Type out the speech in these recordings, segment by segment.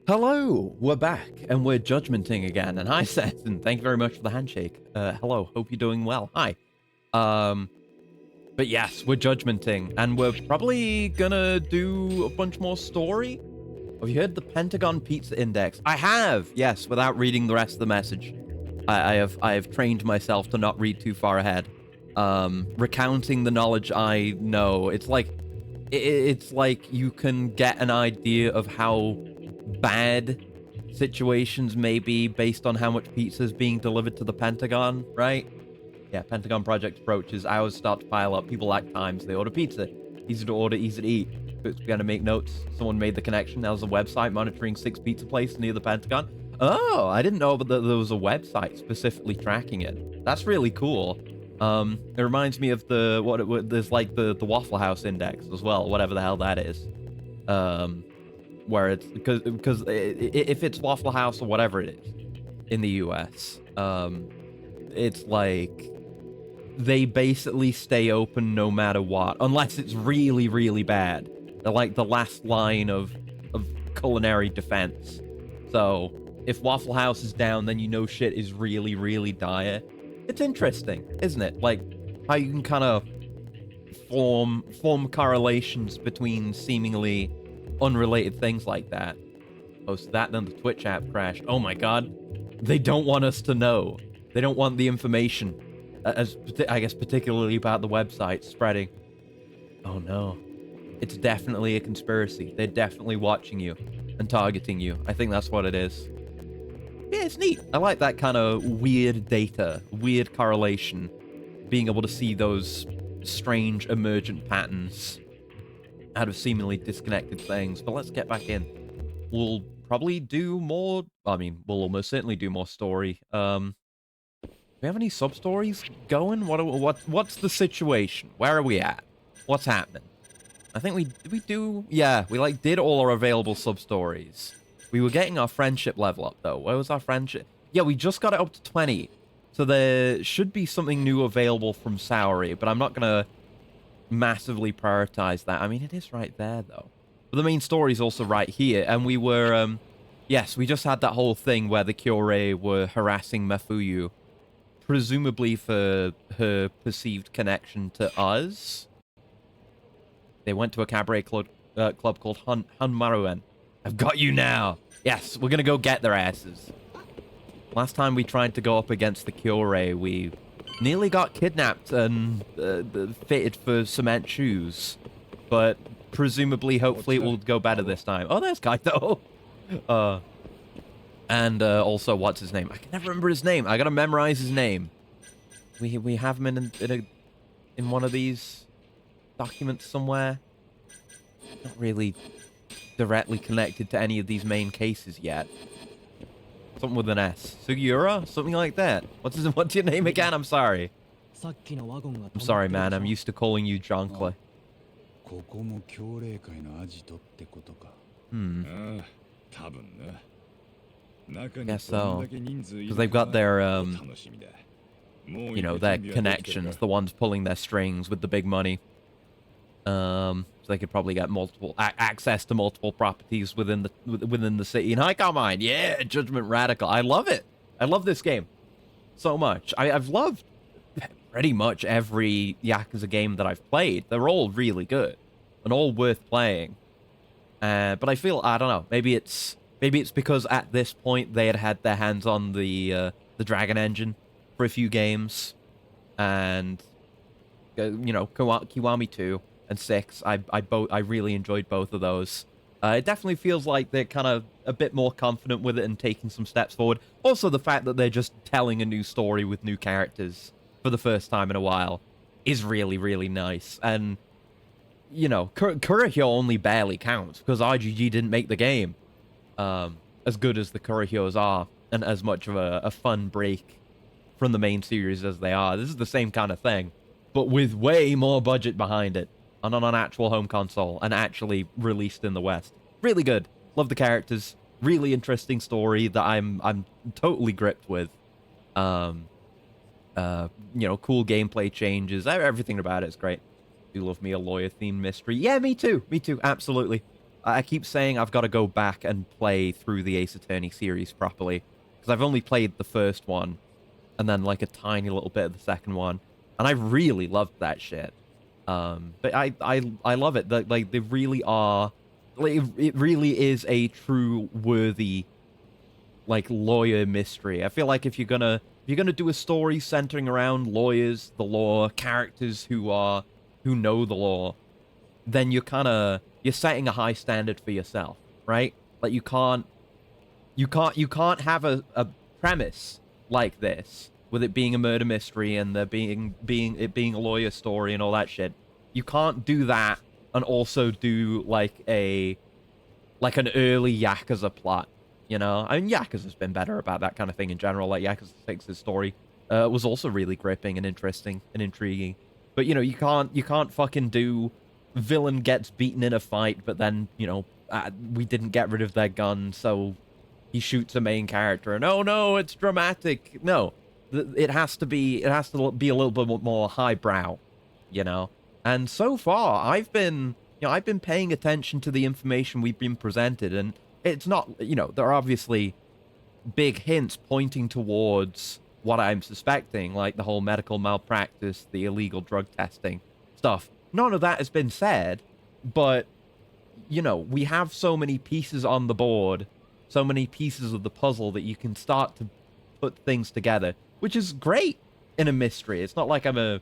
Hello, we're back, and we're judgmenting again, and hi Seth, and thank you very much for the handshake. Hello, hope you're doing well. Hi. But yes, we're judgmenting, and we're probably gonna do a bunch more story. Have you heard the Pentagon Pizza Index? I have, yes, without reading the rest of the message. I have trained myself to not read too far ahead. Recounting the knowledge I know, it's like you can get an idea of how bad situations may be based on how much pizza is being delivered to the Pentagon, right? Yeah, Pentagon project approaches, hours start to pile up, people lack times, they order pizza. Easy to order, easy to eat. It's gonna make notes. Someone made the connection. There was a website monitoring 6 pizza places near the Pentagon. Oh, I didn't know that there was a website specifically tracking it. That's really cool. It reminds me of there's like the Waffle House Index as well, whatever the hell that is. Where it's because if it's Waffle House or whatever it is in the US, it's like they basically stay open no matter what, unless it's really, really bad. They're like the last line of culinary defense. So if Waffle House is down, then you know shit is really, really dire. It's interesting, isn't it? Like how you can kind of form correlations between seemingly unrelated things like that. Oh, so that then the Twitch app crashed. Oh my god. They don't want us to know. They don't want the information, as I guess particularly about the website spreading. Oh no. It's definitely a conspiracy. They're definitely watching you and targeting you. I think that's what it is. Yeah, it's neat. I like that kind of weird data, weird correlation, being able to see those strange emergent patterns out of seemingly disconnected things. But let's get back in. We'll probably do more. I mean, we'll almost certainly do more story. Do we have any sub stories going? What's the situation? Where are we at? What's happening? I think we do. Yeah, we did all our available sub stories. We were getting our friendship level up though. Where was our friendship? Yeah, we just got it up to 20. So there should be something new available from Saori, but I'm not gonna massively prioritize that. I mean, it is right there though. But the main story is also right here, and we were yes, we just had that whole thing where the Kyorei were harassing Mafuyu, presumably for her perceived connection to us. They went to a cabaret club called Hanmaruen. I've got you now. Yes, we're gonna go get their asses. Last time we tried to go up against the Kyorei, we nearly got kidnapped and fitted for cement shoes. But presumably, hopefully, it will go better this time. Oh, there's Kaito. And also, what's his name? I can never remember his name. I gotta memorize his name. We have him in one of these documents somewhere. Not really directly connected to any of these main cases yet. Something with an S. Sugiura? Something like that. What's your name again? I'm sorry. I'm sorry, man. I'm used to calling you Jonkle. Guess so. Because they've got their, you know, their connections, the ones pulling their strings with the big money. So they could probably get multiple access to multiple properties within the city. And I come on, yeah, Judgment Radical. I love it. I love this game so much. I've loved pretty much every Yakuza game that I've played. They're all really good and all worth playing. But I feel, I don't know, maybe it's because at this point they had their hands on the Dragon Engine for a few games, and you know, Kiwami 2 and 6, I really enjoyed both of those. It definitely feels like they're kind of a bit more confident with it and taking some steps forward. Also, the fact that they're just telling a new story with new characters for the first time in a while is really, really nice. And, you know, Kurohyo only barely counts because RGG didn't make the game. As good as the Kurohyos are, and as much of a fun break from the main series as they are, this is the same kind of thing, but with way more budget behind it, and on an actual home console, and actually released in the West. Really good. Love the characters. Really interesting story that I'm totally gripped with. You know, cool gameplay changes. Everything about it is great. Do love me a lawyer-themed mystery. Yeah, me too. Me too. Absolutely. I keep saying I've got to go back and play through the Ace Attorney series properly, because I've only played the first one, and then like a tiny little bit of the second one, and I really loved that shit. But I love it. Like they really are, like it really is a true worthy like lawyer mystery. I feel like if you're gonna do a story centering around lawyers, the law, characters who know the law, then you're setting a high standard for yourself, right? Like you can't have a premise like this with it being a murder mystery and there being a lawyer story and all that shit. You can't do that and also do like an early Yakuza plot, you know? I mean, Yakuza's been better about that kind of thing in general. Like Yakuza 6's story was also really gripping and interesting and intriguing. But you know, you can't fucking do villain gets beaten in a fight, but then, you know, we didn't get rid of their gun, so he shoots a main character, and oh no, it's dramatic. No, it has to be a little bit more highbrow, you know. And so far, I've been paying attention to the information we've been presented, and it's not, you know, there are obviously big hints pointing towards what I'm suspecting, like the whole medical malpractice, the illegal drug testing stuff. None of that has been said, but, you know, we have so many pieces on the board, so many pieces of the puzzle that you can start to put things together, which is great in a mystery. It's not like I'm an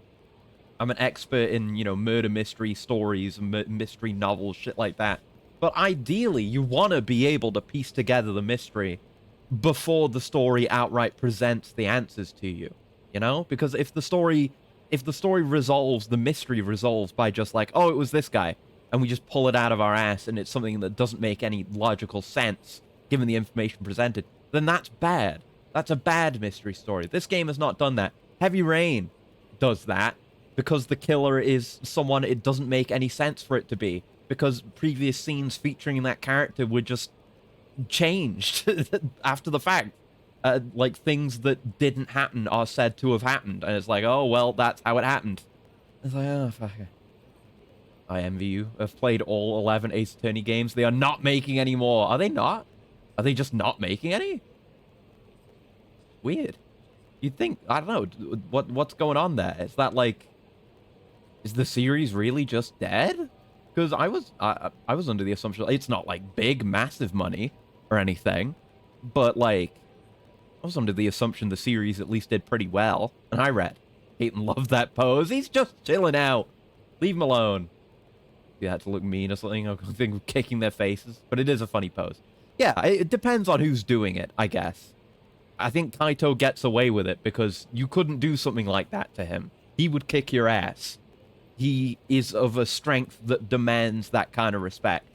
expert in, you know, murder mystery stories, mystery novels, shit like that. But ideally, you want to be able to piece together the mystery before the story outright presents the answers to you, you know? Because if the story resolves, the mystery resolves by just like, oh, it was this guy, and we just pull it out of our ass, and it's something that doesn't make any logical sense, given the information presented, then that's bad. That's a bad mystery story. This game has not done that. Heavy Rain does that, because the killer is someone it doesn't make any sense for it to be, because previous scenes featuring that character were just changed after the fact. Like, things that didn't happen are said to have happened. And it's like, oh, well, that's how it happened. It's like, oh, fuck it. I envy you. I've played all 11 Ace Attorney games. They are not making any more. Are they not? Are they just not making any? Weird. You'd think, I don't know, what's going on there? Is that, like, is the series really just dead? Because I was under the assumption it's not, like, big, massive money or anything. But, like, I was under the assumption the series at least did pretty well. And I read. Hate and love that pose. He's just chilling out. Leave him alone. You had to look mean or something. I think kicking their faces. But it is a funny pose. Yeah, it depends on who's doing it, I guess. I think Kaito gets away with it because you couldn't do something like that to him. He would kick your ass. He is of a strength that demands that kind of respect.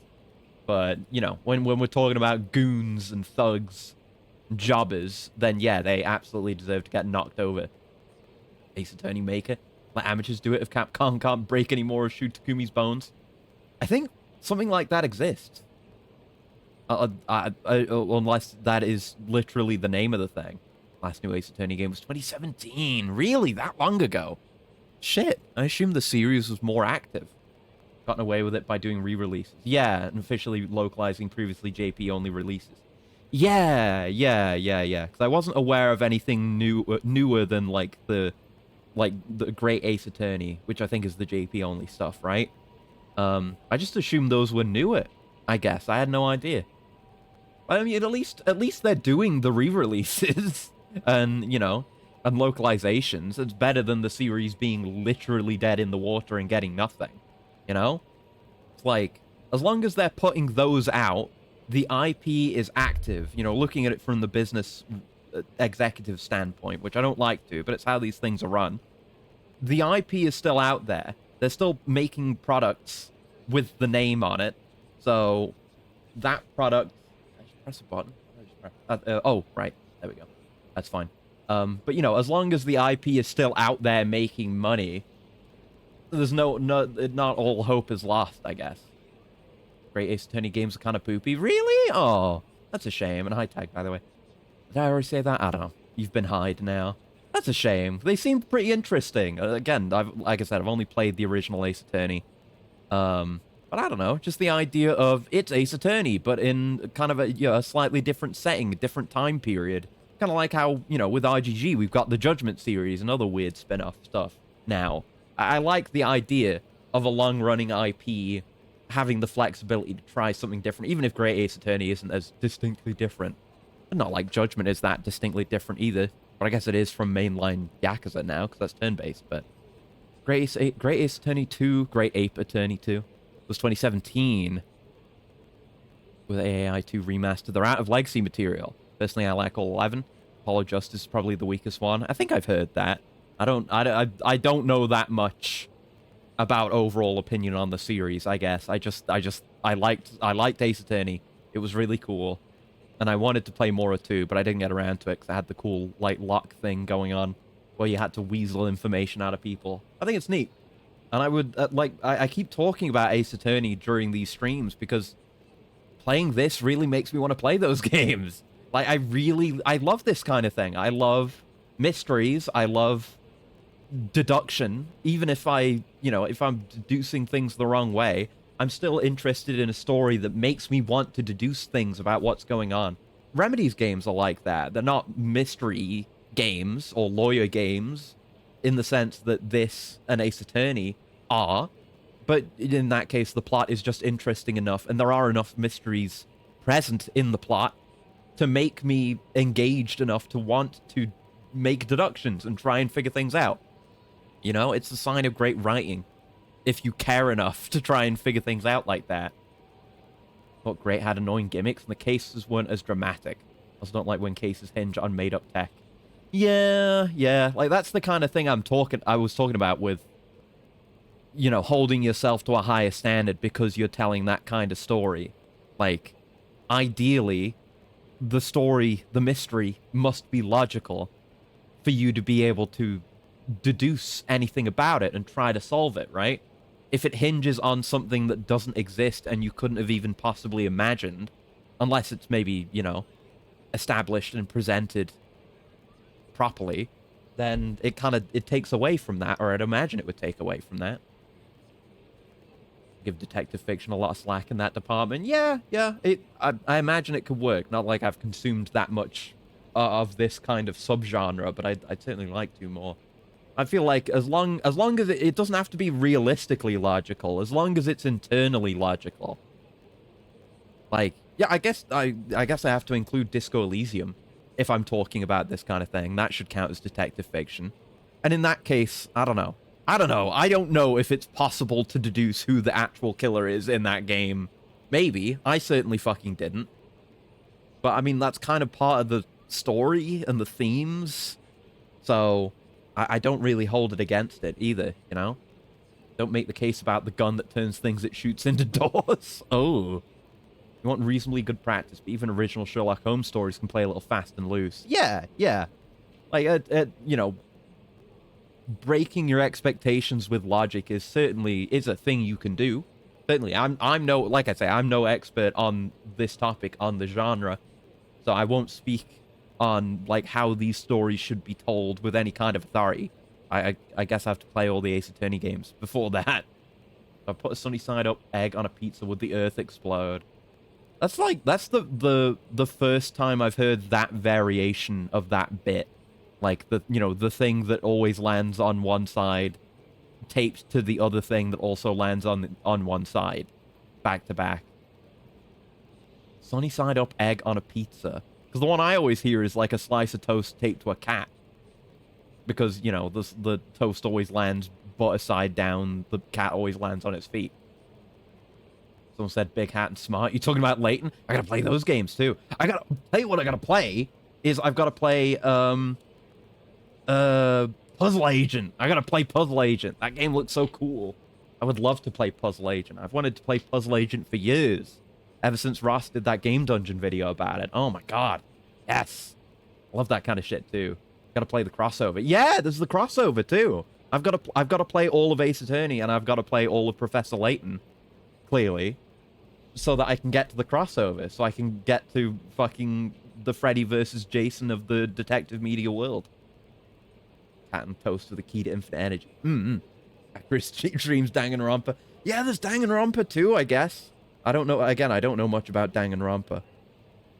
But, you know, when we're talking about goons and thugs, jobbers, then yeah, they absolutely deserve to get knocked over. Ace Attorney Maker. Let amateurs do it if Capcom can't break any more or shoot Takumi's bones. I think something like that exists. Unless that is literally the name of the thing. Last new Ace Attorney game was 2017. Really? That long ago? Shit. I assumed the series was more active. Gotten away with it by doing re-releases. Yeah, and officially localizing previously JP-only releases. Yeah. Because I wasn't aware of anything newer than, like, the Great Ace Attorney, which I think is the JP-only stuff, right? I just assumed those were newer, I guess. I had no idea. I mean, at least they're doing the re-releases and, you know, and localizations. It's better than the series being literally dead in the water and getting nothing, you know? It's like, as long as they're putting those out, the IP is active, you know, looking at it from the business executive standpoint, which I don't like to, but it's how these things are run. The IP is still out there. They're still making products with the name on it. So that product... I should press a button. Oh, right. There we go. That's fine. But, you know, as long as the IP is still out there making money, there's not all hope is lost, I guess. Great Ace Attorney games are kind of poopy. Really? Oh, that's a shame. And high tag, by the way. Did I already say that? I don't know. You've been hide now. That's a shame. They seemed pretty interesting. Again, like I said, I've only played the original Ace Attorney. But But I don't know, just the idea of it's Ace Attorney, but in kind of a, a slightly different setting, a different time period. Kind of like how, with RGG, we've got the Judgment series and other weird spin-off stuff now. I like the idea of a long-running IP having the flexibility to try something different, even if Great Ace Attorney isn't as distinctly different. And not like Judgment is that distinctly different either, but I guess it is from mainline Yakuza now, because that's turn-based, but... Great Ace Attorney 2, Great Ape Attorney 2 was 2017 with AAI 2 Remastered. They're out of legacy material. Personally, I like all 11. Apollo Justice is probably the weakest one. I think I've heard that. I don't know that much about overall opinion on the series, I guess. I liked Ace Attorney. It was really cool. And I wanted to play more of 2, but I didn't get around to it because I had the cool, like, lock thing going on where you had to weasel information out of people. I think it's neat. And I would, I keep talking about Ace Attorney during these streams because playing this really makes me want to play those games. Like, I love this kind of thing. I love mysteries. I love deduction. Even if if I'm deducing things the wrong way, I'm still interested in a story that makes me want to deduce things about what's going on. Remedy's games are like that. They're not mystery games or lawyer games in the sense that this and Ace Attorney are, but in that case the plot is just interesting enough and there are enough mysteries present in the plot to make me engaged enough to want to make deductions and try and figure things out. It's a sign of great writing if you care enough to try and figure things out like that. But Great had annoying gimmicks and the cases weren't as dramatic. I also don't like when cases hinge on made-up tech. Yeah. Like, that's the kind of thing I was talking about with, holding yourself to a higher standard because you're telling that kind of story. Like, ideally, the mystery must be logical for you to be able to deduce anything about it and try to solve it, right? If it hinges on something that doesn't exist and you couldn't have even possibly imagined, unless it's maybe, established and presented properly, then it takes away from that, or I'd imagine it would take away from that. Give detective fiction a lot of slack in that department. Yeah, I imagine it could work. Not like I've consumed that much of this kind of subgenre, but I'd certainly like to more. I feel like as long as it doesn't have to be realistically logical, as long as it's internally logical. Like, yeah, I guess I have to include Disco Elysium if I'm talking about this kind of thing. That should count as detective fiction. And in that case, I don't know. I don't know if it's possible to deduce who the actual killer is in that game. Maybe. I certainly fucking didn't. But, I mean, that's kind of part of the story and the themes. So, I don't really hold it against it either, Don't make the case about the gun that turns things it shoots into doors. Oh. You want reasonably good practice, but even original Sherlock Holmes stories can play a little fast and loose. Yeah. Like, breaking your expectations with logic is a thing you can do. Certainly, I'm no expert on this topic, on the genre, so I won't speak on, like, how these stories should be told with any kind of authority. I guess I have to play all the Ace Attorney games before that. I put a sunny side up egg on a pizza, would the earth explode? That's the first time I've heard that variation of that bit. Like, the thing that always lands on one side taped to the other thing that also lands on one side. Back to back. Sunny side up egg on a pizza. Because the one I always hear is like a slice of toast taped to a cat. Because, the toast always lands butter side down, the cat always lands on its feet. Someone said Big Hat and Smart. You talking about Layton? I gotta play those games too. I gotta play what I gotta play is I've gotta play Puzzle Agent. I gotta play Puzzle Agent. That game looks so cool. I would love to play Puzzle Agent. I've wanted to play Puzzle Agent for years. Ever since Ross did that Game Dungeon video about it. Oh my god. Yes. I love that kind of shit too. Gotta play the crossover. Yeah, there's the crossover too. I've got to play all of Ace Attorney and I've got to play all of Professor Layton. Clearly. So that I can get to the crossover. So I can get to fucking the Freddy versus Jason of the detective media world. Cat and toast with the key to infinite energy. After his streams Danganronpa. Yeah, there's Danganronpa too, I guess. I don't know. Again, I don't know much about Danganronpa.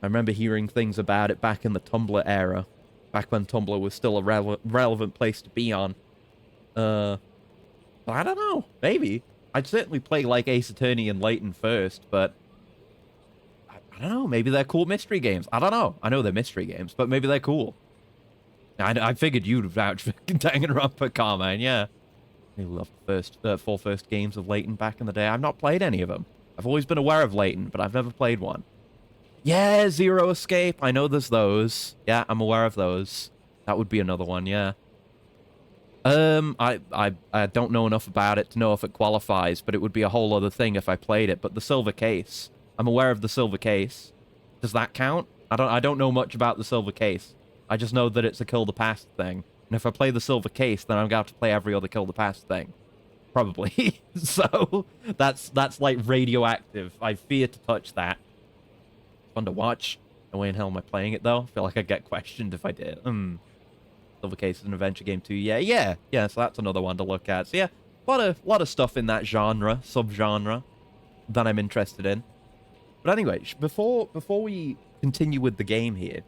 I remember hearing things about it back in the Tumblr era. Back when Tumblr was still a relevant place to be on. But I don't know. Maybe. I'd certainly play like Ace Attorney and Layton first, but I don't know. Maybe they're cool mystery games. I don't know. I know they're mystery games, but maybe they're cool. I figured you'd vouch for Danganronpa, Carmine, yeah. I loved the four first games of Layton back in the day. I've not played any of them. I've always been aware of Layton, but I've never played one. Yeah, Zero Escape. I know there's those. Yeah, I'm aware of those. That would be another one, yeah. I don't know enough about it to know if it qualifies, but it would be a whole other thing if I played it. But the Silver Case. I'm aware of the Silver Case. Does that count? I don't know much about the Silver Case. I just know that it's a Kill the Past thing. And if I play the Silver Case, then I'm going to have to play every other Kill the Past thing. Probably. So, that's like radioactive. I fear to touch that. Fun to watch. No way in hell am I playing it, though. I feel like I'd get questioned if I did. Silver Case is an adventure game, too. Yeah, so that's another one to look at. So, yeah, a lot of stuff in that genre, subgenre, that I'm interested in. But anyway, before we continue with the game here,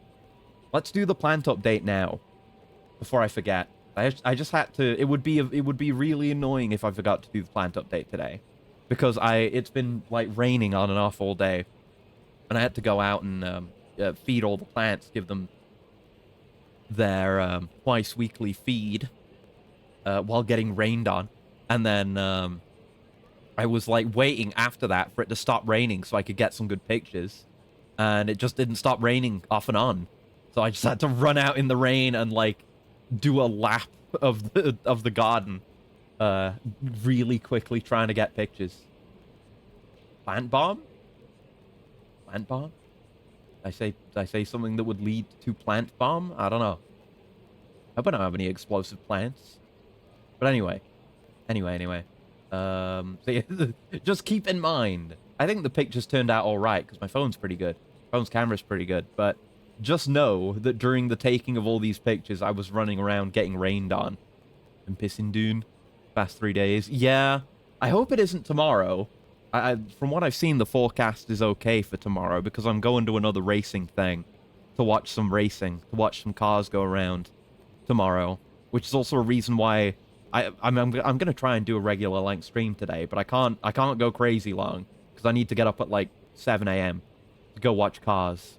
let's do the plant update now. Before I forget, I just had to. It would be really annoying if I forgot to do the plant update today, because it's been like raining on and off all day, and I had to go out and feed all the plants, give them their twice weekly feed while getting rained on, and then I was like waiting after that for it to stop raining so I could get some good pictures, and it just didn't stop raining off and on, so I just had to run out in the rain and like do a lap of the garden really quickly trying to get pictures. Plant bomb? Plant bomb? Did I say something that would lead to plant bomb? I don't know. I hope I don't have any explosive plants. But anyway. So yeah, just keep in mind, I think the pictures turned out all right because my phone's pretty good. Phone's camera's pretty good, but just know that during the taking of all these pictures, I was running around getting rained on. And pissing dune. Past 3 days. Yeah, I hope it isn't tomorrow. From what I've seen, the forecast is okay for tomorrow because I'm going to another racing thing to watch some racing, to watch some cars go around tomorrow, which is also a reason why I'm going to try and do a regular length stream today, but I can't go crazy long because I need to get up at like 7 a.m. to go watch cars.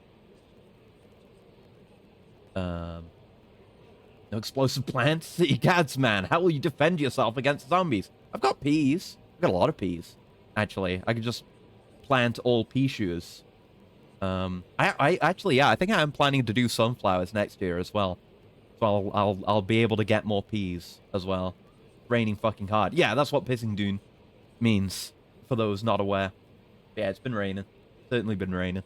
No explosive plants? Gads, man. How will you defend yourself against zombies? I've got peas. I've got a lot of peas, actually. I could just plant all pea shoots. I actually, yeah, I think I am planning to do sunflowers next year as well. So I'll be able to get more peas as well. Raining fucking hard. Yeah, that's what pissing dune means, for those not aware. Yeah, it's been raining. Certainly been raining.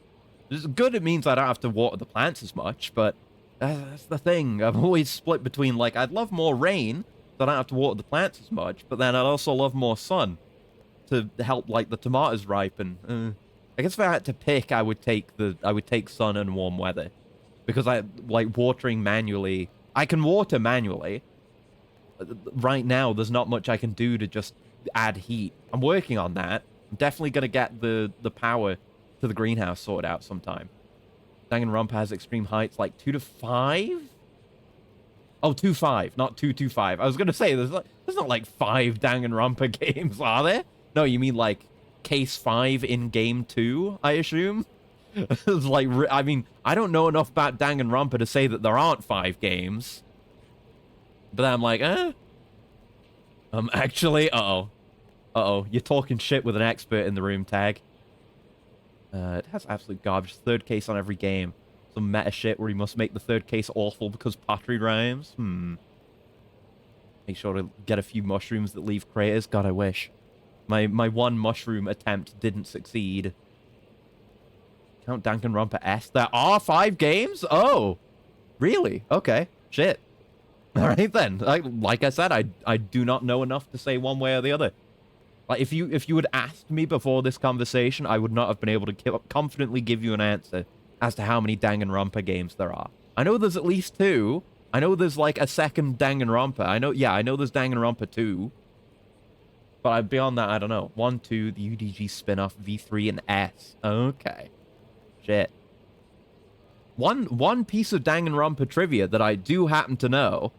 It's good, it means I don't have to water the plants as much, but that's the thing. I'm always split between, like, I'd love more rain, so I don't have to water the plants as much, but then I'd also love more sun to help, like, the tomatoes ripen. I guess if I had to pick, I would take sun and warm weather, because watering manually. I can water manually. Right now, there's not much I can do to just add heat. I'm working on that. I'm definitely gonna get the power to the greenhouse sorted out sometime. Danganronpa has extreme heights like 2 to 5? Oh, 2-5, not 2-2-5. I was gonna say there's not like 5 Danganronpa games, are there? No, you mean like case 5 in game 2, I assume? It's like, I mean, I don't know enough about Danganronpa to say that there aren't 5 games. But then I'm like, actually, uh-oh, you're talking shit with an expert in the room, Tag. It has absolute garbage. Third case on every game. Some meta shit where you must make the third case awful because pottery rhymes. Make sure to get a few mushrooms that leave craters. God, I wish. My one mushroom attempt didn't succeed. Count Danganronpa S. There are 5 games? Oh, really? Okay. Shit. All right then. Like I said, I do not know enough to say one way or the other. Like, if you had asked me before this conversation, I would not have been able to confidently give you an answer as to how many Danganronpa games there are. I know there's at least 2. I know there's like a second Danganronpa. I know there's Danganronpa 2. But beyond that, I don't know. 1, 2, the UDG spin-off, V3, and S. Okay. Shit. One piece of Danganronpa trivia that I do happen to know,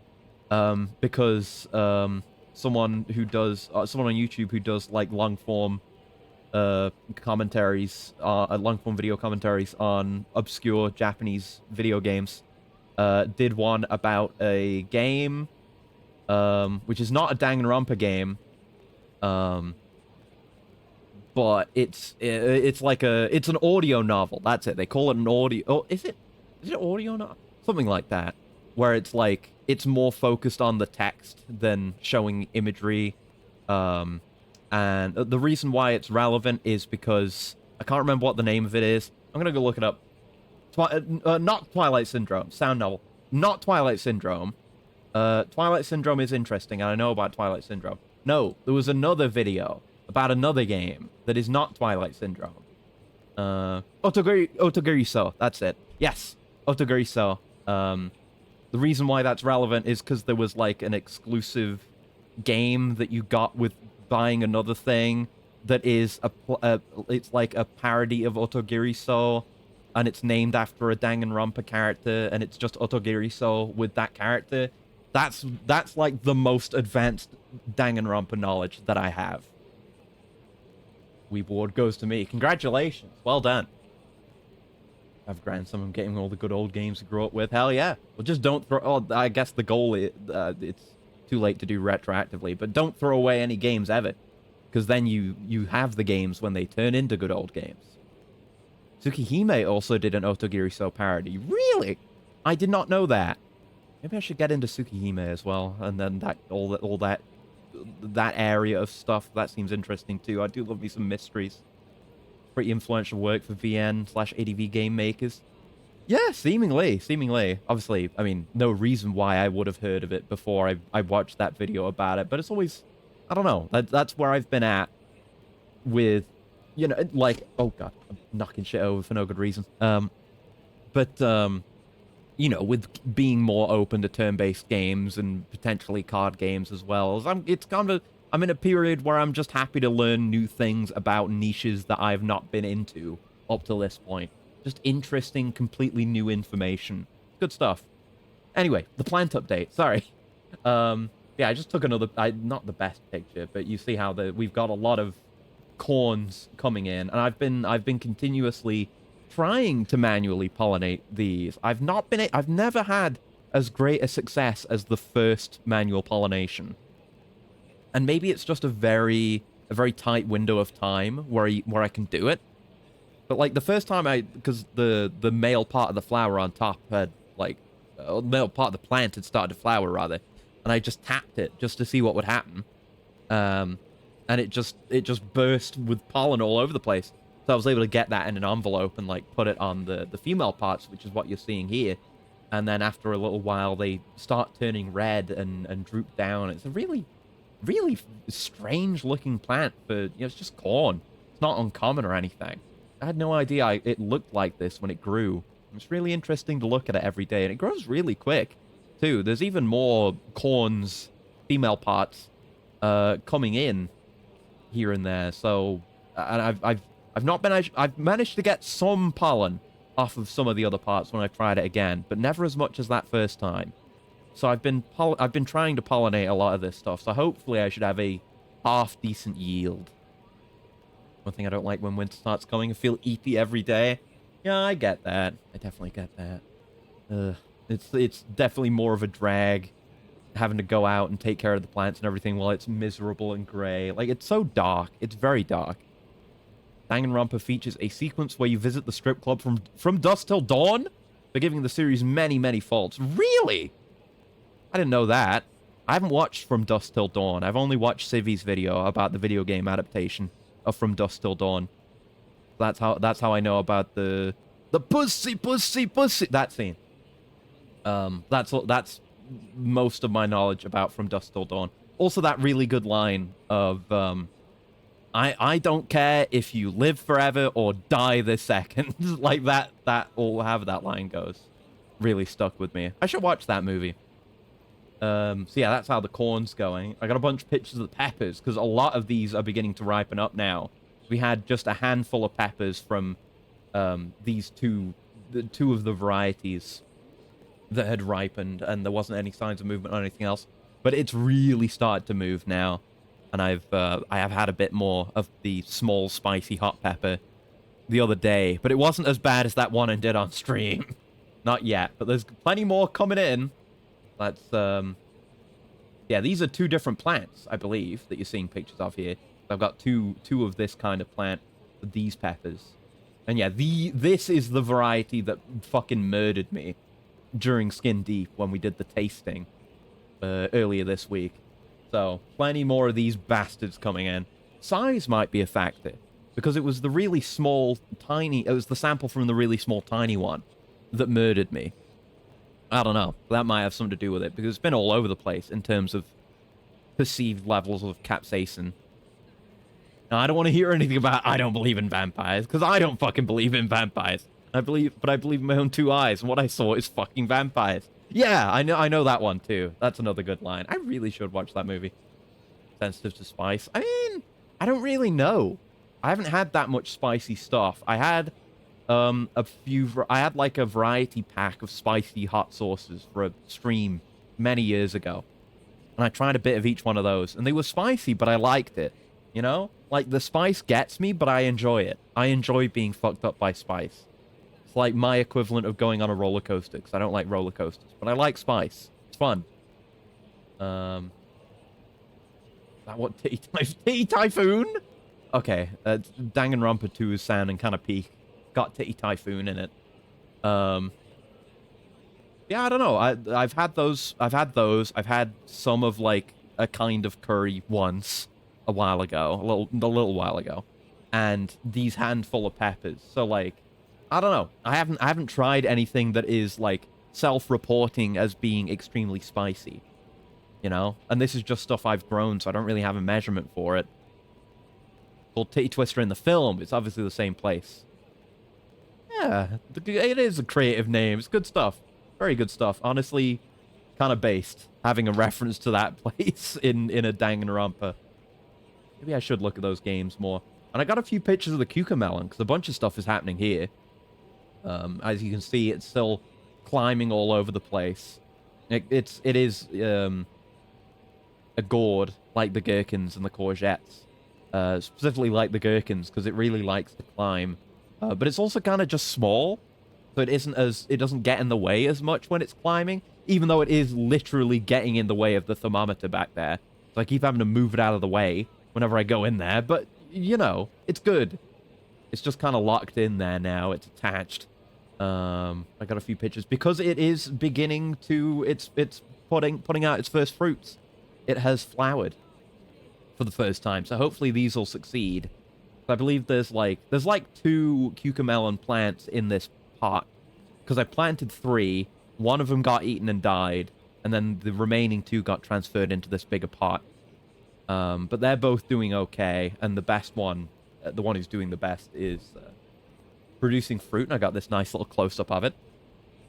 because someone on YouTube who does like long form commentaries, long form video commentaries on obscure Japanese video games, did one about a game, which is not a Danganronpa game, but it's an audio novel. That's it. They call it an audio. Oh, is it audio novel? Something like that, where it's like it's more focused on the text than showing imagery. And the reason why it's relevant is because I can't remember what the name of it is. I'm gonna go look it up. Not Twilight Syndrome, sound novel. Not Twilight Syndrome. Twilight Syndrome is interesting, and I know about Twilight Syndrome. No, there was another video about another game that is not Twilight Syndrome. Otoguriso, that's it. Yes, Otoguriso. The reason why that's relevant is because there was like an exclusive game that you got with buying another thing that is it's like a parody of Otoguriso, and it's named after a Danganronpa character, and it's just Otoguriso with that character. That's like the most advanced Danganronpa knowledge that I have. Weeb Award goes to me. Congratulations. Well done. I've grandson. I'm getting all the good old games to grow up with. Hell yeah. Well, just don't throw... Oh, I guess the goal is... it's too late to do retroactively, but don't throw away any games ever. Because then you have the games when they turn into good old games. Tsukihime also did an Otogiriso parody. Really? I did not know that. Maybe I should get into Tsukihime as well, and then all that area of stuff. That seems interesting too. I do love me some mysteries. Pretty influential work for VN/ADV game makers. Yeah, seemingly. Obviously, I mean, no reason why I would have heard of it before I watched that video about it, but it's always, I don't know. That's where I've been at with, you know, like, oh god, I'm knocking shit over for no good reason. You know, with being more open to turn-based games and potentially card games as well. I'm in a period where I'm just happy to learn new things about niches that I've not been into up to this point. Just interesting, completely new information. Good stuff. Anyway, the plant update. Sorry. Yeah, I just took another... not the best picture, but you see how we've got a lot of corns coming in, and I've been continuously trying to manually pollinate these. I've never had as great a success as the first manual pollination. And maybe it's just a very tight window of time where I can do it. But like the first time because the male part of the flower on top had like, male part of the plant had started to flower rather, and I just tapped it just to see what would happen. And it just burst with pollen all over the place. So I was able to get that in an envelope and like put it on the female parts, which is what you're seeing here. And then after a little while, they start turning red and droop down. It's a really, really strange looking plant for, you know, it's just corn. It's not uncommon or anything. I had no idea it looked like this when it grew. It's really interesting to look at it every day, and it grows really quick too. There's even more corns, female parts, coming in here and there. So, and I've managed to get some pollen off of some of the other parts when I've tried it again, but never as much as that first time. So I've been trying to pollinate a lot of this stuff. So hopefully I should have a half decent yield. One thing I don't like when winter starts coming, I feel eepy every day. Yeah, I get that. I definitely get that. It's definitely more of a drag having to go out and take care of the plants and everything while it's miserable and gray. Like, it's so dark. It's very dark. Danganronpa features a sequence where you visit the strip club from dusk till dawn, forgiving the series many, many faults. Really? I didn't know that. I haven't watched From Dusk Till Dawn. I've only watched Civi's video about the video game adaptation of From Dusk Till Dawn. That's how I know about the pussy that scene. That's most of my knowledge about From Dusk Till Dawn. Also, that really good line of I don't care if you live forever or die this second. Like that, or however that line goes, really stuck with me. I should watch that movie. So yeah, that's how the corn's going. I got a bunch of pictures of the peppers, because a lot of these are beginning to ripen up now. We had just a handful of peppers from these two of the varieties that had ripened, and there wasn't any signs of movement or anything else. But it's really started to move now, and I have had a bit more of the small spicy hot pepper the other day, but it wasn't as bad as that one I did on stream. Not yet, but there's plenty more coming in. That's yeah, these are two different plants, I believe, that you're seeing pictures of here. I've got two of this kind of plant for these peppers. And yeah, this is the variety that fucking murdered me during Skin Deep when we did the tasting earlier this week. So, plenty more of these bastards coming in. Size might be a factor, because it was the really small, tiny... It was the sample from the really small, tiny one that murdered me. I don't know. That might have something to do with it, because it's been all over the place in terms of perceived levels of capsaicin. Now, I don't want to hear anything about I don't believe in vampires, because I don't fucking believe in vampires. I believe in my own two eyes, and what I saw is fucking vampires. Yeah, I know that one too. That's another good line. I really should watch that movie. Sensitive to spice. I mean, I don't really know. I haven't had that much spicy stuff. I had I had like a variety pack of spicy hot sauces for a stream many years ago. And I tried a bit of each one of those, and they were spicy, but I liked it. You know? Like, the spice gets me, but I enjoy it. I enjoy being fucked up by spice. It's like my equivalent of going on a roller coaster, because I don't like roller coasters. But I like spice. It's fun. That what? Titty Typhoon? Okay. Danganronpa 2 is sounding kind of peak. Got Titty Typhoon in it. Yeah, I don't know. I've had those. I've had some of, like, a kind of curry once a while ago. A little while ago. And these handful of peppers. So, like, I don't know. I haven't tried anything that is, like, self-reporting as being extremely spicy. You know? And this is just stuff I've grown, so I don't really have a measurement for it. Called Titty Twister in the film. It's obviously the same place. Yeah, it is a creative name. It's good stuff. Very good stuff. Honestly, kind of based. Having a reference to that place in a Danganronpa. Maybe I should look at those games more. And I got a few pictures of the cucamelon, because a bunch of stuff is happening here. As you can see, it's still climbing all over the place. It is a gourd, like the gherkins and the courgettes. Specifically like the gherkins, because it really likes to climb. But it's also kind of just small, so it doesn't get in the way as much when it's climbing, even though it is literally getting in the way of the thermometer back there. So I keep having to move it out of the way whenever I go in there, but, you know, it's good. It's just kind of locked in there now. It's attached. I got a few pictures, because it is beginning to, it's putting out its first fruits. It has flowered for the first time, so hopefully these will succeed. I believe there's like 2 cucamelon plants in this pot, because I planted 3. One of them got eaten and died, and then the remaining 2 got transferred into this bigger pot. But they're both doing okay, and the best one, the one who's doing the best, is producing fruit. And I got this nice little close-up of it.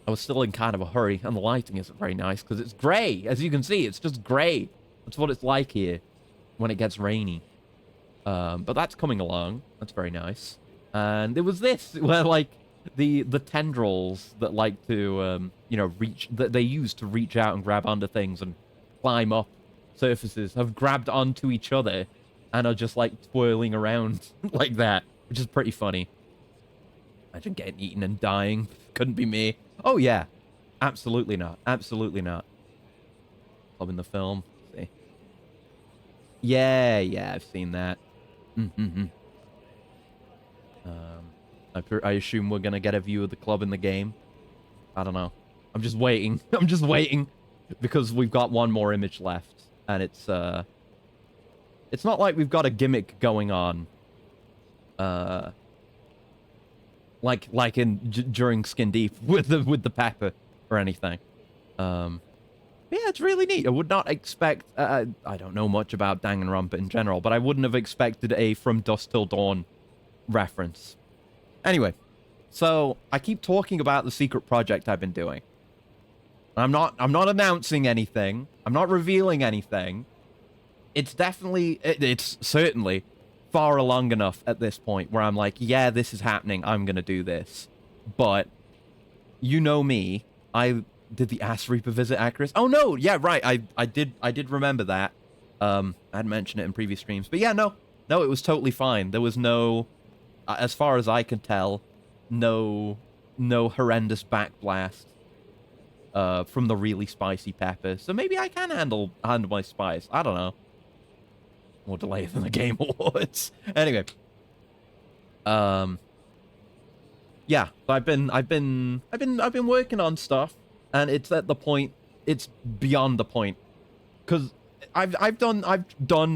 I was still in kind of a hurry, and the lighting isn't very nice, because it's gray. As you can see, it's just gray. That's what it's like here when it gets rainy. But that's coming along. That's very nice. And it was this, where, like, the tendrils that like to, you know, that they use to reach out and grab onto things and climb up surfaces have grabbed onto each other and are just, like, twirling around like that, which is pretty funny. Imagine getting eaten and dying. Couldn't be me. Oh, yeah. Absolutely not. Absolutely not. Club in the film. Let's see. Yeah, I've seen that. I assume we're gonna get a view of the club in the game. I don't know. I'm just waiting. I'm just waiting, because we've got one more image left, and it's not like we've got a gimmick going on. Like in during Skin Deep with the pepper or anything. Yeah, it's really neat. I would not expect... I don't know much about Danganronpa in general, but I wouldn't have expected a From Dusk Till Dawn reference. Anyway, so I keep talking about the secret project I've been doing. I'm not announcing anything. I'm not revealing anything. It's definitely, it's certainly far along enough at this point where I'm like, yeah, this is happening. I'm going to do this. But you know me. I did the Ass Reaper visit accurate. Oh no. Yeah, right. I did remember that. I had mentioned it in previous streams, but yeah, no, it was totally fine. There was no, as far as I can tell, no horrendous backblast from the really spicy pepper. So maybe I can handle my spice. I don't know. More delay than the Game Awards. Anyway, yeah. So I've been working on stuff, and it's at the point. It's beyond the point, because I've done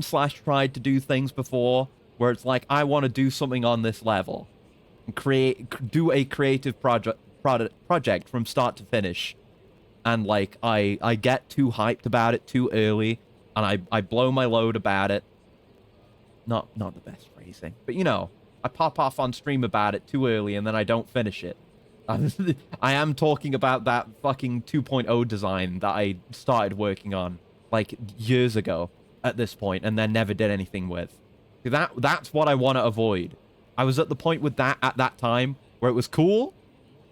/ tried to do things before where it's like I want to do something on this level, and do a creative project from start to finish. And like I get too hyped about it too early, and I blow my load about it. Not the best phrasing, but you know, I pop off on stream about it too early, and then I don't finish it. I am talking about that fucking 2.0 design that I started working on like years ago at this point, and then never did anything with. That's what I want to avoid. I was at the point with that at that time where it was cool,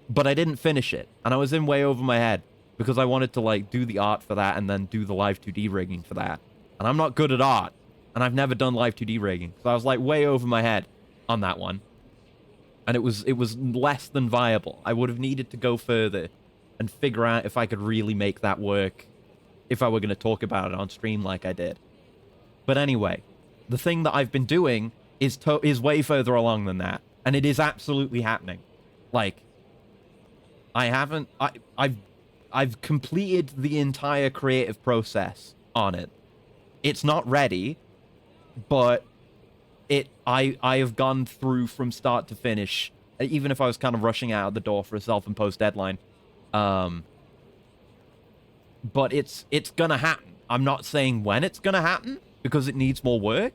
but I didn't finish it, and I was in way over my head. Because I wanted to, like, do the art for that and then do the live 2D rigging for that. And I'm not good at art. And I've never done live 2D rigging. So I was, like, way over my head on that one. And it was less than viable. I would have needed to go further and figure out if I could really make that work if I were going to talk about it on stream like I did. But anyway, the thing that I've been doing is way further along than that. And it is absolutely happening. Like, I've completed the entire creative process on it. It's not ready, but I have gone through from start to finish, even if I was kind of rushing out the door for a self-imposed deadline. But it's gonna happen. I'm not saying when it's gonna happen, because it needs more work.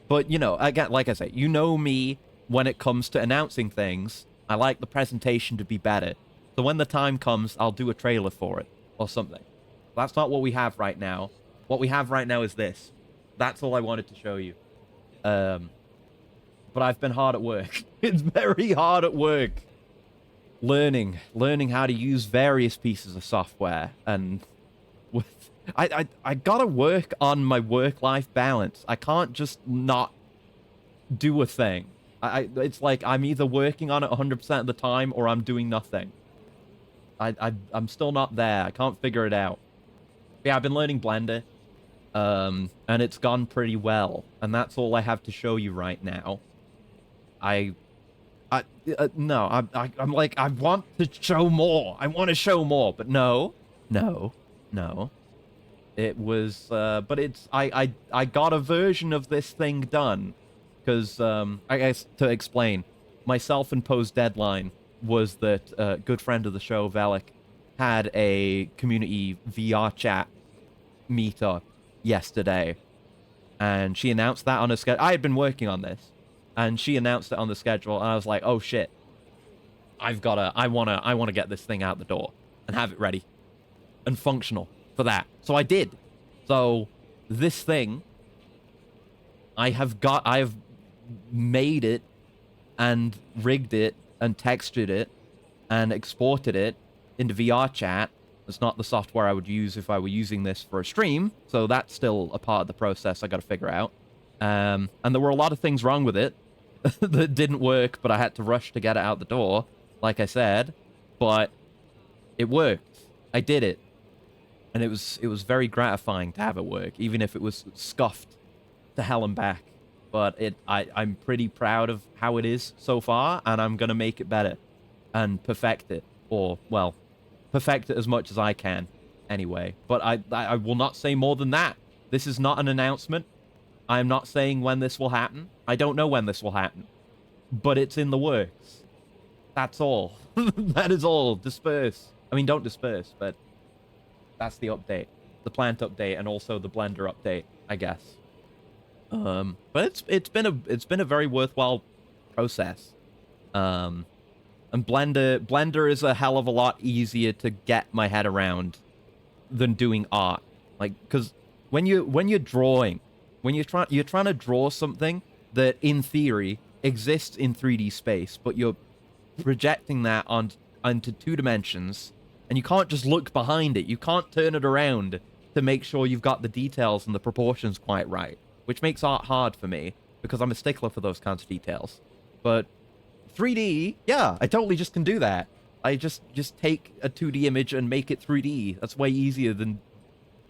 But, you know, again, like I say, you know me when it comes to announcing things. I like the presentation to be better. So when the time comes, I'll do a trailer for it or something. That's not what we have right now. What we have right now is this. That's all I wanted to show you. But I've been hard at work. It's very hard at work. Learning how to use various pieces of software, and I gotta work on my work-life balance. I can't just not do a thing. It's like I'm either working on it 100% of the time or I'm doing nothing. I'm still not there. I can't figure it out. Yeah, I've been learning Blender, and it's gone pretty well, and that's all I have to show you right now. I'm like, I want to show more. I want to show more, but no. It was, but it's, I got a version of this thing done, because, I guess, to explain, my self-imposed deadline was that a good friend of the show, Velik, had a community VR chat meetup yesterday, and she announced that on her schedule. I had been working on this, and she announced it on the schedule, and I was like, oh shit, I wanna get this thing out the door and have it ready and functional for that. So I did. So this thing, I have made it and rigged it and textured it and exported it into VR chat. It's not the software I would use if I were using this for a stream, so that's still a part of the process I got to figure out. And there were a lot of things wrong with it that didn't work, but I had to rush to get it out the door, like I said. But it worked. I did it. And it was very gratifying to have it work, even if it was scuffed to hell and back. But I'm pretty proud of how it is so far, and I'm going to make it better and perfect it. Or, well, perfect it as much as I can anyway. But I will not say more than that. This is not an announcement. I'm not saying when this will happen. I don't know when this will happen. But it's in the works. That's all. That is all. Disperse. I mean, don't disperse, but that's the update. The plant update and also the Blender update, I guess. But it's been a very worthwhile process. And Blender is a hell of a lot easier to get my head around than doing art. Like, because when you're drawing, you're trying to draw something that in theory exists in 3D space, but you're projecting that onto 2 dimensions, and you can't just look behind it. You can't turn it around to make sure you've got the details and the proportions quite right, which makes art hard for me because I'm a stickler for those kinds of details. But 3D, yeah, I totally just can do that. I just take a 2D image and make it 3D. That's way easier than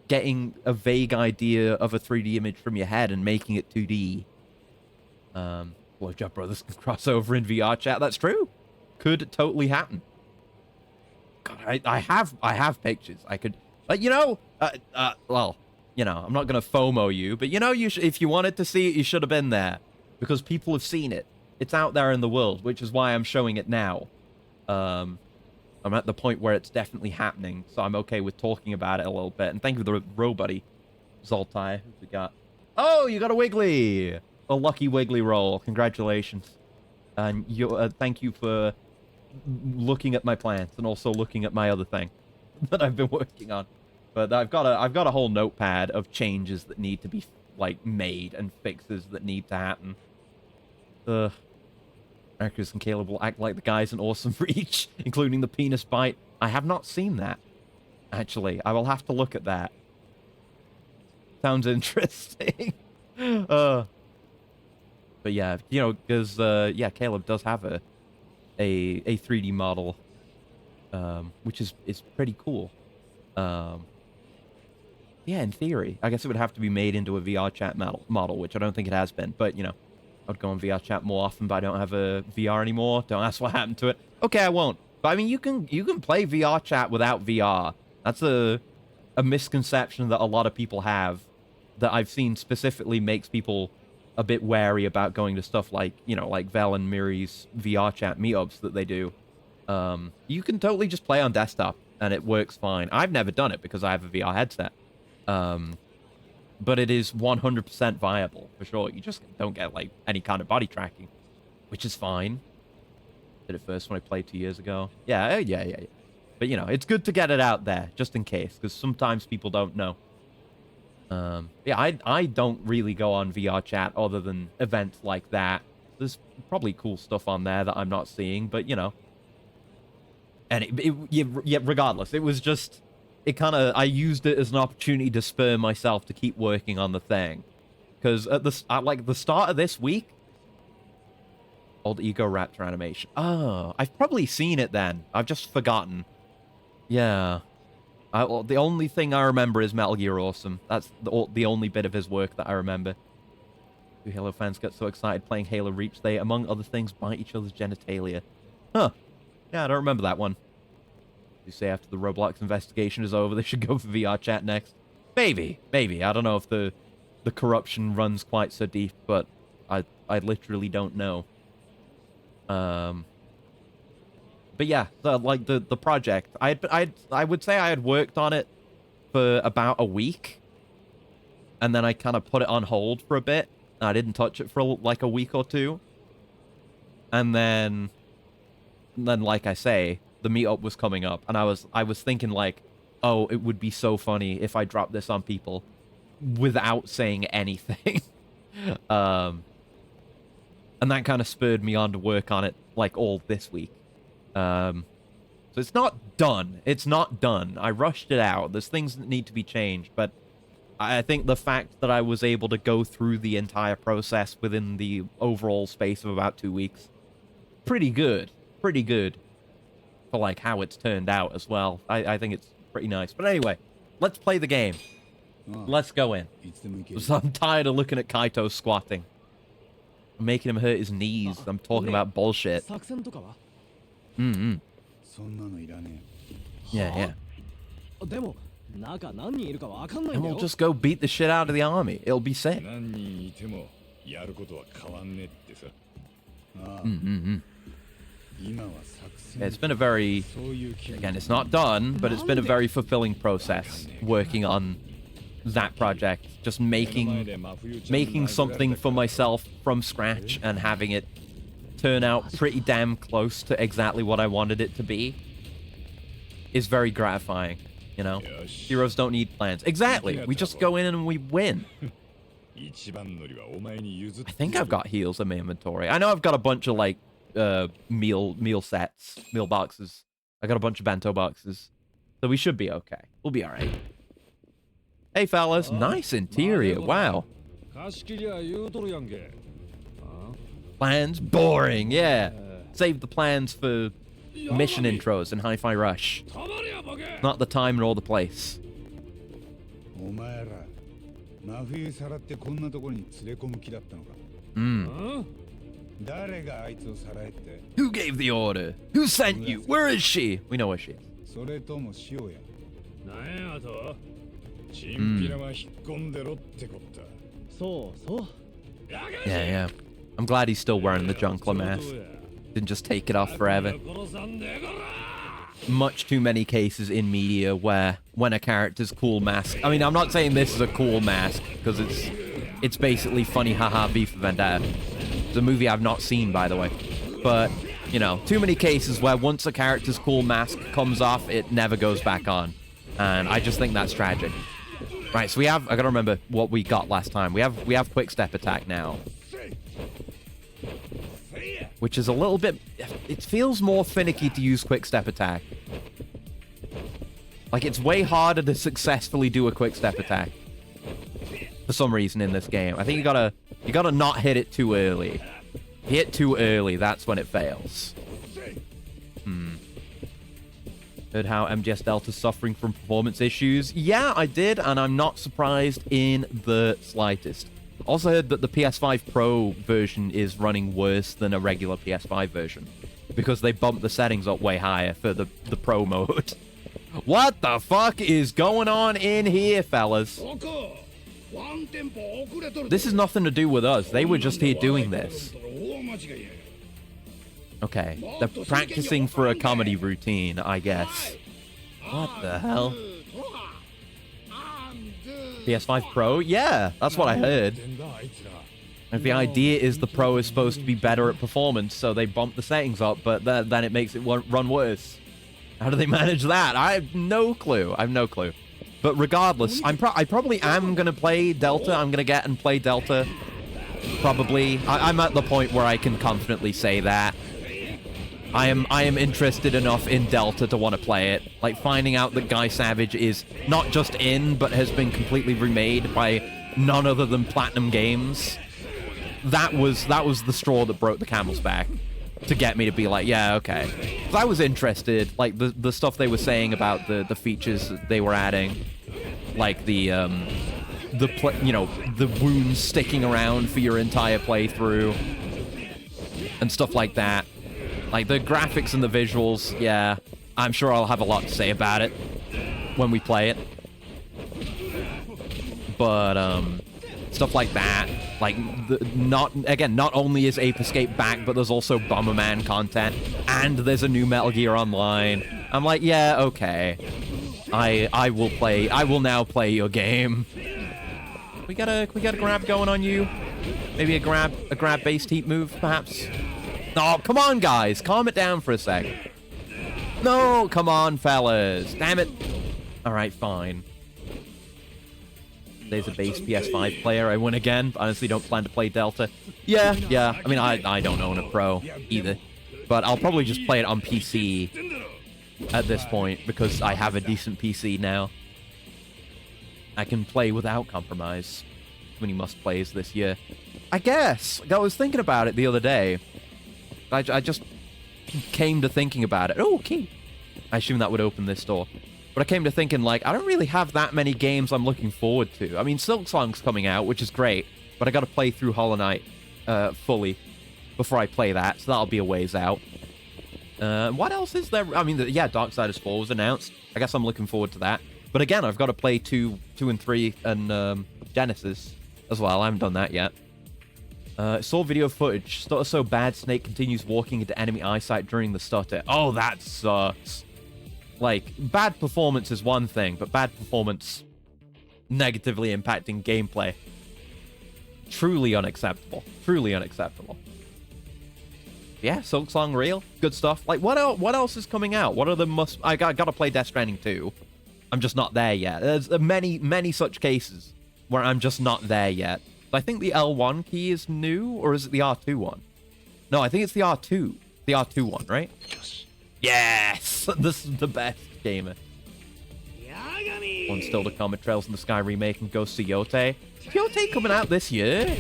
getting a vague idea of a 3D image from your head and making it 2D. Blowjob Brothers can cross over in VR chat. That's true. Could totally happen. God, I have pictures. I could, but well, I'm not gonna FOMO you, but if you wanted to see it, you should have been there, because people have seen it. It's out there in the world, which is why I'm showing it now. I'm at the point where it's definitely happening, so I'm okay with talking about it a little bit. And thank you for the row, buddy. Zoltai, who we got? Oh, you got a Wiggly! A lucky Wiggly roll. Congratulations. And thank you for looking at my plants and also looking at my other thing that I've been working on. But I've got a whole notepad of changes that need to be made and fixes that need to happen. Marcus and Caleb will act like the guys in Awesome Reach, including the penis bite. I have not seen that, actually. I will have to look at that. Sounds interesting. But yeah, because Caleb does have a 3D model, which is pretty cool. Yeah, in theory, I guess it would have to be made into a VR chat model, which I don't think it has been. But I'd go on VR chat more often, but I don't have a VR anymore. Don't ask what happened to it. Okay, I won't. But I mean, you can play VR chat without VR. That's a misconception that a lot of people have, that I've seen specifically makes people a bit wary about going to stuff like Vel and Miri's VR chat meetups that they do. You can totally just play on desktop and it works fine. I've never done it because I have a VR headset. But it is 100% viable, for sure. You just don't get, any kind of body tracking, which is fine. Did it first when I played 2 years ago. Yeah. But, it's good to get it out there, just in case, because sometimes people don't know. Yeah, I don't really go on VR chat other than events like that. There's probably cool stuff on there that I'm not seeing, but, And regardless, it was just... I used it as an opportunity to spur myself to keep working on the thing. Because at the start of this week... Old Ego Raptor animation. Oh, I've probably seen it then. I've just forgotten. Yeah. The only thing I remember is Metal Gear Awesome. That's the only bit of his work that I remember. Do Halo fans get so excited playing Halo Reach they, among other things, bite each other's genitalia? Huh. Yeah, I don't remember that one. You say after the Roblox investigation is over, they should go for VR chat next. Maybe. I don't know if the corruption runs quite so deep, but I literally don't know. But yeah, the project, I would say I had worked on it for about a week, and then I kind of put it on hold for a bit. And I didn't touch it for a week or two, and then like I say, the meetup was coming up, and I was thinking oh, it would be so funny if I dropped this on people without saying anything. And that kind of spurred me on to work on it all this week. So it's not done. It's not done. I rushed it out. There's things that need to be changed, but I think the fact that I was able to go through the entire process within the overall space of about 2 weeks, pretty good. Pretty good. For how it's turned out as well. I think it's pretty nice. But anyway, let's play the game. Let's go in. So I'm tired of looking at Kaito squatting. I'm making him hurt his knees. I'm talking about bullshit. Yeah. And we'll just go beat the shit out of the army. It'll be sick. It's been a very, again, it's not done, but it's been a very fulfilling process working on that project. Just making something for myself from scratch and having it turn out pretty damn close to exactly what I wanted it to be is very gratifying, you know? Heroes don't need plans. Exactly. We just go in and we win. I think I've got heals in my inventory. I know I've got a bunch of, like, meal sets, meal boxes. I got a bunch of bento boxes. So we should be okay. We'll be all right. Hey, fellas. Nice interior. Wow. Plans? Boring, yeah. Save the plans for mission intros and Hi-Fi Rush. Not the time nor the place. Who gave the order? Who sent you? Where is she? We know where she is. Yeah. I'm glad he's still wearing the Junkler mask. Didn't just take it off forever. Much too many cases in media where when a character's cool mask... I mean, I'm not saying this is a cool mask, because it's basically funny haha V for Vendetta. It's a movie I've not seen, by the way. But, you know, too many cases where once a character's cool mask comes off, it never goes back on. And I just think that's tragic. Right, so we have... I gotta remember what we got last time. We have quick step attack now. Which is a little bit... It feels more finicky to use quick step attack. Like, it's way harder to successfully do a quick step attack. For some reason in this game. I think you gotta not hit it too early. Hit too early, that's when it fails. Heard how MGS Delta's suffering from performance issues? Yeah, I did, and I'm not surprised in the slightest. Also heard that the PS5 Pro version is running worse than a regular PS5 version. Because they bumped the settings up way higher for the Pro mode. What the fuck is going on in here, fellas? This is nothing to do with us. They were just here doing this. Okay, they're practicing for a comedy routine, I guess. What the hell? PS5 Pro? Yeah, that's what I heard. And the idea is the Pro is supposed to be better at performance, so they bump the settings up, but then it makes it run worse. How do they manage that? I have no clue. But regardless, I probably am going to play Delta. I'm going to get and play Delta. Probably. I'm at the point where I can confidently say that. I am interested enough in Delta to want to play it. Like, finding out that Guy Savage is not just in, but has been completely remade by none other than Platinum Games. That was the straw that broke the camel's back. To get me to be like, yeah, okay. I was interested, like, the stuff they were saying about the features that they were adding. Like the wounds sticking around for your entire playthrough. And stuff like that. Like, the graphics and the visuals, yeah. I'm sure I'll have a lot to say about it when we play it. But, stuff like that. Like, not only is Ape Escape back, but there's also Bomberman content, and there's a new Metal Gear Online. I'm like, yeah, okay. I will now play your game. We got a grab going on you. Maybe a grab based heat move, perhaps. Oh, come on, guys. Calm it down for a sec. No, come on, fellas. Damn it. All right, fine. There's a base PS5 player. I win again. Honestly, don't plan to play Delta. Yeah. I mean, I don't own a Pro either. But I'll probably just play it on PC at this point because I have a decent PC now. I can play without compromise. Too many must-plays this year. I guess. I was thinking about it the other day. I just came to thinking about it. Oh, key. I assume that would open this door. But I came to thinking, like, I don't really have that many games I'm looking forward to. I mean, Silksong's coming out, which is great, but I gotta play through Hollow Knight fully before I play that, so that'll be a ways out. What else is there? I mean, yeah, Darksiders 4 was announced. I guess I'm looking forward to that. But again, I've got to play 2 and 3 and Genesis as well. I haven't done that yet. Saw video footage. Stutter so bad, Snake continues walking into enemy eyesight during the stutter. Oh, that sucks. Like, bad performance is one thing, but bad performance negatively impacting gameplay. Truly unacceptable. Truly unacceptable. Yeah, Silksong real. Good stuff. Like, what else is coming out? What are the I gotta play Death Stranding 2. I'm just not there yet. There's many such cases where I'm just not there yet. I think the L1 key is new, or is it the R2 one? No, I think it's the R2. The R2 one, right? Yes! This is the best, gamer. One still to come, a Trails in the Sky remake and Ghost of Yote. Yote coming out this year?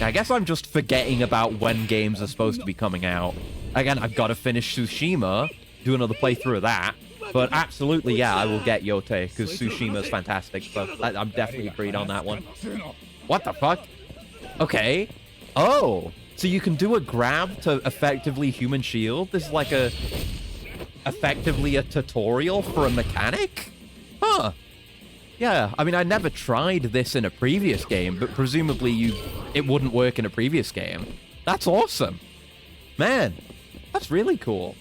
I guess I'm just forgetting about when games are supposed to be coming out. Again, I've got to finish Tsushima, do another playthrough of that. But absolutely, yeah, I will get Yote, because Tsushima is fantastic. So I'm definitely agreed on that one. What the fuck? Okay. Oh, so you can do a grab to effectively human shield? This is like effectively a tutorial for a mechanic? Huh. Yeah, I mean, I never tried this in a previous game, but presumably it wouldn't work in a previous game. That's awesome. Man, that's really cool.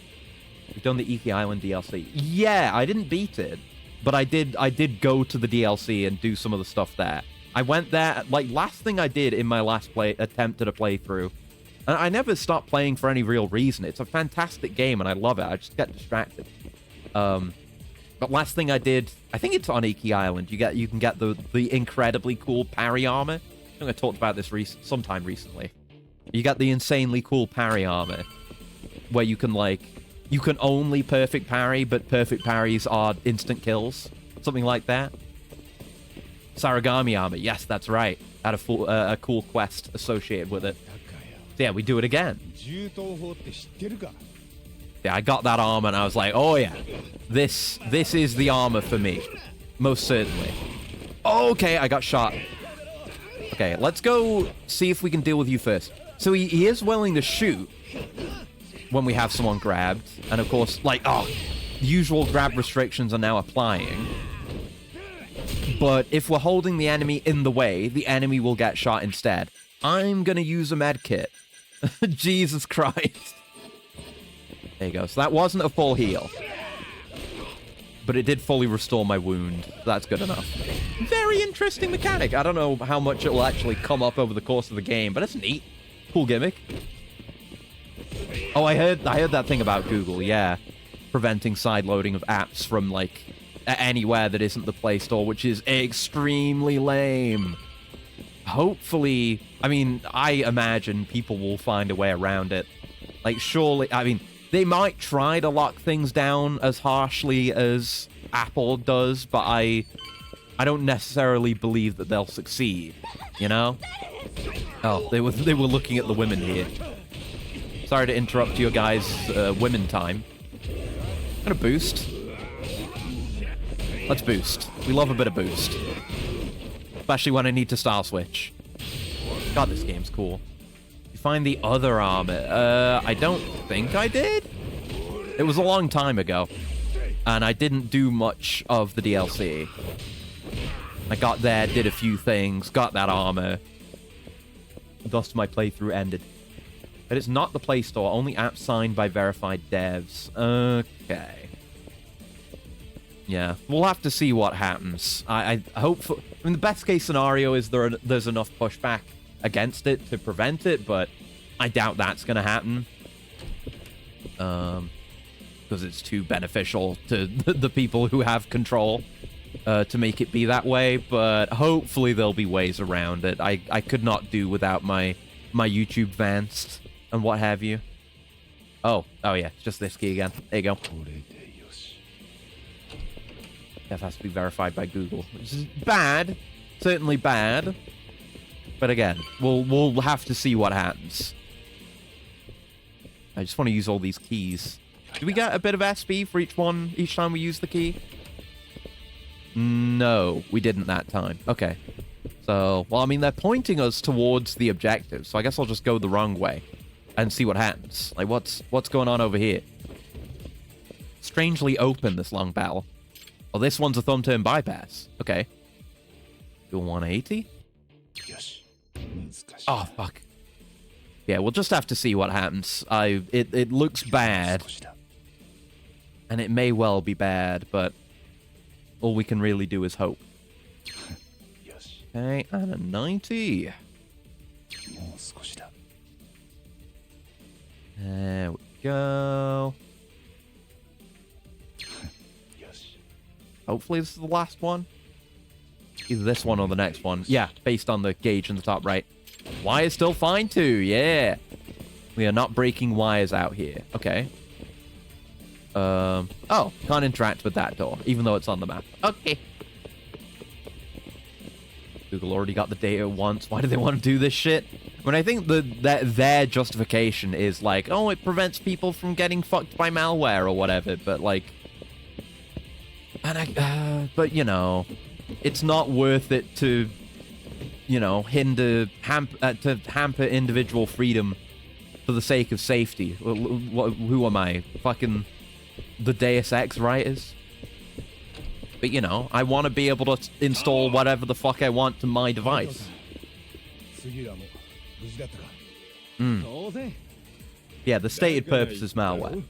We've done the Iki Island DLC. Yeah, I didn't beat it, but I did go to the DLC and do some of the stuff there. I went there, like, last thing I did in my last attempt at a playthrough, and I never stopped playing for any real reason. It's a fantastic game, and I love it. I just get distracted. But last thing I did, I think it's on Iki Island. You can get the incredibly cool parry armor. I think I talked about this sometime recently. You got the insanely cool parry armor, where you can only perfect parry, but perfect parries are instant kills. Something like that. Sarigami armor. Yes, that's right. Had a cool quest associated with it. So yeah, we do it again. Yeah, I got that armor and I was like, oh yeah, this is the armor for me. Most certainly. Okay, I got shot. Okay, let's go see if we can deal with you first. So he is willing to shoot when we have someone grabbed. And of course, the usual grab restrictions are now applying. But if we're holding the enemy in the way, the enemy will get shot instead. I'm going to use a med kit. Jesus Christ. There you go. So that wasn't a full heal. But it did fully restore my wound. That's good enough. Very interesting mechanic. I don't know how much it will actually come up over the course of the game, but it's neat. Cool gimmick. Oh, I heard that thing about Google, yeah. Preventing sideloading of apps from, anywhere that isn't the Play Store, which is extremely lame. Hopefully, I mean, I imagine people will find a way around it. Surely, I mean, they might try to lock things down as harshly as Apple does, but I don't necessarily believe that they'll succeed, you know? Oh, they were looking at the women here. Sorry to interrupt your guys' women time. Gonna boost. Let's boost. We love a bit of boost. Especially when I need to style switch. God, this game's cool. You find the other armor. I don't think I did. It was a long time ago. And I didn't do much of the DLC. I got there, did a few things, got that armor. Thus my playthrough ended. But it's not the Play Store, only apps signed by verified devs. Okay. Yeah, we'll have to see what happens. I hope I mean, the best case scenario is there's enough pushback against it to prevent it, but I doubt that's going to happen. Because it's too beneficial to the people who have control to make it be that way, but hopefully there'll be ways around it. I could not do without my YouTube Vanced and what have you. Oh yeah, it's just this key again. There you go. That has to be verified by Google, which is bad, certainly bad. But again, we'll have to see what happens. I just want to use all these keys. Do we get a bit of SP for each time we use the key? No, we didn't that time. Okay. So, well, I mean, they're pointing us towards the objective, so I guess I'll just go the wrong way and see what happens. Like, what's going on over here? Strangely open, this long battle. Oh, this one's a thumb turn bypass. Okay. Do a 180? Oh, fuck. Yeah, we'll just have to see what happens. It looks bad. And it may well be bad, but all we can really do is hope. Okay, and a 90. There we go. Hopefully this is the last one. Either this one or the next one. Yeah, based on the gauge in the top right. Wire is still fine too, yeah. We are not breaking wires out here. Okay. Oh, can't interact with that door, even though it's on the map. Okay. Google already got the data once. Why do they want to do this shit? When I think that their justification is like, oh, it prevents people from getting fucked by malware or whatever, but like, and but you know, it's not worth it to, you know, to hamper individual freedom for the sake of safety. Who am I? Fucking the Deus Ex writers? But, you know, I want to be able to install whatever the fuck I want to my device. Yeah, the stated purpose is malware.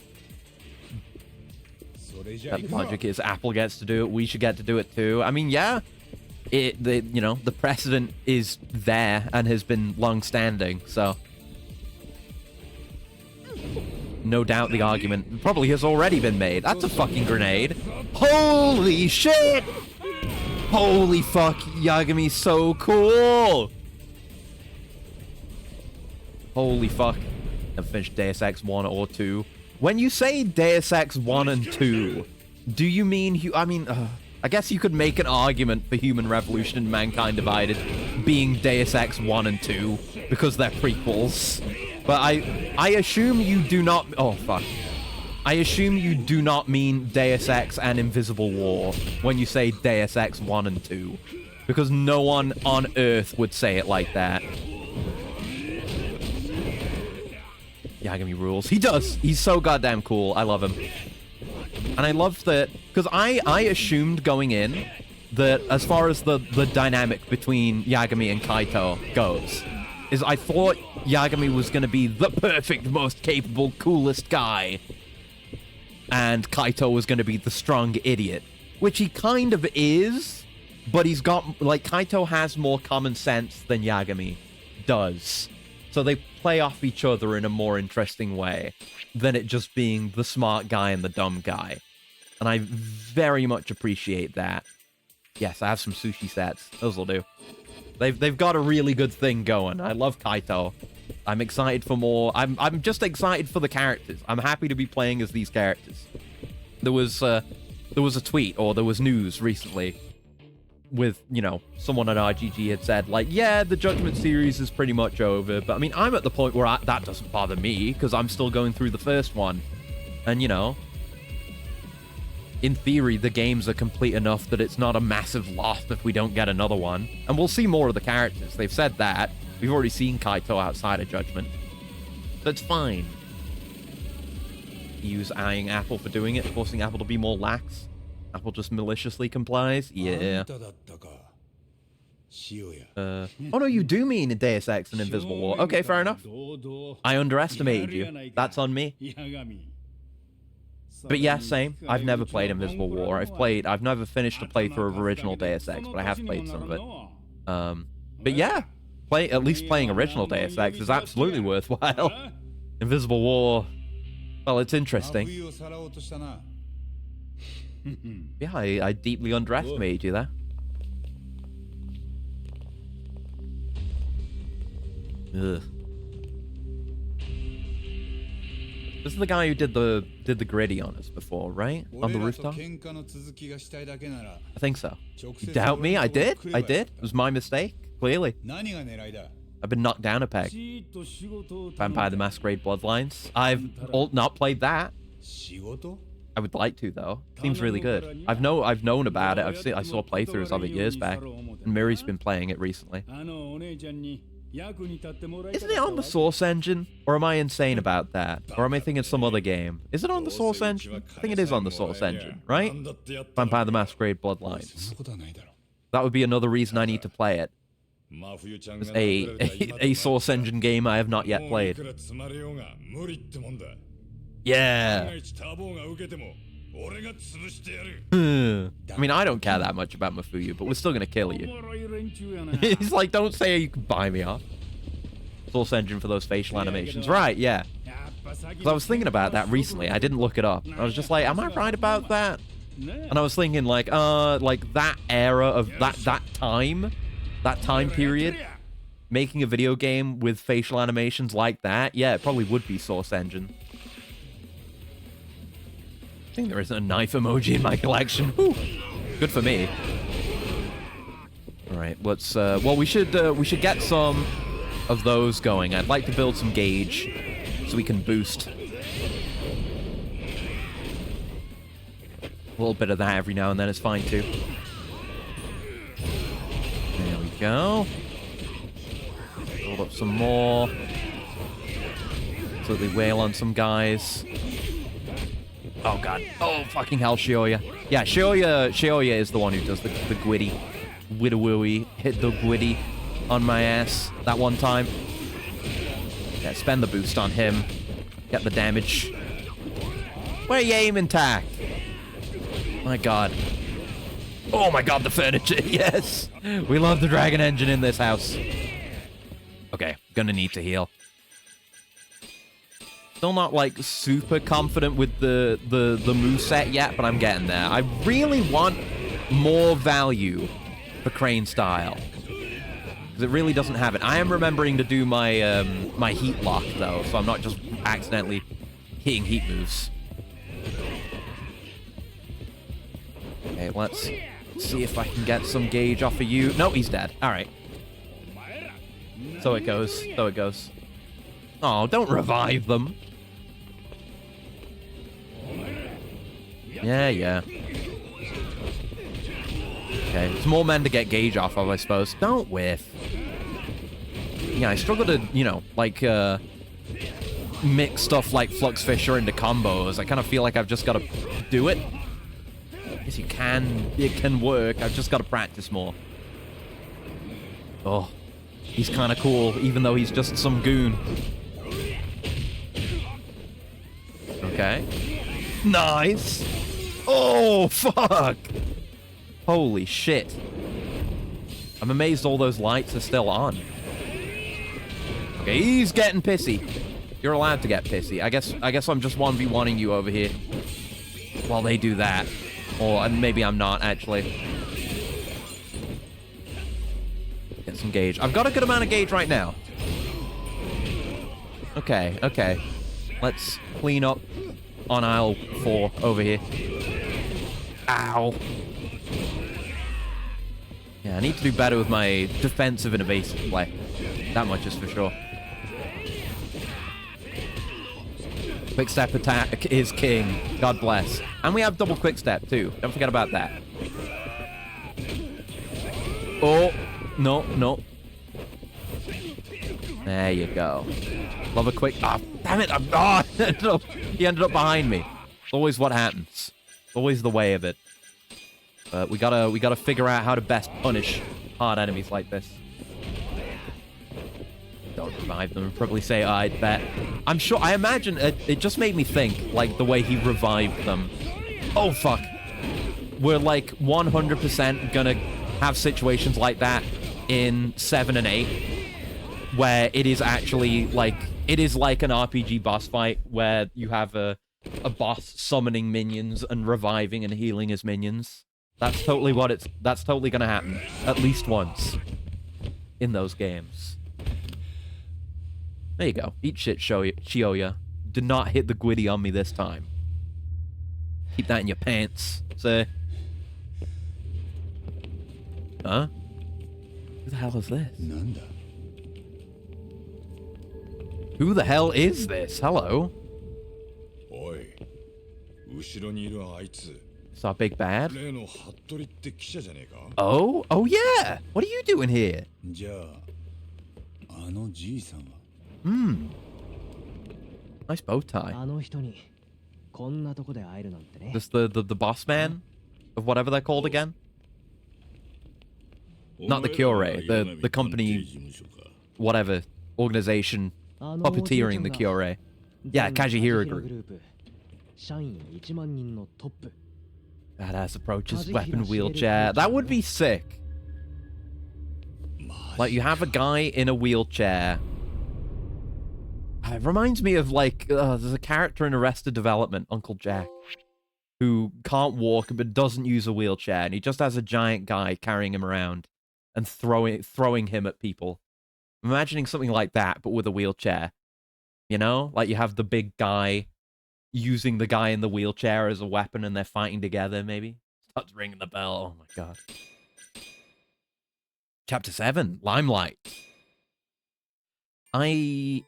That logic is Apple gets to do it, we should get to do it too. I mean, yeah, you know, the precedent is there and has been long-standing, so no doubt the argument probably has already been made. That's a fucking grenade. Holy shit! Holy fuck, Yagami's so cool! Holy fuck. I've finished Deus Ex 1 or 2. When you say Deus Ex 1 and 2, do you mean... I guess you could make an argument for Human Revolution and Mankind Divided being Deus Ex 1 and 2, because they're prequels. But I assume you do not... Oh, fuck. I assume you do not mean Deus Ex and Invisible War when you say Deus Ex 1 and 2. Because no one on Earth would say it like that. Yagami rules. He does! He's so goddamn cool. I love him. And I love that... Because I assumed going in that as far as the dynamic between Yagami and Kaito goes, is I thought Yagami was going to be the perfect, most capable, coolest guy. And Kaito was going to be the strong idiot. Which he kind of is, but he's got... Like, Kaito has more common sense than Yagami does. So they play off each other in a more interesting way than it just being the smart guy and the dumb guy. And I very much appreciate that. Yes, I have some sushi sets. Those will do. They've got a really good thing going. I love Kaito. I'm excited for more. I'm just excited for the characters. I'm happy to be playing as these characters. There was a tweet, or there was news recently with, you know, someone at RGG had said, like, yeah, the Judgment series is pretty much over. But, I mean, I'm at the point where that doesn't bother me, because I'm still going through the first one. And, you know, in theory, the games are complete enough that it's not a massive loss if we don't get another one. And we'll see more of the characters. They've said that. We've already seen Kaito outside of Judgment. So it's fine. Use eyeing Apple for doing it, forcing Apple to be more lax. Apple just maliciously complies? Yeah. Oh no, you do mean in Deus Ex and Invisible War. Okay, fair enough. I underestimated you. That's on me. But yeah, same. I've never played Invisible War. I've never finished a playthrough of original Deus Ex, but I have played some of it. But yeah, at least playing original Deus Ex is absolutely worthwhile. Invisible War, well, it's interesting. Yeah, I deeply underestimated you there. Ugh. This is the guy who did the gritty on us before, right? On the rooftop? I think so. You doubt me? I did. It was my mistake, clearly. I've been knocked down a peg. Vampire the Masquerade Bloodlines. I've not played that. I would like to, though. Seems really good. I've known about it. I saw playthroughs of it years back, and Miri's been playing it recently. Isn't it on the Source engine? Or am I insane about that? Or am I thinking some other game? Is it on the Source engine? I think it is on the Source engine, right? Vampire the Masquerade Bloodlines. That would be another reason I need to play it. It's a Source engine game I have not yet played. Yeah. I mean, I don't care that much about Mafuyu, but we're still gonna kill you. He's like, don't say you can buy me off. Source engine for those facial animations. Right, yeah. Because I was thinking about that recently. I didn't look it up. I was just like, am I right about that? And I was thinking like that era of that time period, making a video game with facial animations like that, yeah, it probably would be Source Engine. I think there isn't a knife emoji in my collection. Whew. Good for me. All right, let's. Well, we should get some of those going. I'd like to build some gauge so we can boost a little bit of that every now and then is fine too. There we go. Build up some more. So they wail on some guys. Oh god. Oh fucking hell, Shioya. Yeah, Shioya is the one who does the gwitty. Widowooey. Hit the gwitty on my ass that one time. Yeah, spend the boost on him. Get the damage. Where are you aiming, Tack? My god. Oh my god, the furniture. Yes. We love the dragon engine in this house. Okay, gonna need to heal. Still not, like, super confident with the moveset yet, but I'm getting there. I really want more value for Crane style. Because it really doesn't have it. I am remembering to do my, my heat lock, though, so I'm not just accidentally hitting heat moves. Okay, let's see if I can get some gauge off of you. No, he's dead. All right. So it goes. So it goes. Oh, don't revive them. Yeah, yeah. Okay, there's more men to get gauge off of, I suppose. Don't whiff. Yeah, I struggle to, you know, like, mix stuff like Flux Fisher into combos. I kind of feel like I've just got to do it. Yes, you can. It can work. I've just got to practice more. Oh, he's kind of cool, even though he's just some goon. Okay. Nice. Oh, fuck. Holy shit. I'm amazed all those lights are still on. Okay, he's getting pissy. You're allowed to get pissy. I guess I'm just 1v1ing you over here while they do that. Or maybe I'm not, actually. Get some gauge. I've got a good amount of gauge right now. Okay, okay. Let's clean up on aisle 4 over here. Ow. Yeah, I need to do better with my defensive and evasive play. That much is for sure. Quick step attack is king. God bless. And we have double quick step too. Don't forget about that. Oh, no, no. There you go. Love a quick... Ah, oh, damn it. Oh, he ended up behind me. It's always what happens. It's always the way of it. But we gotta figure out how to best punish hard enemies like this. Don't revive them and probably say, I bet. I'm sure, I imagine it just made me think, like, the way he revived them. Oh, fuck. We're, like, 100% gonna have situations like that in 7 and 8, where it is actually, like, it is like an RPG boss fight, where you have a boss summoning minions and reviving and healing his minions. That's totally what that's totally gonna happen. At least once. In those games. There you go. Eat shit, Shioya. Did not hit the gwitty on me this time. Keep that in your pants, sir. Huh? Who the hell is this? Who the hell is this? Hello? It's our big bad. Oh? Oh yeah! What are you doing here? Hmm. Nice bow tie. This the boss man of whatever they're called again? Not the Kyorei, the company, whatever, organization, puppeteering the Kyorei. Yeah, Kajihira Group. Badass approaches, weapon wheelchair. That would be sick. Like, you have a guy in a wheelchair It reminds me of, like, there's a character in Arrested Development, Uncle Jack, who can't walk but doesn't use a wheelchair, and he just has a giant guy carrying him around and throwing him at people. I'm imagining something like that, but with a wheelchair. You know? Like, you have the big guy using the guy in the wheelchair as a weapon, and they're fighting together, maybe? Starts ringing the bell. Oh, my God. Chapter 7, Limelight. I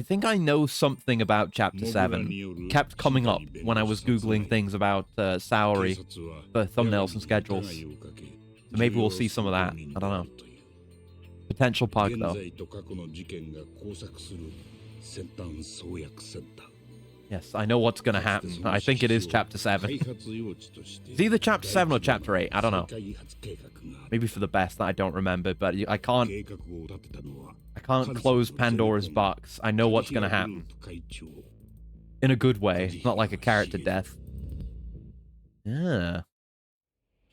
think I know something about Chapter 7. Kept coming up when I was Googling things about Saori for thumbnails and schedules. So maybe we'll see some of that. I don't know. Potential pug, though. Yes, I know what's going to happen. I think it is Chapter 7. It's either Chapter 7 or Chapter 8. I don't know. Maybe for the best that I don't remember, but I can't close Pandora's box. I know what's going to happen. In a good way. Not like a character death. Yeah.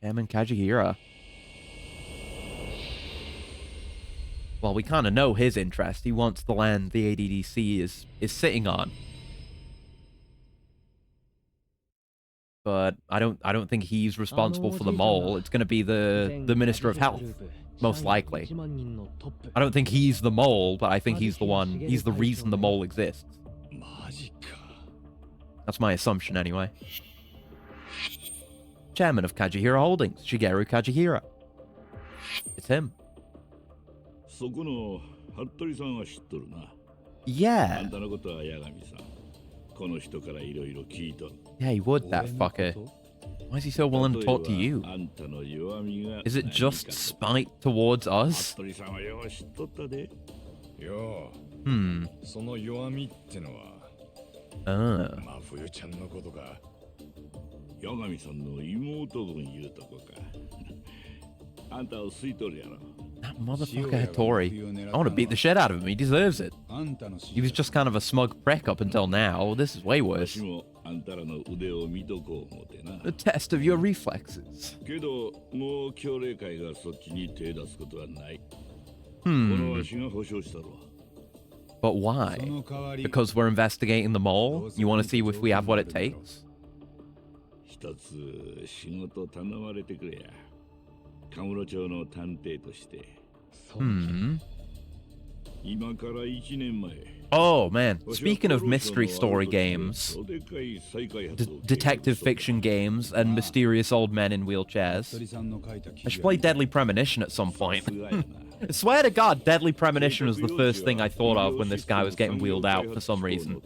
Chairman Kajihira. Well, we kind of know his interest. He wants the land the ADDC is sitting on. But I don't think he's responsible for the mole. It's going to be the Minister of Health, most likely. I don't think he's the mole, but I think he's the one. He's the reason the mole exists. That's my assumption, anyway. Chairman of Kajihira Holdings, Shigeru Kajihira. It's him. Yeah. Yeah, he would, that fucker. Why is he so willing to talk to you? Is it just spite towards us? That motherfucker Hattori. I want to beat the shit out of him. He deserves it. He was just kind of a smug prick up until now. This is way worse. A test of your reflexes. But why? Because we're investigating the mole? You want to see if we have what it takes? Oh, man. Speaking of mystery story games, detective fiction games, and mysterious old men in wheelchairs, I should play Deadly Premonition at some point. I swear to God, Deadly Premonition was the first thing I thought of when this guy was getting wheeled out for some reason.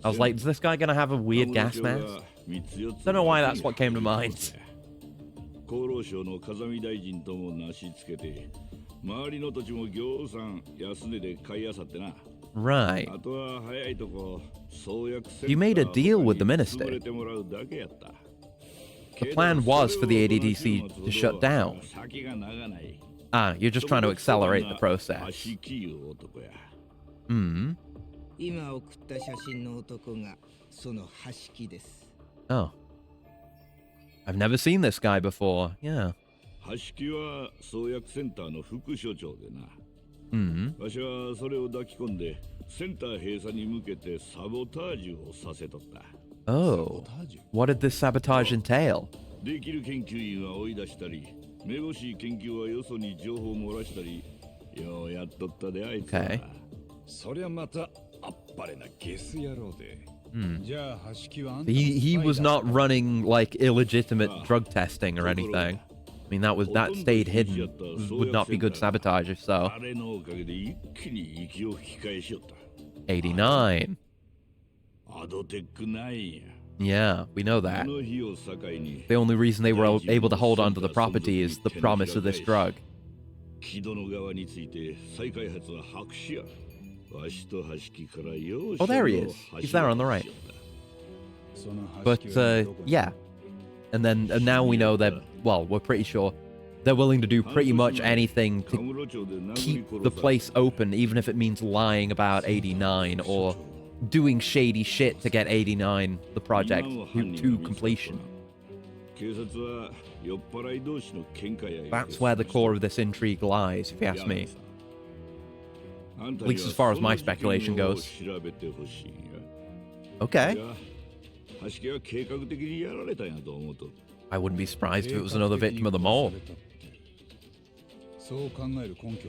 I was like, is this guy gonna have a weird gas mask? Don't know why that's what came to mind. Right. You made a deal with the minister. The plan was for the ADDC to shut down. Ah, you're just trying to accelerate the process. Oh. I've never seen this guy before. Yeah. Oh. What did this sabotage entail? Okay. He was not running like illegitimate drug testing or anything. I mean, that stayed hidden. Would not be good sabotage if so. 89. Yeah, we know that. The only reason they were able to hold on to the property is the promise of this drug. Oh, there he is. He's there on the right. But, yeah. And now we know that, well, we're pretty sure they're willing to do pretty much anything to keep the place open, even if it means lying about 89 or doing shady shit to get 89, the project, to completion. That's where the core of this intrigue lies, if you ask me. At least as far as my speculation goes. Okay. I wouldn't be surprised if it was another victim of the mole.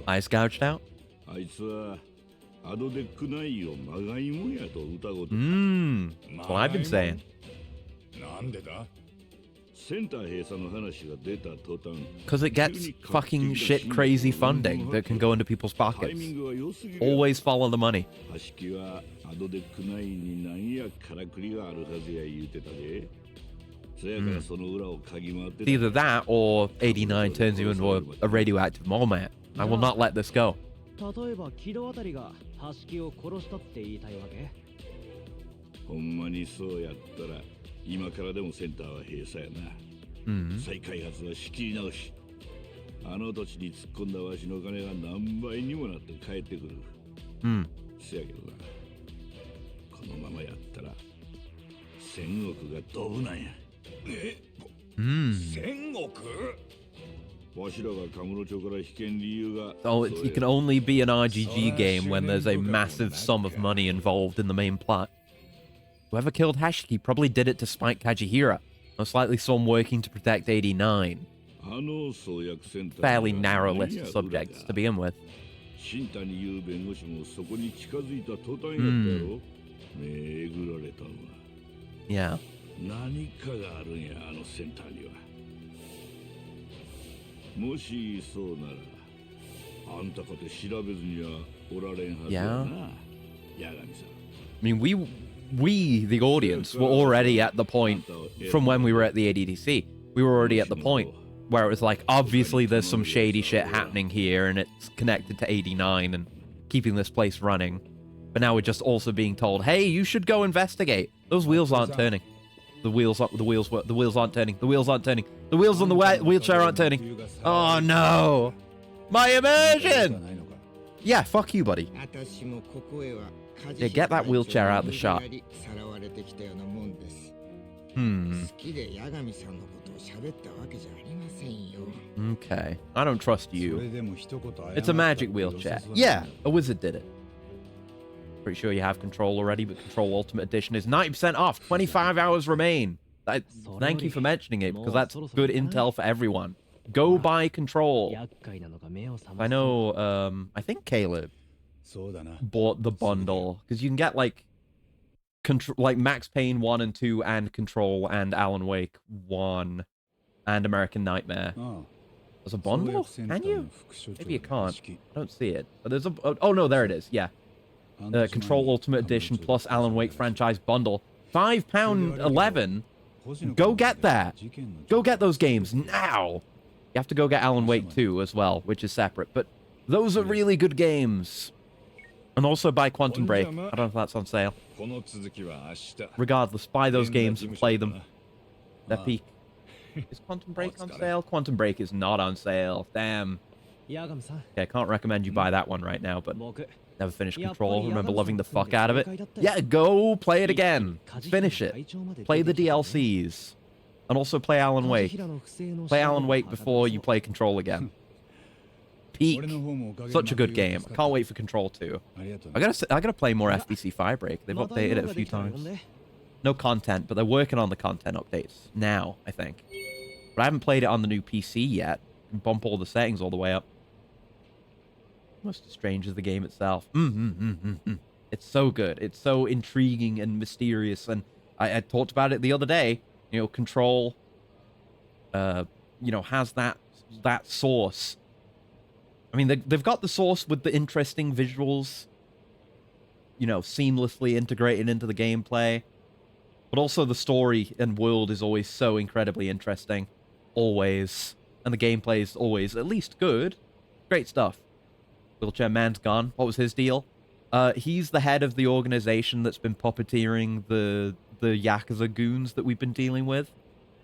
Eyes gouged out? That's what I've been saying. Because it gets fucking shit crazy funding that can go into people's pockets. Always follow the money. Either that or 89 turns you into a radioactive mole man. I will not let this go. Oh, it can only be an RGG game when there's a massive sum of money involved in the main plot. Whoever killed Hashiki probably did it to spite Kajihira, most likely some working to protect 89. Fairly narrow list of subjects to begin with. Yeah. Yeah. I mean, we, the audience, were already at the point from when we were at the ADDC. We were already at the point where it was like, obviously there's some shady shit happening here and it's connected to 89 and keeping this place running. But now we're just also being told, hey, you should go investigate. Those wheels aren't turning. The wheels aren't turning. The wheels aren't turning. The wheels on the wheelchair aren't turning. Oh no! My immersion! Yeah, fuck you, buddy. Yeah, get that wheelchair out of the shot. Okay. I don't trust you. It's a magic wheelchair. Yeah, a wizard did it. Pretty sure you have Control already, but Control Ultimate Edition is 90% off. 25 hours remain. Thank you for mentioning it, because that's good intel for everyone. Go buy Control. I know, I think Caleb bought the bundle, because you can get, like Max Payne 1 and 2 and Control and Alan Wake 1 and American Nightmare. As a bundle? Can you? Maybe you can't. I don't see it. But there's a... Oh, no, there it is. Yeah. Control Ultimate Edition plus Alan Wake franchise bundle. £5.11. Go get that. Go get those games now. You have to go get Alan Wake 2 as well, which is separate. But those are really good games. And also buy Quantum Break. I don't know if that's on sale. Regardless, buy those games and play them. They're peak. Is Quantum Break on sale? Quantum Break is not on sale. Damn. Yeah, I can't recommend you buy that one right now, but never finished Control. Remember loving the fuck out of it? Yeah, go play it again. Finish it. Play the DLCs. And also play Alan Wake. Play Alan Wake before you play Control again. Peak. Such a good game. I can't wait for Control 2. I gotta play more FBC Firebreak. They've updated it a few times. No content, but they're working on the content updates now, I think. But I haven't played it on the new PC yet. I can bump all the settings all the way up. Almost as strange as the game itself. It's so good. It's so intriguing and mysterious. And I talked about it the other day. You know, Control, you know, has that source. I mean, they've got the source with the interesting visuals, you know, seamlessly integrated into the gameplay. But also the story and world is always so incredibly interesting. Always. And the gameplay is always at least good. Great stuff. Wheelchair Man's gone. What was his deal? He's the head of the organization that's been puppeteering the Yakuza goons that we've been dealing with.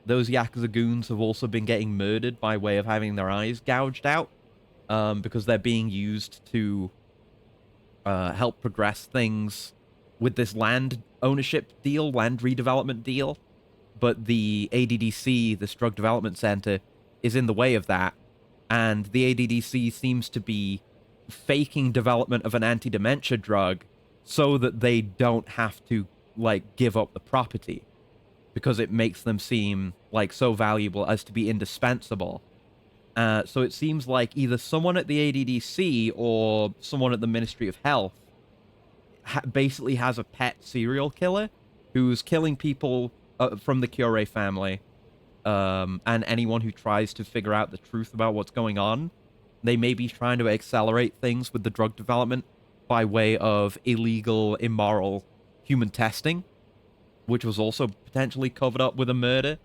Those Yakuza goons have also been getting murdered by way of having their eyes gouged out. Because they're being used to help progress things with this land ownership deal, land redevelopment deal. But the ADDC, this Drug Development Center, is in the way of that. And the ADDC seems to be faking development of an anti-dementia drug so that they don't have to, like, give up the property, because it makes them seem, like, so valuable as to be indispensable. So it seems like either someone at the ADDC or someone at the Ministry of Health basically has a pet serial killer who's killing people from the Curie family, and anyone who tries to figure out the truth about what's going on. They may be trying to accelerate things with the drug development by way of illegal, immoral human testing, which was also potentially covered up with a murder.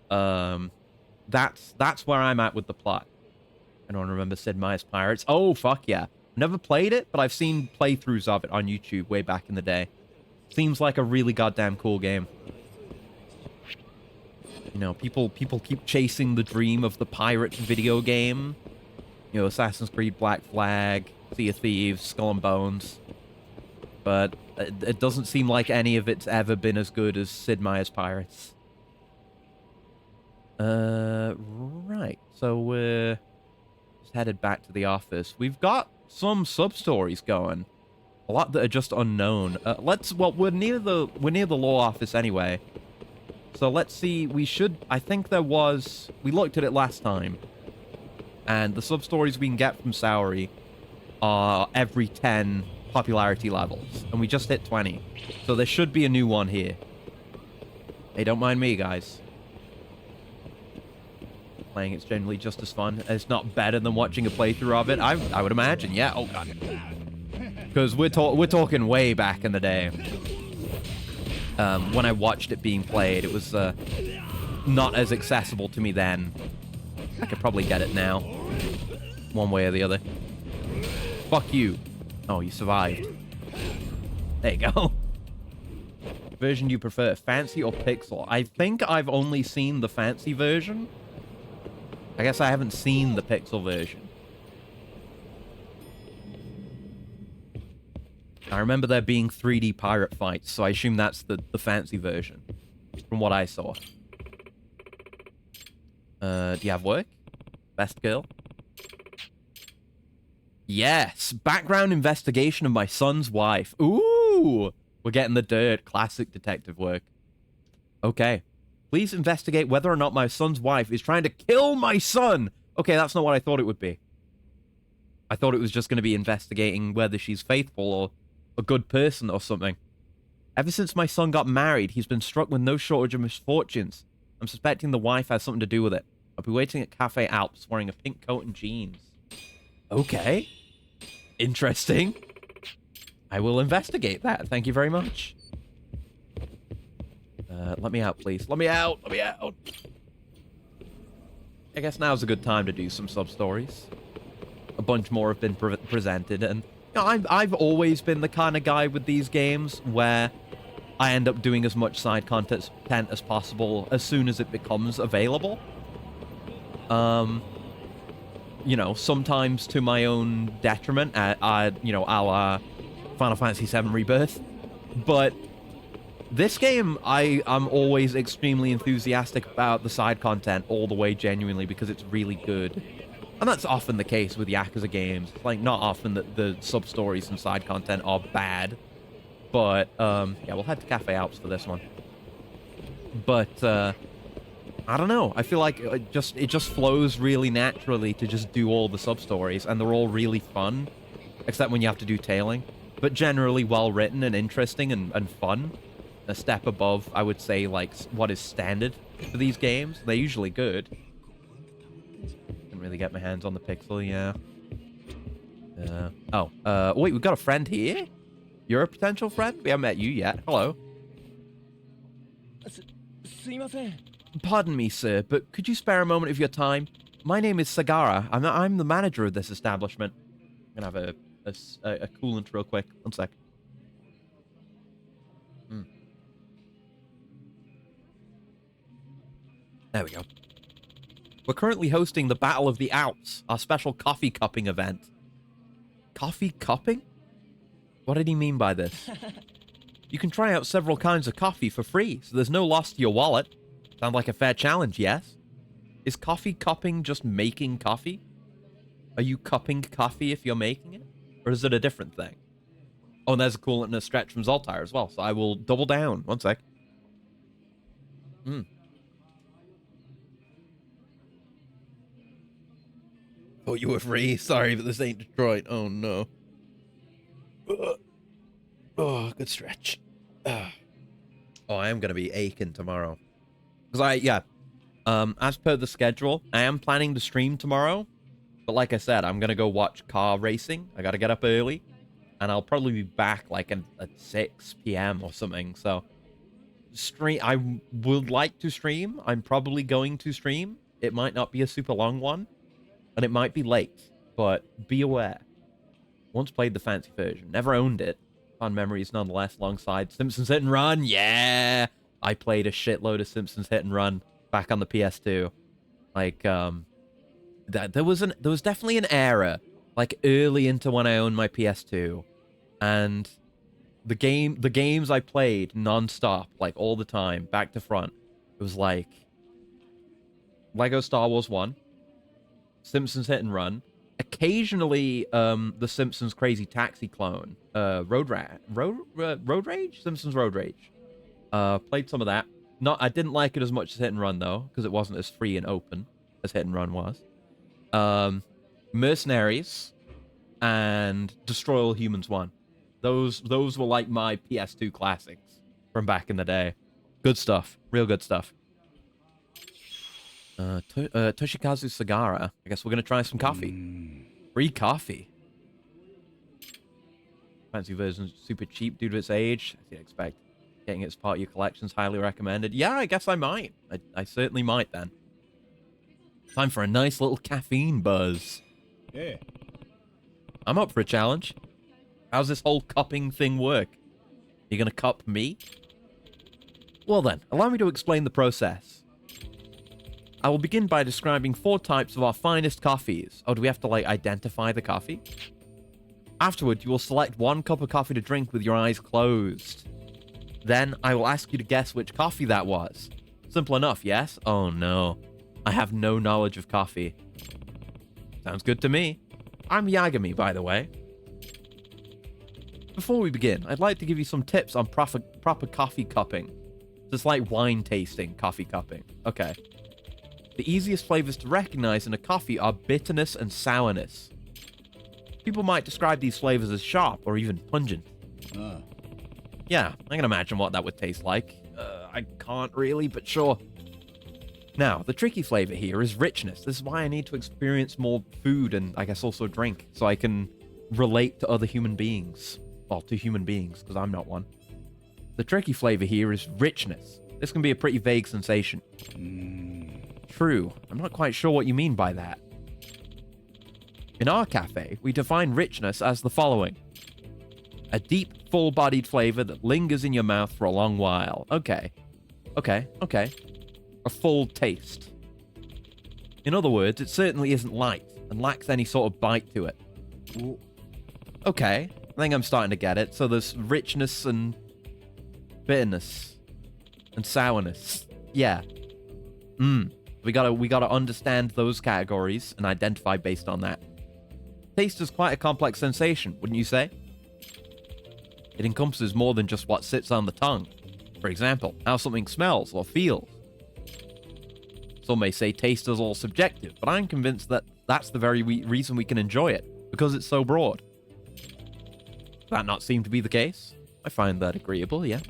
That's where I'm at with the plot. I don't remember Sid Meier's Pirates. Oh, fuck yeah. Never played it, but I've seen playthroughs of it on YouTube way back in the day. Seems like a really goddamn cool game. You know, people keep chasing the dream of the pirate video game. You know, Assassin's Creed, Black Flag, Sea of Thieves, Skull and Bones. But it doesn't seem like any of it's ever been as good as Sid Meier's Pirates. Right. So we're just headed back to the office. We've got some sub-stories going. A lot that are just unknown. Well, we're near the law office anyway. So let's see, I think there was, we looked at it last time. And the sub-stories we can get from Saori are every 10 popularity levels. And we just hit 20. So there should be a new one here. Hey, don't mind me, guys. Playing it's generally just as fun. It's not better than watching a playthrough of it. I would imagine, yeah. Oh, God. Because we're talking way back in the day. When I watched it being played, it was not as accessible to me then. I could probably get it now. One way or the other. Fuck you. Oh, you survived. There you go. Version you prefer, fancy or pixel? I think I've only seen the fancy version. I guess I haven't seen the pixel version. I remember there being 3D pirate fights, so I assume that's the fancy version, from what I saw. Do you have work? Best girl? Yes! Background investigation of my son's wife. Ooh! We're getting the dirt. Classic detective work. Okay. Please investigate whether or not my son's wife is trying to kill my son! Okay, that's not what I thought it would be. I thought it was just going to be investigating whether she's faithful or a good person or something. Ever since my son got married, he's been struck with no shortage of misfortunes. I'm suspecting the wife has something to do with it. I'll be waiting at Cafe Alps wearing a pink coat and jeans. Okay. Interesting. I will investigate that. Thank you very much. Let me out, please. Let me out. Let me out. I guess now's a good time to do some sub-stories. A bunch more have been presented, and you know, I've always been the kind of guy with these games where I end up doing as much side content as possible as soon as it becomes available. You know, sometimes to my own detriment, you know, a la Final Fantasy VII Rebirth. But this game, I'm always extremely enthusiastic about the side content all the way genuinely because it's really good. And that's often the case with Yakuza games. It's like, not often that the sub-stories and side content are bad. But, yeah, we'll head to Cafe Alps for this one. But, I don't know. I feel like it just flows really naturally to just do all the sub-stories, and they're all really fun, except when you have to do tailing. But generally well-written and interesting and fun. A step above, I would say, like, what is standard for these games. They're usually good. Didn't really get my hands on the pixel, yeah. Wait, we've got a friend here? You're a potential friend? We haven't met you yet. Hello. Pardon me, sir, but could you spare a moment of your time? My name is Sagara. I'm the manager of this establishment. I'm gonna have a coolant real quick. One sec. There we go. We're currently hosting the Battle of the Alps, our special coffee cupping event. Coffee cupping? What did he mean by this? You can try out several kinds of coffee for free, so there's no loss to your wallet. Sounds like a fair challenge, yes? Is coffee cupping just making coffee? Are you cupping coffee if you're making it? Or is it a different thing? Oh, and there's a coolant and a stretch from Zoltar as well. So I will double down. One sec. Oh, you were free? Sorry, but this ain't Detroit. Oh, no. Oh, good stretch. Oh, I am going to be aching tomorrow. Because as per the schedule, I am planning to stream tomorrow. But like I said, I'm going to go watch car racing. I got to get up early. And I'll probably be back like at 6 p.m. or something. So I would like to stream. I'm probably going to stream. It might not be a super long one. And it might be late. But be aware. Once played the fancy version. Never owned it. Fun memories nonetheless alongside Simpsons Hit and Run. Yeah! I played a shitload of Simpsons Hit and Run back on the PS2. Like, there was definitely an era, like early into when I owned my PS2, and the games I played non-stop, like all the time, back to front. It was like Lego Star Wars 1, Simpsons Hit and Run, occasionally the Simpsons Crazy Taxi clone, Road Rage, Simpsons Road Rage. Played some of that. I didn't like it as much as Hit and Run though, because it wasn't as free and open as Hit and Run was. Mercenaries and Destroy All Humans 1. Those were like my PS2 classics from back in the day. Good stuff. Real good stuff. Toshikazu Sagara. I guess we're going to try some coffee. Free coffee. Fancy version, super cheap due to its age. As you'd expect. Getting it as part of your collection's highly recommended. Yeah, I guess I might. I certainly might then. Time for a nice little caffeine buzz. Yeah. I'm up for a challenge. How's this whole cupping thing work? You gonna cup me? Well then, allow me to explain the process. I will begin by describing 4 types of our finest coffees. Oh, do we have to, like, identify the coffee? Afterward, you will select 1 cup of coffee to drink with your eyes closed. Then, I will ask you to guess which coffee that was. Simple enough, yes? Oh no. I have no knowledge of coffee. Sounds good to me. I'm Yagami, by the way. Before we begin, I'd like to give you some tips on proper coffee cupping. Just like wine tasting, coffee cupping. Okay. The easiest flavors to recognize in a coffee are bitterness and sourness. People might describe these flavors as sharp or even pungent. Yeah, I can imagine what that would taste like. I can't really, but sure. Now, the tricky flavor here is richness. This is why I need to experience more food and I guess also drink, so I can relate to other human beings. Well, to human beings, because I'm not one. The tricky flavor here is richness. This can be a pretty vague sensation. True, I'm not quite sure what you mean by that. In our cafe, we define richness as the following. A deep, full-bodied flavor that lingers in your mouth for a long while. Okay. A full taste. In other words, it certainly isn't light and lacks any sort of bite to it. Okay, I think I'm starting to get it. So there's richness and bitterness and sourness. Yeah. We gotta understand those categories and identify based on that. Taste is quite a complex sensation, wouldn't you say? It encompasses more than just what sits on the tongue. For example, how something smells or feels. Some may say taste is all subjective, but I'm convinced that that's the very reason we can enjoy it, because it's so broad. Does that not seem to be the case? I find that agreeable, yeah.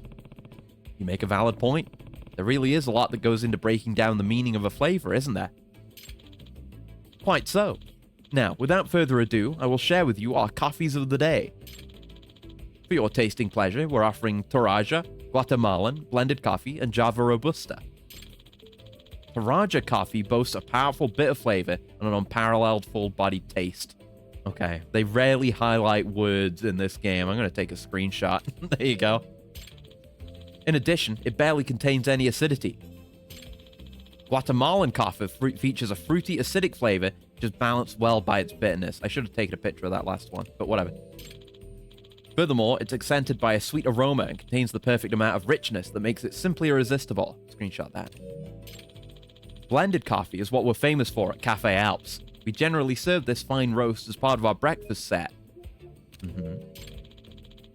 You make a valid point. There really is a lot that goes into breaking down the meaning of a flavor, isn't there? Quite so. Now, without further ado, I will share with you our coffees of the day. For your tasting pleasure, we're offering Toraja, Guatemalan, blended coffee, and Java Robusta. Toraja coffee boasts a powerful bitter flavor and an unparalleled full-bodied taste. Okay, they rarely highlight words in this game. I'm going to take a screenshot. There you go. In addition, it barely contains any acidity. Guatemalan coffee features a fruity, acidic flavor, which is balanced well by its bitterness. I should have taken a picture of that last one, but whatever. Furthermore, it's accented by a sweet aroma and contains the perfect amount of richness that makes it simply irresistible. Screenshot that. Blended coffee is what we're famous for at Cafe Alps. We generally serve this fine roast as part of our breakfast set.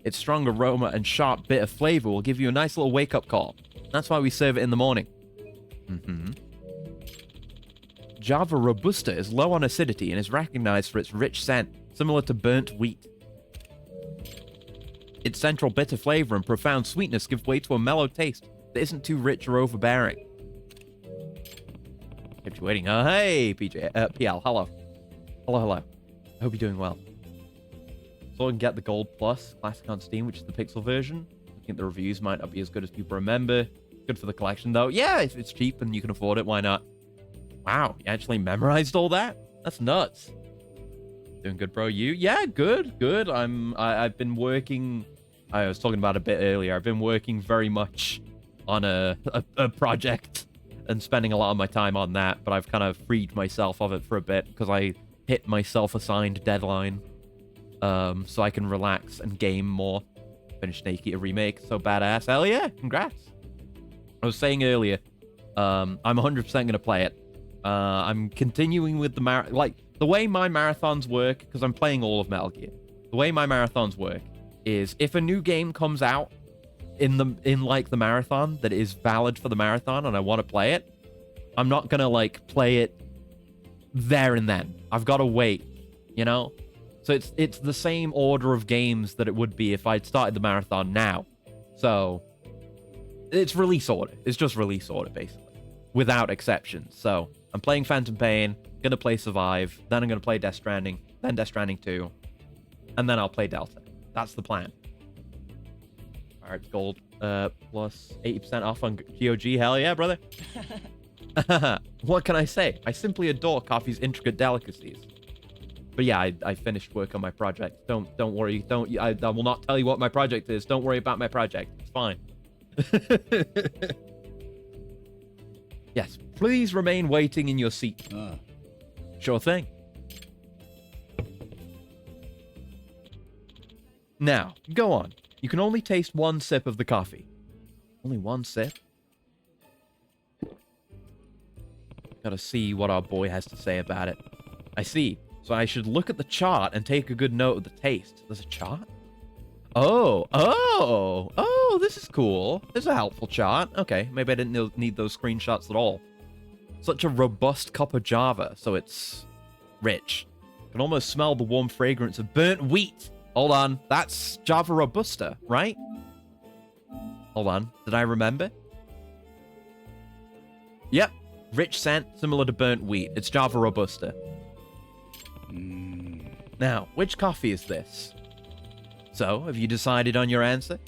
Its strong aroma and sharp, bitter flavor will give you a nice little wake-up call. That's why we serve it in the morning. Java Robusta is low on acidity and is recognized for its rich scent, similar to burnt wheat. Its central bitter flavor and profound sweetness give way to a mellow taste that isn't too rich or overbearing. Kept you waiting. Oh, hey, PL. Hello. Hello. I hope you're doing well. So I can get the Gold Plus Classic on Steam, which is the Pixel version. I think the reviews might not be as good as people remember. Good for the collection, though. Yeah, if it's cheap and you can afford it, why not? Wow, you actually memorized all that? That's nuts. Doing good, bro. You? Yeah, good. I've been working... I was talking about it a bit earlier. I've been working very much on a project and spending a lot of my time on that, but I've kind of freed myself of it for a bit because I hit my self-assigned deadline. So I can relax and game more. Finish Snake Eater Remake. So badass. Hell yeah. Congrats. I was saying earlier, I'm 100% going to play it. I'm continuing with the way my marathons work, because I'm playing all of Metal Gear. The way my marathons work is if a new game comes out in the marathon that is valid for the marathon and I want to play it, I'm not going to play it there and then. I've got to wait, you know? So it's the same order of games that it would be if I'd started the marathon now. So it's release order. It's just release order, basically, without exceptions. So I'm playing Phantom Pain, gonna play Survive, then I'm gonna play Death Stranding, then Death Stranding 2, and then I'll play Delta. That's the plan. All right, Gold plus 80% off on GOG. Hell yeah, brother. What can I say? I simply adore coffee's intricate delicacies. But yeah, I finished work on my project. Don't worry. I will not tell you what my project is. Don't worry about my project. It's fine. Yes, please remain waiting in your seat. Sure thing. Now, go on. You can only taste one sip of the coffee. Only one sip? Gotta see what our boy has to say about it. I see. So I should look at the chart and take a good note of the taste. There's a chart? Oh, this is cool. There's a helpful chart. Okay, maybe I didn't need those screenshots at all. Such a robust cup of Java, so it's rich. I can almost smell the warm fragrance of burnt wheat. Hold on, that's Java Robusta, right? Hold on, did I remember? Yep, rich scent, similar to burnt wheat. It's Java Robusta. Now, which coffee is this? So, have you decided on your answer?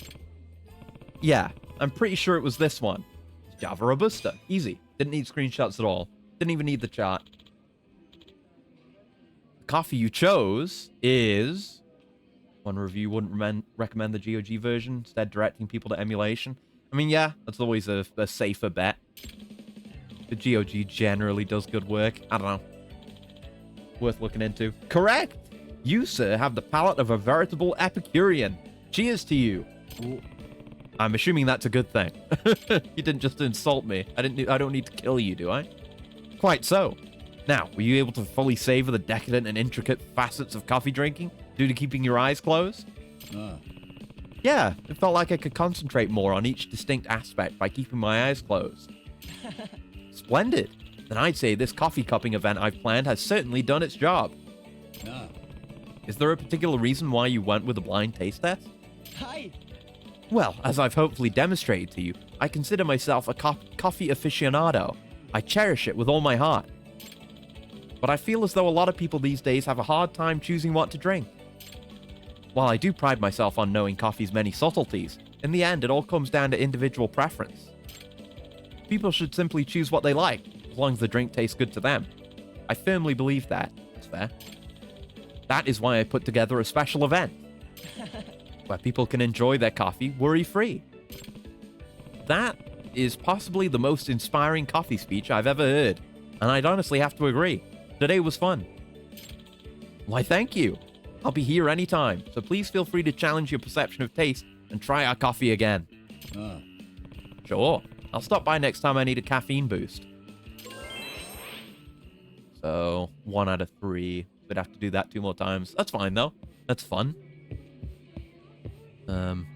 Yeah, I'm pretty sure it was this one. It's Java Robusta. Easy. Didn't need screenshots at all. Didn't even need the chart. The coffee you chose is... One review wouldn't recommend the GOG version, instead directing people to emulation. I mean, yeah, that's always a safer bet. The GOG generally does good work. I don't know. Worth looking into. Correct! You, sir, have the palate of a veritable Epicurean. Cheers to you. Ooh. I'm assuming that's a good thing. You didn't just insult me. I don't need to kill you, do I? Quite so. Now, were you able to fully savor the decadent and intricate facets of coffee drinking due to keeping your eyes closed? Yeah, it felt like I could concentrate more on each distinct aspect by keeping my eyes closed. Splendid. Then I'd say this coffee cupping event I've planned has certainly done its job. Is there a particular reason why you went with a blind taste test? Hi. Well, as I've hopefully demonstrated to you, I consider myself a coffee aficionado. I cherish it with all my heart. But I feel as though a lot of people these days have a hard time choosing what to drink. While I do pride myself on knowing coffee's many subtleties, in the end it all comes down to individual preference. People should simply choose what they like, as long as the drink tastes good to them. I firmly believe that. That's fair. That is why I put together a special event, where people can enjoy their coffee worry-free. That is possibly the most inspiring coffee speech I've ever heard, and I'd honestly have to agree. Today was fun. Why, thank you. I'll be here anytime, so please feel free to challenge your perception of taste and try our coffee again. Sure. I'll stop by next time I need a caffeine boost. So 1 out of 3. We'd have to do that 2 more times. That's fine, though. That's fun.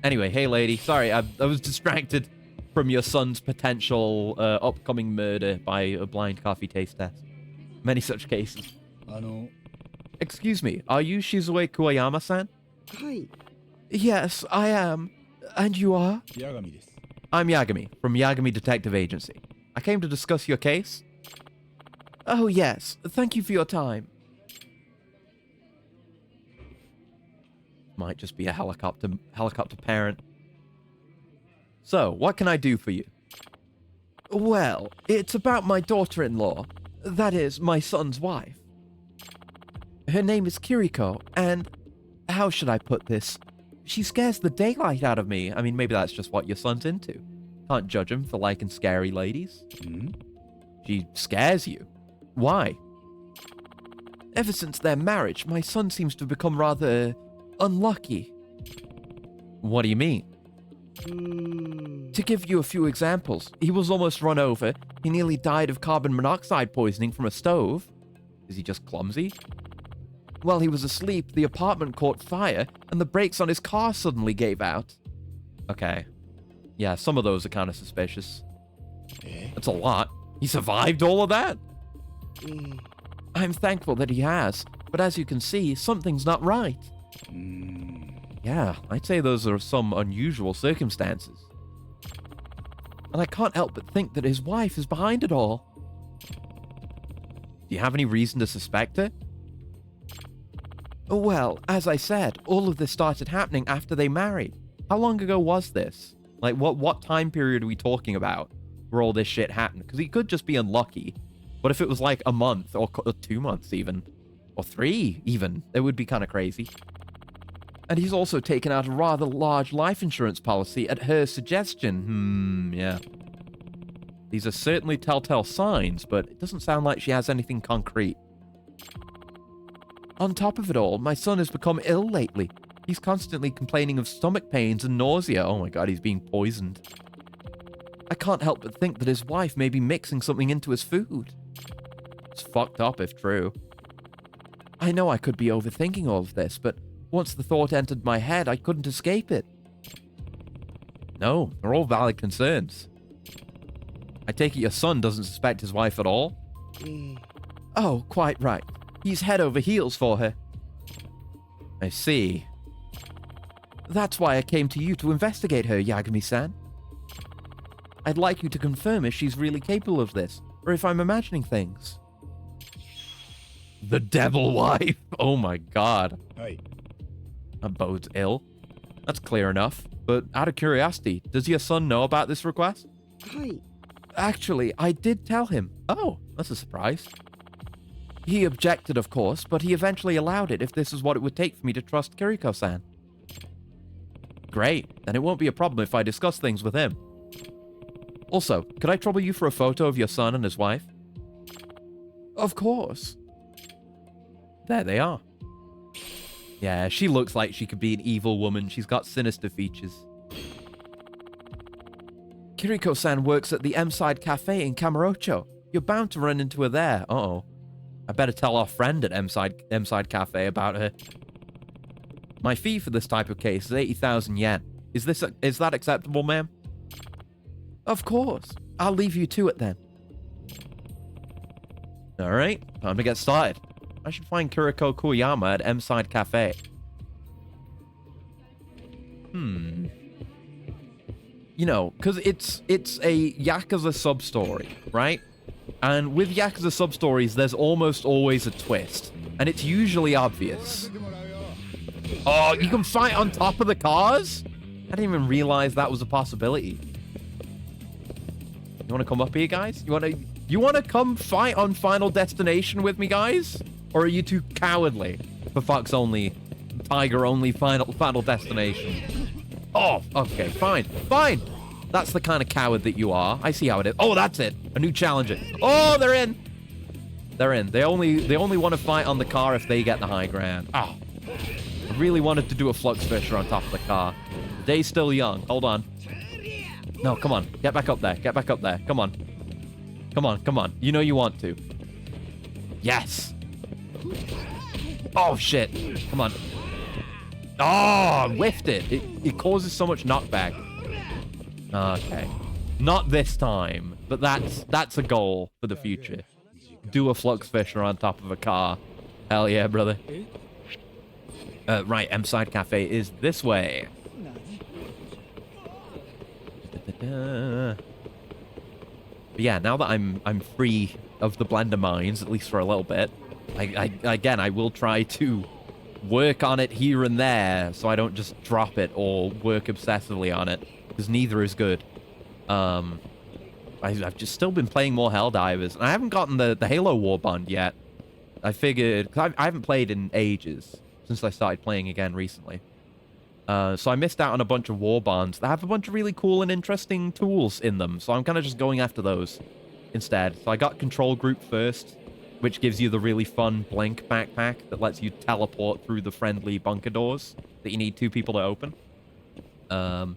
Anyway, hey, lady. Sorry, I was distracted from your son's potential upcoming murder by a blind coffee taste test. Many such cases. Excuse me, are you Shizue Kuwayama-san? Hi. Yes, I am. And you are? I'm Yagami, from Yagami Detective Agency. I came to discuss your case. Oh, yes. Thank you for your time. Might just be a helicopter parent. So, what can I do for you? Well, it's about my daughter-in-law. That is, my son's wife. Her name is Kiriko, and how should I put this? She scares the daylight out of me. I mean, maybe that's just what your son's into. Can't judge him for liking scary ladies. She scares you. Why? Ever since their marriage, my son seems to have become rather unlucky. What do you mean? To give you a few examples, he was almost run over. He nearly died of carbon monoxide poisoning from a stove. Is he just clumsy? While he was asleep, the apartment caught fire, and the brakes on his car suddenly gave out. Okay. Yeah, some of those are kind of suspicious. That's a lot. He survived all of that? I'm thankful that he has, but as you can see, something's not right. Yeah, I'd say those are some unusual circumstances. And I can't help but think that his wife is behind it all. Do you have any reason to suspect her? Well, as I said, all of this started happening after they married. How long ago was this? Like, what time period are we talking about where all this shit happened? Because he could just be unlucky. But if it was like a month, or 2 months even, or 3 even, it would be kind of crazy. And he's also taken out a rather large life insurance policy at her suggestion. Yeah. These are certainly telltale signs, but it doesn't sound like she has anything concrete. On top of it all, my son has become ill lately. He's constantly complaining of stomach pains and nausea. Oh my god, he's being poisoned. I can't help but think that his wife may be mixing something into his food. It's fucked up if true. I know I could be overthinking all of this, but once the thought entered my head, I couldn't escape it. No, they're all valid concerns. I take it your son doesn't suspect his wife at all? Oh, quite right. He's head over heels for her. I see. That's why I came to you to investigate her, Yagami-san. I'd like you to confirm if she's really capable of this, or if I'm imagining things. The devil wife! Oh my god. Hey. That bodes ill. That's clear enough. But out of curiosity, does your son know about this request? Hi. Actually, I did tell him. Oh, that's a surprise. He objected, of course, but he eventually allowed it if this is what it would take for me to trust Kiriko-san. Great, then it won't be a problem if I discuss things with him. Also, could I trouble you for a photo of your son and his wife? Of course. There they are. Yeah, she looks like she could be an evil woman. She's got sinister features. Kiriko-san works at the M-Side Cafe in Kamurocho. You're bound to run into her there. Uh-oh. I better tell our friend at M-Side Cafe about her. My fee for this type of case is 80,000 yen. Is that acceptable, ma'am? Of course. I'll leave you to it then. Alright, time to get started. I should find Kiriko Kuwayama at M-Side Cafe. You know, because it's a Yakuza sub-story, right? And with Yakuza sub-stories, there's almost always a twist. And it's usually obvious. Oh, you can fight on top of the cars? I didn't even realize that was a possibility. You want to come up here, guys? You want to come fight on Final Destination with me, guys? Or are you too cowardly for Fox only, Tiger only Final Destination? Oh, okay, fine. Fine! That's the kind of coward that you are. I see how it is. Oh, that's it. A new challenger. Oh, they're in. They're in. They only want to fight on the car if they get the high ground. Oh. I really wanted to do a flux fisher on top of the car. The day's still young. Hold on. No, come on. Get back up there. Get back up there. Come on. Come on, come on. You know you want to. Yes. Oh, shit. Come on. Oh, whiffed it. It causes so much knockback. Okay. Not this time, but that's a goal for the future. Do a flux fisher on top of a car. Hell yeah, brother. Right, M-Side Cafe is this way. But yeah, now that I'm free of the blender mines, at least for a little bit, I will try to work on it here and there so I don't just drop it or work obsessively on it, because neither is good. I've just still been playing more Helldivers, and I haven't gotten the Halo Warband yet. I figured, cause I haven't played in ages, since I started playing again recently. So I missed out on a bunch of Warbands that have a bunch of really cool and interesting tools in them, so I'm kind of just going after those instead. So I got Control Group first, which gives you the really fun Blink backpack that lets you teleport through the friendly bunker doors that you need 2 people to open. And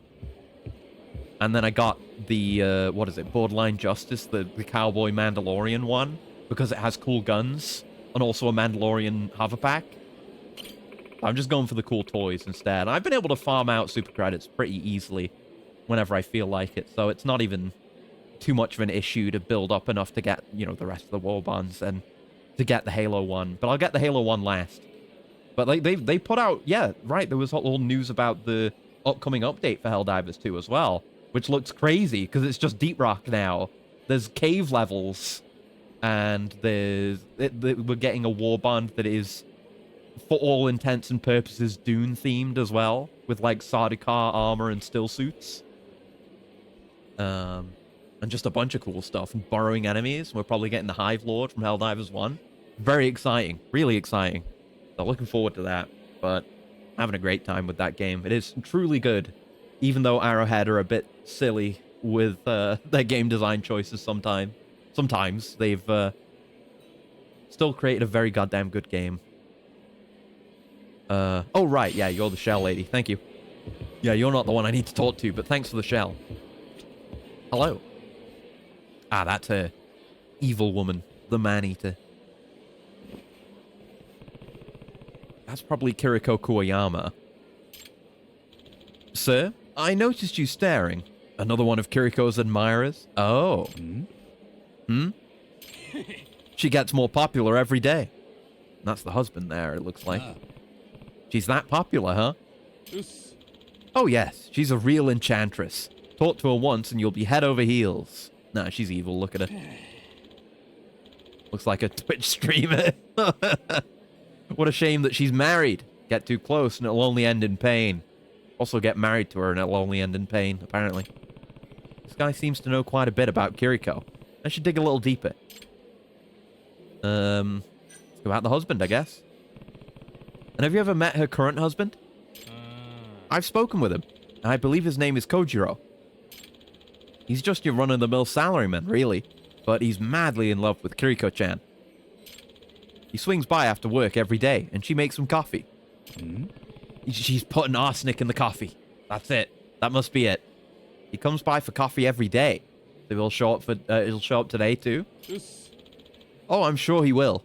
then I got the, what is it, Borderline Justice, the Cowboy Mandalorian one, because it has cool guns, and also a Mandalorian hover pack. I'm just going for the cool toys instead. I've been able to farm out super credits pretty easily whenever I feel like it, so it's not even too much of an issue to build up enough to get, you know, the rest of the Warbands and to get the Halo one. But I'll get the Halo one last. But like they put out, yeah, right, there was all news about the upcoming update for Helldivers 2 as well, which looks crazy because it's just Deep Rock now. There's cave levels, and we're getting a Warband that is, for all intents and purposes, Dune themed as well, with like Sardaukar armor and still suits. And just a bunch of cool stuff, and burrowing enemies. We're probably getting the Hive Lord from Helldivers 1. Very exciting, really exciting. So looking forward to that, but having a great time with that game. It is truly good, even though Arrowhead are a bit silly with their game design choices sometimes. Sometimes they've still created a very goddamn good game. Oh, right, yeah, you're the shell lady. Thank you. Yeah, you're not the one I need to talk to, but thanks for the shell. Hello. Ah, that's her. Evil woman. The man-eater. That's probably Kiriko Kuwayama. Sir, I noticed you staring. Another one of Kiriko's admirers? Oh. Hmm? She gets more popular every day. That's the husband there, it looks like. She's that popular, huh? Oh, yes. She's a real enchantress. Talk to her once and you'll be head over heels. Nah, she's evil. Look at her. Looks like a Twitch streamer. What a shame that she's married. Get too close and it'll only end in pain. Also get married to her and it'll only end in pain, apparently. This guy seems to know quite a bit about Kiriko. I should dig a little deeper. Let's go about the husband, I guess. And have you ever met her current husband? I've spoken with him. I believe his name is Kojiro. He's just your run-of-the-mill salaryman, really. But he's madly in love with Kiriko-chan. He swings by after work every day, and she makes him coffee. She's putting arsenic in the coffee. That's it. That must be it. He comes by for coffee every day. So he'll show up today, too? Oh, I'm sure he will.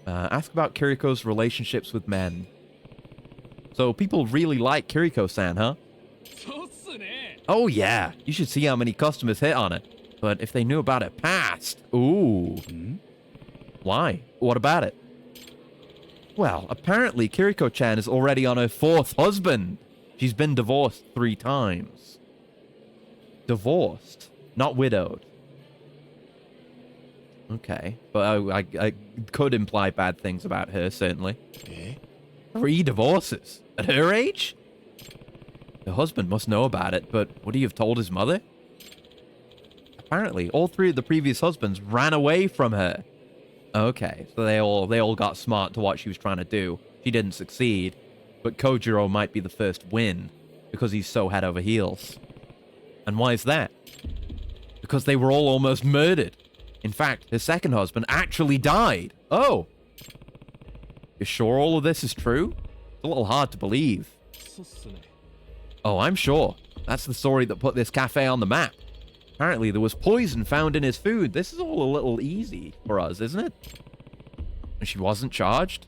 Ask about Kiriko's relationships with men. So people really like Kiriko-san, huh? Oh, yeah. You should see how many customers hit on it. But if they knew about it past... Ooh. Why? What about it? Well, apparently Kiriko-chan is already on her 4th husband. She's been divorced 3 times. Divorced, not widowed. Okay, but I could imply bad things about her, certainly. 3 divorces? At her age? Her husband must know about it, but would he have told his mother? Apparently, all 3 of the previous husbands ran away from her. Okay, so they all got smart to what she was trying to do. She didn't succeed, but Kojiro might be the first win, because he's so head over heels. And why is that? Because they were all almost murdered. In fact, her second husband actually died. Oh. You're sure all of this is true? It's a little hard to believe. Oh, I'm sure. That's the story that put this cafe on the map. Apparently, there was poison found in his food. This is all a little easy for us, isn't it? And she wasn't charged.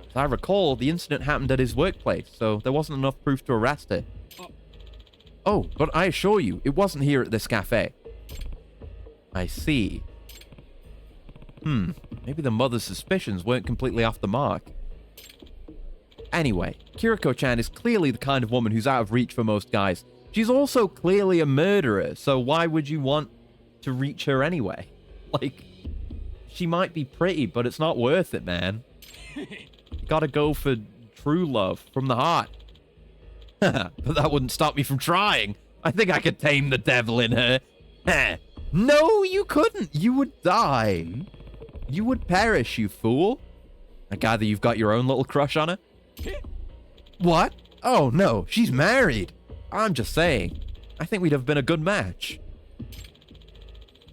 As I recall, the incident happened at his workplace, so there wasn't enough proof to arrest her. Oh, but I assure you, it wasn't here at this cafe. I see. Maybe the mother's suspicions weren't completely off the mark. Anyway, Kiriko-chan is clearly the kind of woman who's out of reach for most guys. She's also clearly a murderer, so why would you want to reach her anyway? Like, she might be pretty, but it's not worth it, man. You gotta go for true love from the heart. But that wouldn't stop me from trying. I think I could tame the devil in her. No, you couldn't. You would die. You would perish, you fool. I gather you've got your own little crush on her? What? Oh, no, she's married. I'm just saying. I think we'd have been a good match.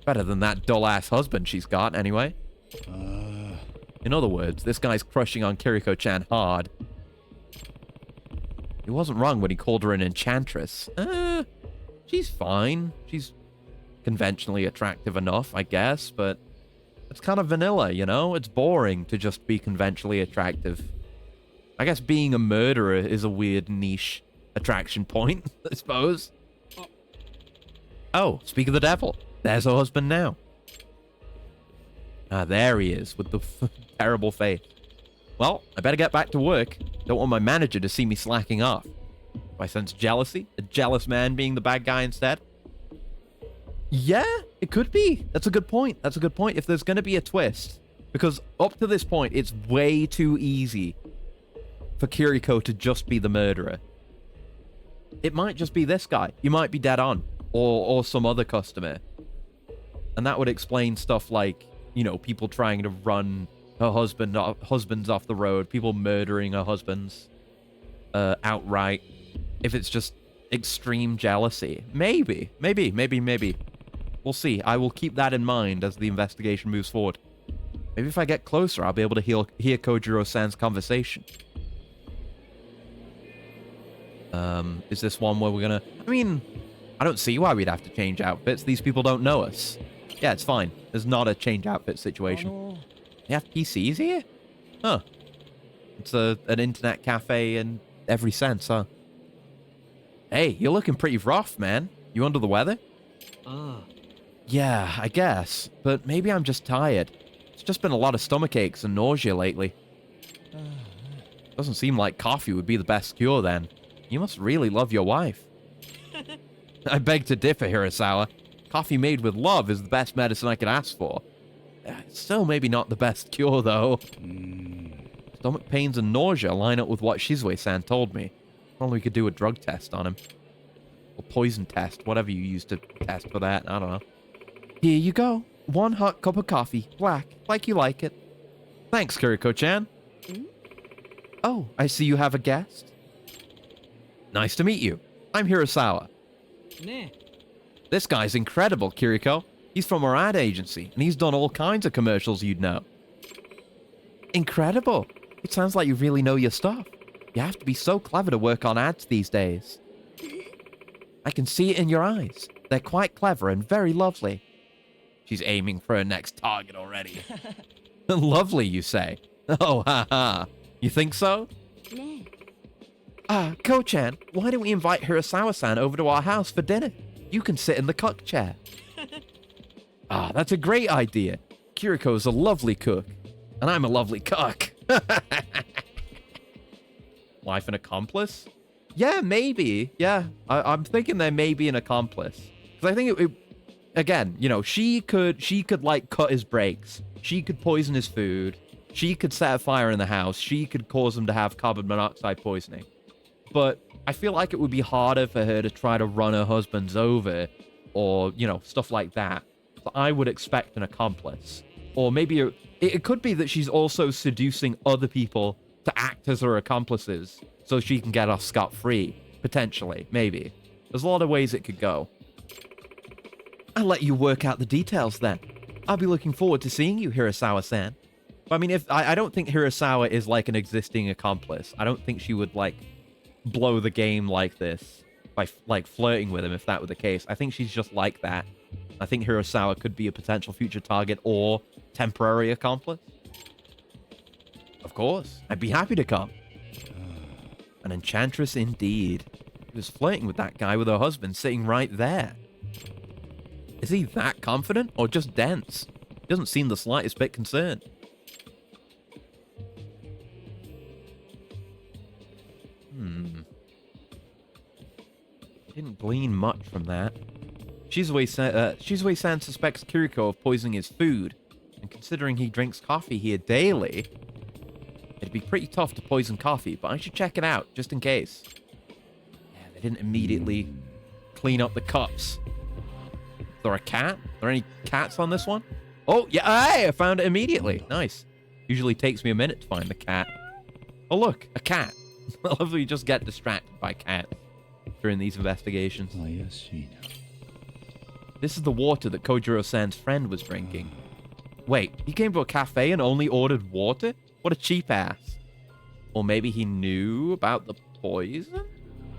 Better than that dull-ass husband she's got, anyway. In other words, this guy's crushing on Kiriko-chan hard. He wasn't wrong when he called her an enchantress. She's fine. She's conventionally attractive enough, I guess, but it's kind of vanilla, you know? It's boring to just be conventionally attractive. I guess being a murderer is a weird niche attraction point, I suppose. Oh, speak of the devil. There's her husband now. Ah, there he is, with the terrible face. Well, I better get back to work. Don't want my manager to see me slacking off. Do I sense jealousy? A jealous man being the bad guy instead? Yeah, it could be. That's a good point. That's a good point. If there's going to be a twist. Because up to this point, it's way too easy for Kiriko to just be the murderer. It might just be this guy. You might be dead on. Or some other customer. And that would explain stuff like, you know, people trying to run her husbands off the road. People murdering her husbands outright. If it's just extreme jealousy. Maybe. We'll see. I will keep that in mind as the investigation moves forward. Maybe if I get closer, I'll be able to hear Kojiro-san's conversation. Is this one where we're gonna... I mean, I don't see why we'd have to change outfits. These people don't know us. Yeah, it's fine. There's not a change outfit situation. Oh, no. They have PCs here? Huh. It's an internet cafe in every sense, huh? Hey, you're looking pretty rough, man. You under the weather? Yeah, I guess. But maybe I'm just tired. It's just been a lot of stomach aches and nausea lately. Doesn't seem like coffee would be the best cure then. You must really love your wife. I beg to differ, Hirasawa. Coffee made with love is the best medicine I could ask for. Still maybe not the best cure, though. Stomach pains and nausea line up with what Shizue-san told me. Only we could do a drug test on him. Or poison test, whatever you use to test for that. I don't know. Here you go. 1 hot cup of coffee. Black, like you like it. Thanks, Kiriko-chan. Oh, I see you have a guest. Nice to meet you. I'm Hirasawa. Nah. This guy's incredible, Kiriko. He's from our ad agency, and he's done all kinds of commercials you'd know. Incredible. It sounds like you really know your stuff. You have to be so clever to work on ads these days. I can see it in your eyes. They're quite clever and very lovely. She's aiming for her next target already. Lovely, you say? Oh, ha. You think so? Ko-chan, why don't we invite Hirasawa-san over to our house for dinner? You can sit in the cook chair. That's a great idea. Kiriko's a lovely cook, and I'm a lovely cook. Wife and accomplice? Yeah, maybe. Yeah, I'm thinking there may be an accomplice. Because I think it, again, you know, she could like cut his brakes. She could poison his food. She could set a fire in the house. She could cause him to have carbon monoxide poisoning. But I feel like it would be harder for her to try to run her husband's over or, you know, stuff like that. So I would expect an accomplice. Or maybe it could be that she's also seducing other people to act as her accomplices so she can get off scot-free. Potentially. Maybe. There's a lot of ways it could go. I'll let you work out the details then. I'll be looking forward to seeing you, Hirasawa-san. I mean, I don't think Hirasawa is like an existing accomplice. I don't think she would, like, blow the game like this by like flirting with him if that were the case. I think she's just like that. I think Hirosawa could be a potential future target or temporary accomplice. Of course, I'd be happy to come. An enchantress indeed. He was flirting with that guy with her husband sitting right there. Is he that confident or just dense? He doesn't seem the slightest bit concerned. Didn't glean much from that. Shizue-san suspects Kiriko of poisoning his food, and considering he drinks coffee here daily, it'd be pretty tough to poison coffee, but I should check it out, just in case. Yeah, they didn't immediately clean up the cups. Is there a cat? Are there any cats on this one? Oh, yeah, hey, I found it immediately. Nice. Usually takes me a minute to find the cat. Oh, look, a cat. I love that you just get distracted by cats during these investigations. This is the water that Kojiro-san's friend was drinking. Wait, he came to a cafe and only ordered water? What a cheap ass. Or maybe he knew about the poison?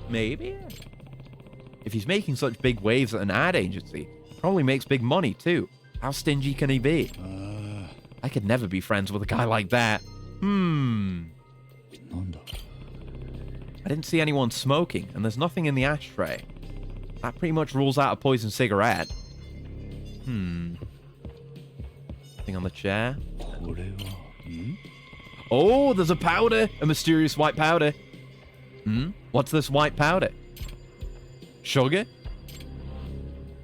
Maybe? If he's making such big waves at an ad agency, probably makes big money too. How stingy can he be? I could never be friends with a guy like that. I didn't see anyone smoking, and there's nothing in the ashtray. That pretty much rules out a poisoned cigarette. Thing on the chair. Oh, there's a powder! A mysterious white powder. What's this white powder? Sugar?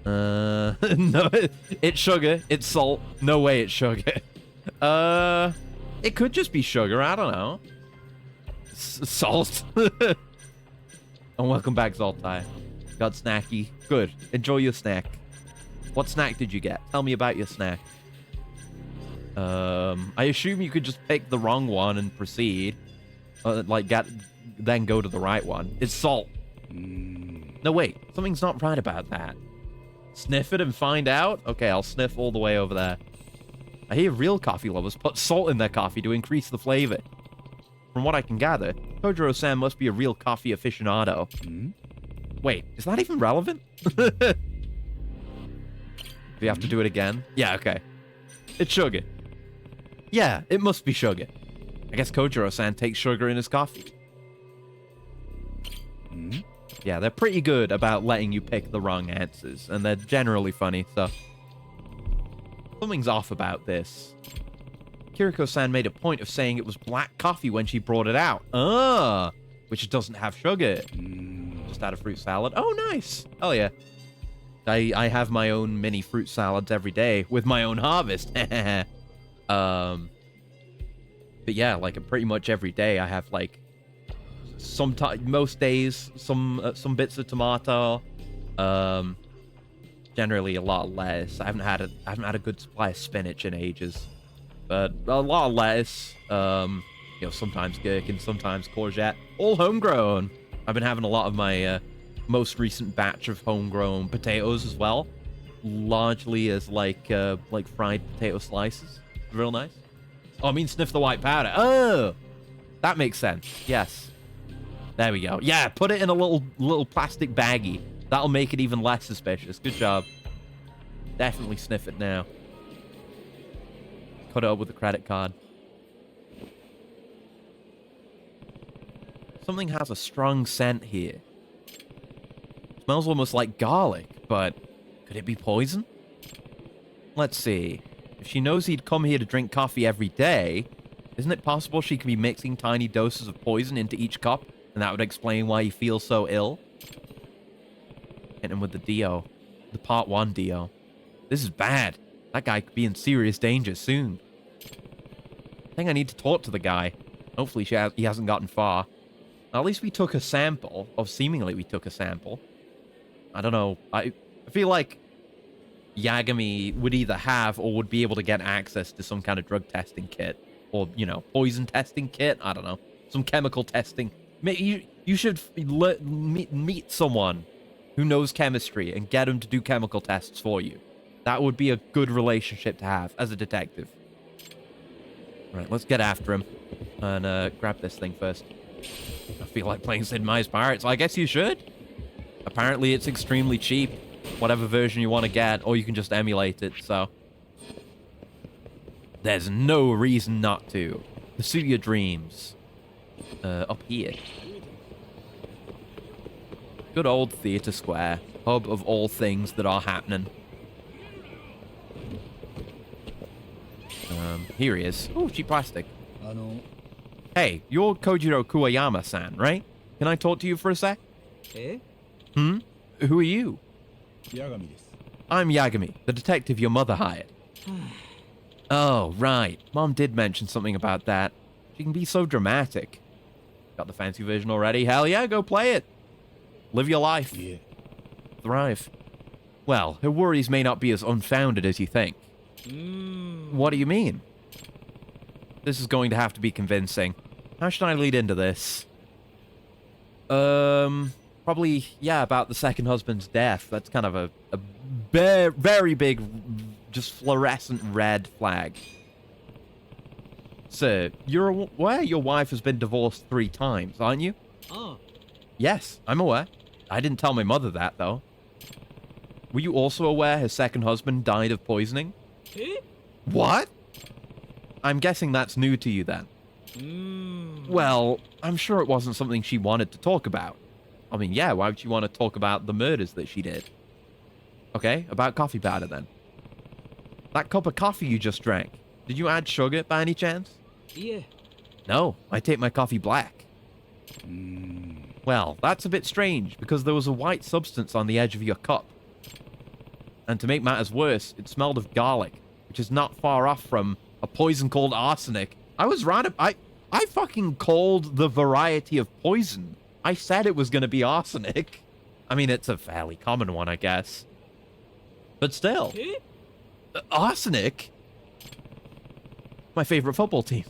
No, it's sugar. It's salt. No way it's sugar. It could just be sugar. I don't know. Salt. And welcome back, Zoltai. Got snacky. Good. Enjoy your snack. What snack did you get? Tell me about your snack. I assume you could just pick the wrong one and proceed. Then go to the right one. It's salt. No, wait. Something's not right about that. Sniff it and find out? Okay, I'll sniff all the way over there. I hear real coffee lovers put salt in their coffee to increase the flavor. From what I can gather, Kojiro-san must be a real coffee aficionado. Wait, is that even relevant? Do you have to do it again? Yeah, okay. It's sugar. Yeah, it must be sugar. I guess Kojiro-san takes sugar in his coffee. Yeah, they're pretty good about letting you pick the wrong answers, and they're generally funny, so... Something's off about this. Kiriko-san made a point of saying it was black coffee when she brought it out. Which doesn't have sugar. Just had a fruit salad. Oh, nice. Hell yeah. I have my own mini fruit salads every day with my own harvest. But yeah, like pretty much every day I have like most days some bits of tomato. Generally a lot of lettuce. I haven't had a good supply of spinach in ages. But a lot of lettuce, sometimes gherkin, sometimes courgette, all homegrown. I've been having a lot of my most recent batch of homegrown potatoes as well, largely as like fried potato slices. Real nice. Oh, I mean sniff the white powder. Oh, that makes sense. Yes. There we go. Yeah, put it in a little plastic baggie. That'll make it even less suspicious. Good job. Definitely sniff it now. Cut it up with a credit card. Something has a strong scent here. Smells almost like garlic, but could it be poison? Let's see. If she knows he'd come here to drink coffee every day, isn't it possible she could be mixing tiny doses of poison into each cup, and that would explain why he feels so ill? Hit him with the Dio. The Part 1 Dio. This is bad. That guy could be in serious danger soon. I think I need to talk to the guy. Hopefully he hasn't gotten far. At least we took a sample, or seemingly we took a sample. I don't know. I feel like Yagami would either have or would be able to get access to some kind of drug testing kit. Or, poison testing kit. I don't know. Some chemical testing. You should meet someone who knows chemistry and get him to do chemical tests for you. That would be a good relationship to have as a detective. Right, let's get after him. And grab this thing first. I feel like playing Sid Meier's Pirates. I guess you should. Apparently, it's extremely cheap, whatever version you want to get, or you can just emulate it, so... There's no reason not to. Pursue your dreams. Up here. Good old Theatre Square, hub of all things that are happening. Here he is. Oh, cheap plastic. Hey, you're Kojiro Kuwayama-san, right? Can I talk to you for a sec? Hmm? Who are you? I'm Yagami, the detective your mother hired. Oh, right. Mom did mention something about that. She can be so dramatic. Got the fancy version already? Hell yeah, go play it. Live your life. Yeah. Thrive. Well, her worries may not be as unfounded as you think. What do you mean? This is going to have to be convincing. How should I lead into this? Probably, yeah, about the second husband's death. That's kind of a very big, just fluorescent red flag. Sir, you're aware your wife has been divorced 3 times, aren't you? Oh. Yes, I'm aware. I didn't tell my mother that, though. Were you also aware her second husband died of poisoning? What? I'm guessing that's new to you, then. Well, I'm sure it wasn't something she wanted to talk about. I mean, yeah, why would she want to talk about the murders that she did? Okay, about coffee powder, then. That cup of coffee you just drank, did you add sugar by any chance? Yeah. No, I take my coffee black. Well, that's a bit strange, because there was a white substance on the edge of your cup. And to make matters worse, it smelled of garlic, which is not far off from a poison called arsenic. I was right. I fucking called the variety of poison. I said it was going to be arsenic. I mean, it's a fairly common one, I guess. But still. Arsenic? My favorite football team.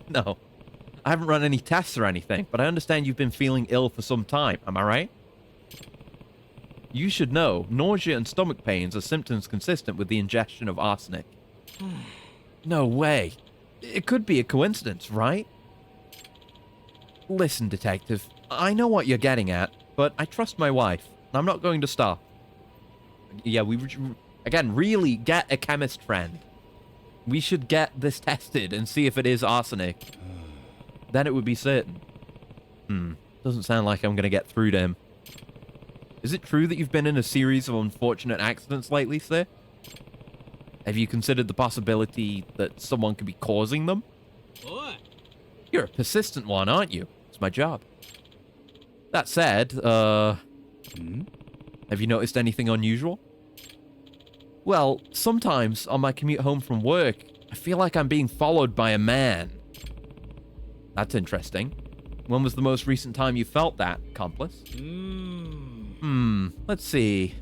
No. I haven't run any tests or anything, but I understand you've been feeling ill for some time. Am I right? You should know, nausea and stomach pains are symptoms consistent with the ingestion of arsenic. No way. It could be a coincidence, right? Listen, detective, I know what you're getting at, but I trust my wife. I'm not going to stop. Yeah, again, really get a chemist friend. We should get this tested and see if it is arsenic. Then it would be certain. Doesn't sound like I'm going to get through to him. Is it true that you've been in a series of unfortunate accidents lately, sir? Have you considered the possibility that someone could be causing them? What? You're a persistent one, aren't you? It's my job. That said, have you noticed anything unusual? Well, sometimes on my commute home from work, I feel like I'm being followed by a man. That's interesting. When was the most recent time you felt that, accomplice? Let's see.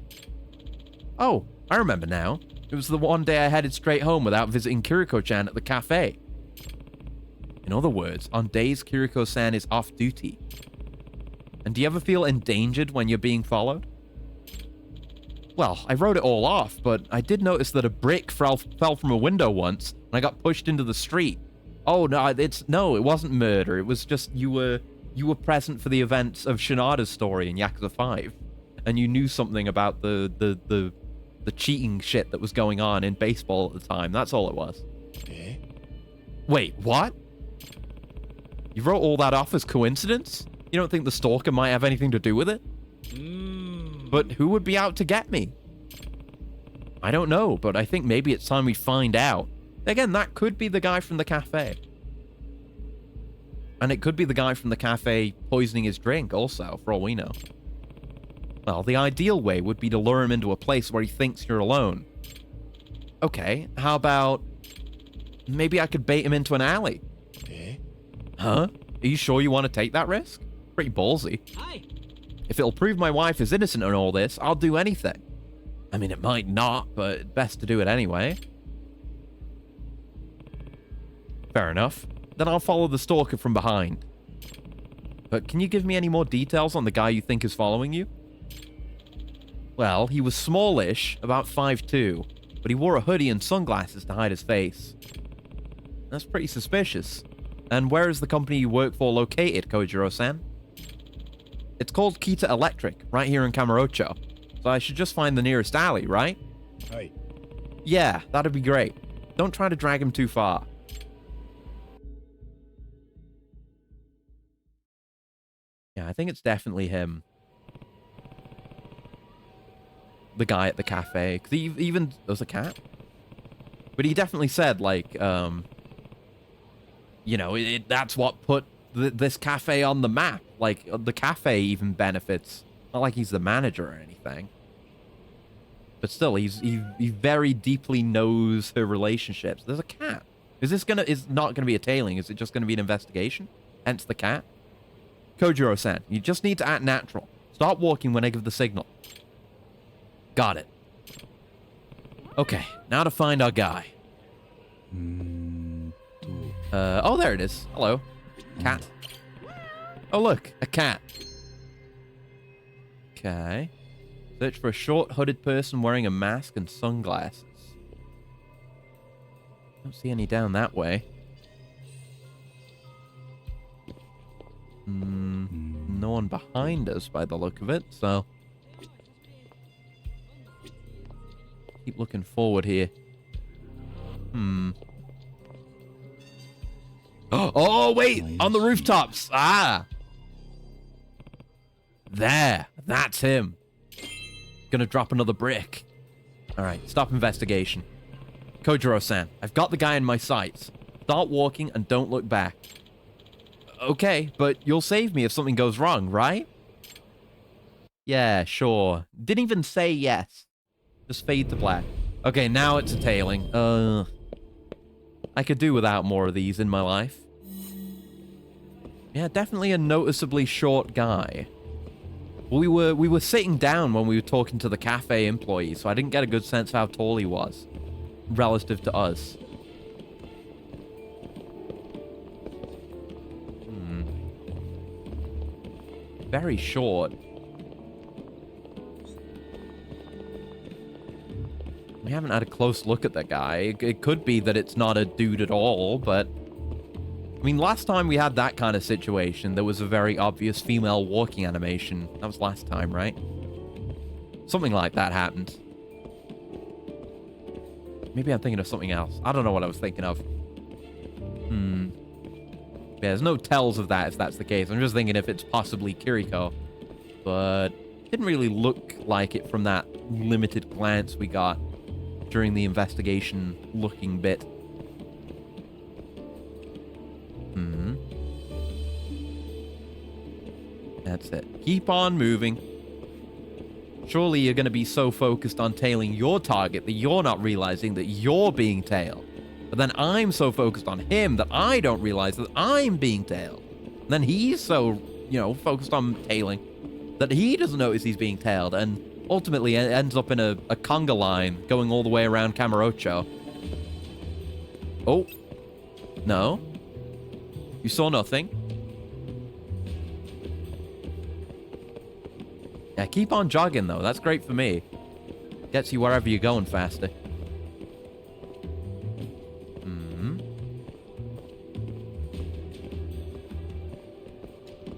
Oh, I remember now. It was the one day I headed straight home without visiting Kiriko-chan at the cafe. In other words, on days Kiriko-san is off duty. And do you ever feel endangered when you're being followed? Well, I wrote it all off, but I did notice that a brick fell from a window once, and I got pushed into the street. Oh, no, it wasn't murder. It was just you were present for the events of Shinada's story in Yakuza 5, and you knew something about the cheating shit that was going on in baseball at the time. That's all it was. Wait, what? You wrote all that off as coincidence? You don't think the stalker might have anything to do with it? But who would be out to get me? I don't know, but I think maybe it's time we find out. Again, that could be the guy from the cafe. And it could be the guy from the cafe poisoning his drink also, for all we know. Well, the ideal way would be to lure him into a place where he thinks you're alone. Okay, how about... maybe I could bait him into an alley? Huh? Are you sure you want to take that risk? Pretty ballsy. Hi. If it'll prove my wife is innocent in all this, I'll do anything. I mean, it might not, but best to do it anyway. Fair enough. Then I'll follow the stalker from behind. But can you give me any more details on the guy you think is following you? Well, he was smallish, about 5'2", but he wore a hoodie and sunglasses to hide his face. That's pretty suspicious. And where is the company you work for located, Kojiro-san? It's called Kita Electric, right here in Camarocho. So I should just find the nearest alley, right? Hey. Yeah, that'd be great. Don't try to drag him too far. Yeah, I think it's definitely him. The guy at the cafe. Because he even... There's a cat? But he definitely said, like, you know, that's what put this cafe on the map. Like, the cafe even benefits. Not like he's the manager or anything. But still, he very deeply knows her relationships. There's a cat. Is not gonna be a tailing? Is it just gonna be an investigation? Hence the cat? Kojiro-san, you just need to act natural. Start walking when I give the signal. Got it. Okay, now to find our guy. Oh, there it is. Hello. Cat. Oh, look. A cat. Okay. Search for a short, hooded person wearing a mask and sunglasses. Don't see any down that way. No one behind us by the look of it, so... Keep looking forward here. Oh, wait! On the rooftops! Ah! There! That's him! Gonna drop another brick. Alright, stop investigation. Kojiro-san, I've got the guy in my sights. Start walking and don't look back. Okay, but you'll save me if something goes wrong, right? Yeah, sure. Didn't even say yes. Just fade to black. Okay, now it's a tailing. I could do without more of these in my life. Yeah, definitely a noticeably short guy. We were sitting down when we were talking to the cafe employee, so I didn't get a good sense of how tall he was relative to us. Very short. We haven't had a close look at that guy. It could be that it's not a dude at all, but... I mean, last time we had that kind of situation, there was a very obvious female walking animation. That was last time, right? Something like that happened. Maybe I'm thinking of something else. I don't know what I was thinking of. Yeah, there's no tells of that if that's the case. I'm just thinking if it's possibly Kiriko. But didn't really look like it from that limited glance we got during the investigation looking bit. That's it. Keep on moving. Surely you're going to be so focused on tailing your target that you're not realizing that you're being tailed. But then I'm so focused on him that I don't realize that I'm being tailed. And then he's so, you know, focused on tailing that he doesn't notice he's being tailed and ultimately ends up in a conga line going all the way around Camarocho. Oh. No. You saw nothing. Yeah, keep on jogging, though. That's great for me. Gets you wherever you're going faster.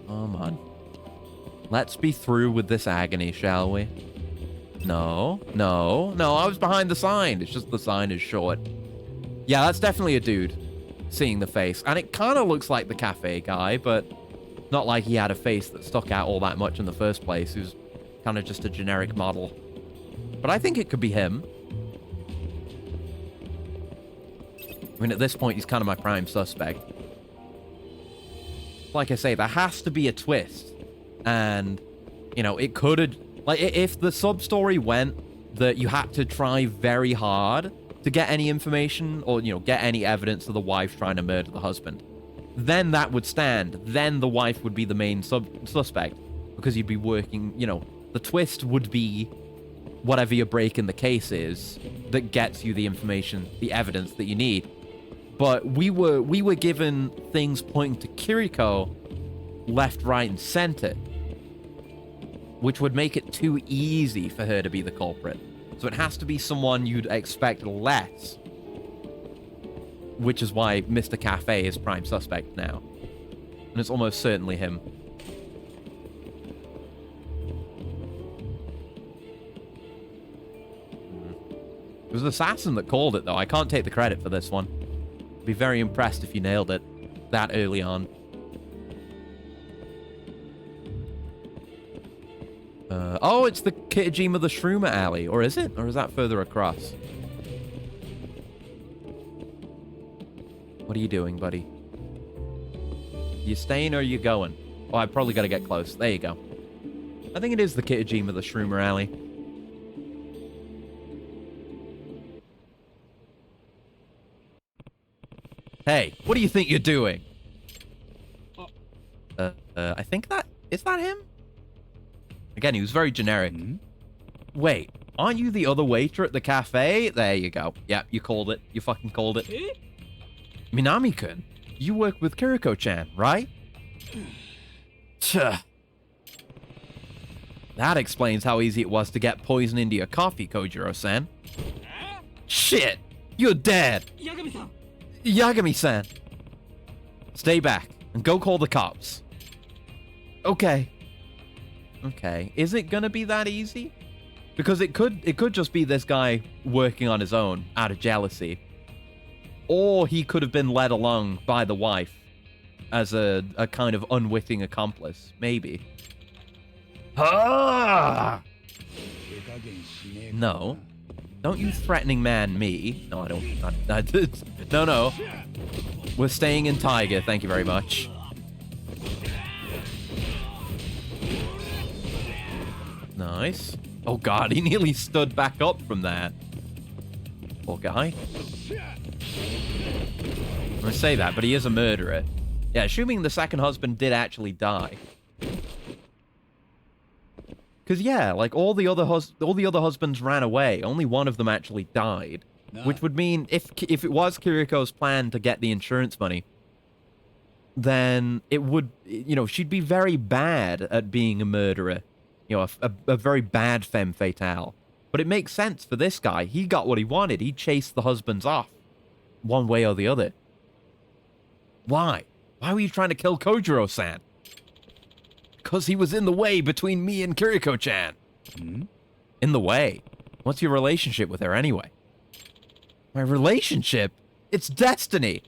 Come on. Let's be through with this agony, shall we? No. No. No, I was behind the sign. It's just the sign is short. Yeah, that's definitely a dude. Seeing the face. And it kind of looks like the cafe guy, but not like he had a face that stuck out all that much in the first place. He was kind of just a generic model. But I think it could be him. I mean, at this point, he's kind of my prime suspect. Like I say, there has to be a twist. And, you know, it could have... Like, if the sub-story went that you had to try very hard to get any information or, you know, get any evidence of the wife trying to murder the husband, then that would stand. Then the wife would be the main suspect because you'd be working, you know, the twist would be whatever your break in the case is that gets you the information, the evidence that you need. But we were given things pointing to Kiriko left, right, and center, which would make it too easy for her to be the culprit. So it has to be someone you'd expect less, which is why Mr. Cafe is prime suspect now. And it's almost certainly him. It was Assassin that called it, though. I can't take the credit for this one. I'd be very impressed if you nailed it that early on. Oh, it's the Kitajima the Shroomer alley. Or is it? Or is that further across? What are you doing, buddy? You staying or are you going? Oh, I probably got to get close. There you go. I think it is the Kitajima the Shroomer alley. Hey, what do you think you're doing? I think that... Is that him? Again, he was very generic. Wait, aren't you the other waiter at the cafe? There you go. Yeah, you called it. You fucking called it. Minami-kun, you work with Kiriko-chan, right? That explains how easy it was to get poison into your coffee, Kojiro-san. Shit! You're dead! Yagami-san! Stay back and go call the cops. Okay. Okay. Is it gonna be that easy? Because it could just be this guy working on his own out of jealousy. Or he could have been led along by the wife as a kind of unwitting accomplice. Maybe. Ah! No. Don't you threatening man me. No, I don't. No. We're staying in Tiger. Thank you very much. Nice. Oh god, he nearly stood back up from that. Poor guy. I'm gonna say that, but he is a murderer. Yeah, assuming the second husband did actually die. Because yeah, like all the other husbands ran away. Only one of them actually died, which would mean if it was Kiriko's plan to get the insurance money, then it would, you know, she'd be very bad at being a murderer. You know, a very bad femme fatale. But it makes sense for this guy. He got what he wanted. He chased the husbands off, one way or the other. Why? Why were you trying to kill Kojiro-san? Because he was in the way between me and Kiriko-chan. In the way? What's your relationship with her anyway? My relationship? It's destiny.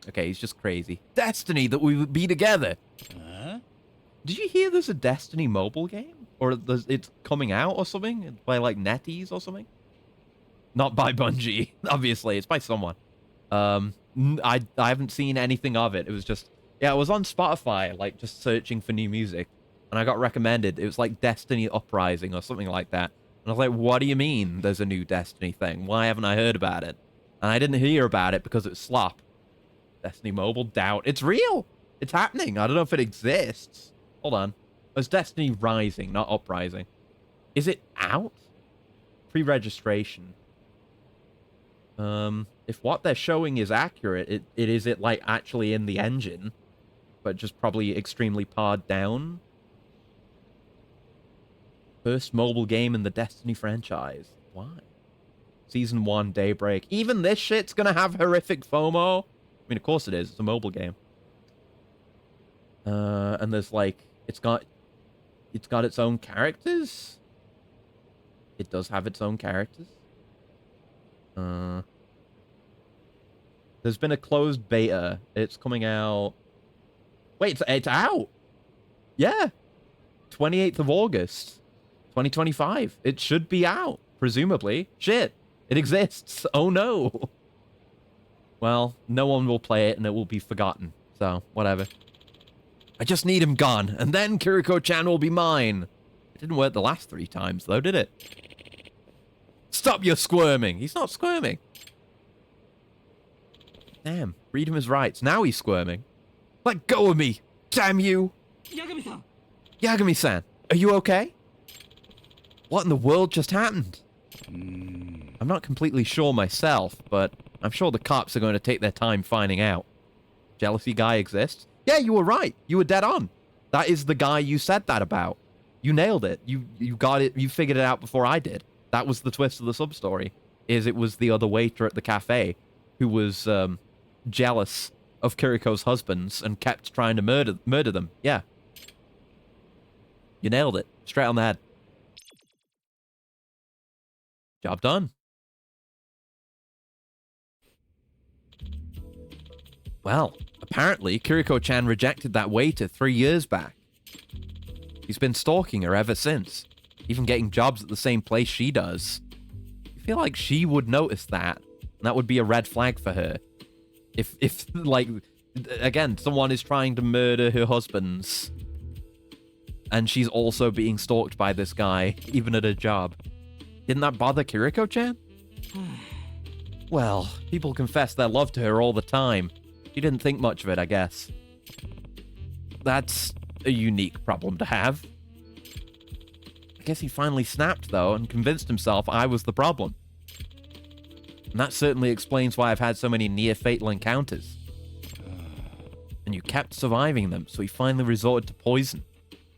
Okay, he's just crazy. Destiny that we would be together. Did you hear there's a Destiny mobile game? Or it's coming out or something? By like NetEase or something? Not by Bungie, obviously. It's by someone. I haven't seen anything of it. It was just... Yeah, it was on Spotify, like, just searching for new music. And I got recommended. It was like Destiny Uprising or something like that. And I was like, what do you mean there's a new Destiny thing? Why haven't I heard about it? And I didn't hear about it because it's slop. Destiny Mobile? Doubt. It's real! It's happening. I don't know if it exists. Hold on. It's Destiny Rising, not Uprising. Is it out? Pre-registration. If what they're showing is accurate, it is like actually in the engine, but just probably extremely pared down. First mobile game in the Destiny franchise. Why? Season 1, Daybreak. Even this shit's gonna have horrific FOMO. I mean, of course it is. It's a mobile game. And there's like, it's got its own characters. It does have its own characters. There's been a closed beta. It's coming out... Wait, it's out! Yeah! 28th of August, 2025. It should be out, presumably. Shit! It exists! Oh no! Well, no one will play it and it will be forgotten. So, whatever. I just need him gone, and then Kiriko-chan will be mine. It didn't work the last 3 times, though, did it? Stop your squirming! He's not squirming. Damn, freedom is rights. Now he's squirming. Let go of me! Damn you! Yagami-san! Yagami-san, are you okay? What in the world just happened? I'm not completely sure myself, but I'm sure the cops are going to take their time finding out. Jealousy guy exists? Yeah, you were right. You were dead on. That is the guy you said that about. You nailed it. You got it. You figured it out before I did. That was the twist of the sub-story. Is it was the other waiter at the cafe who was jealous of Kiriko's husbands and kept trying to murder them. Yeah. You nailed it. Straight on the head. Job done. Well, apparently Kiriko-chan rejected that waiter 3 years back. He's been stalking her ever since, even getting jobs at the same place she does. I feel like she would notice that, and that would be a red flag for her. If like, again, someone is trying to murder her husbands, and she's also being stalked by this guy, even at her job. Didn't that bother Kiriko-chan? Well, people confess their love to her all the time. She didn't think much of it, I guess. That's a unique problem to have. I guess he finally snapped, though, and convinced himself I was the problem. And that certainly explains why I've had so many near-fatal encounters. And you kept surviving them, so he finally resorted to poison.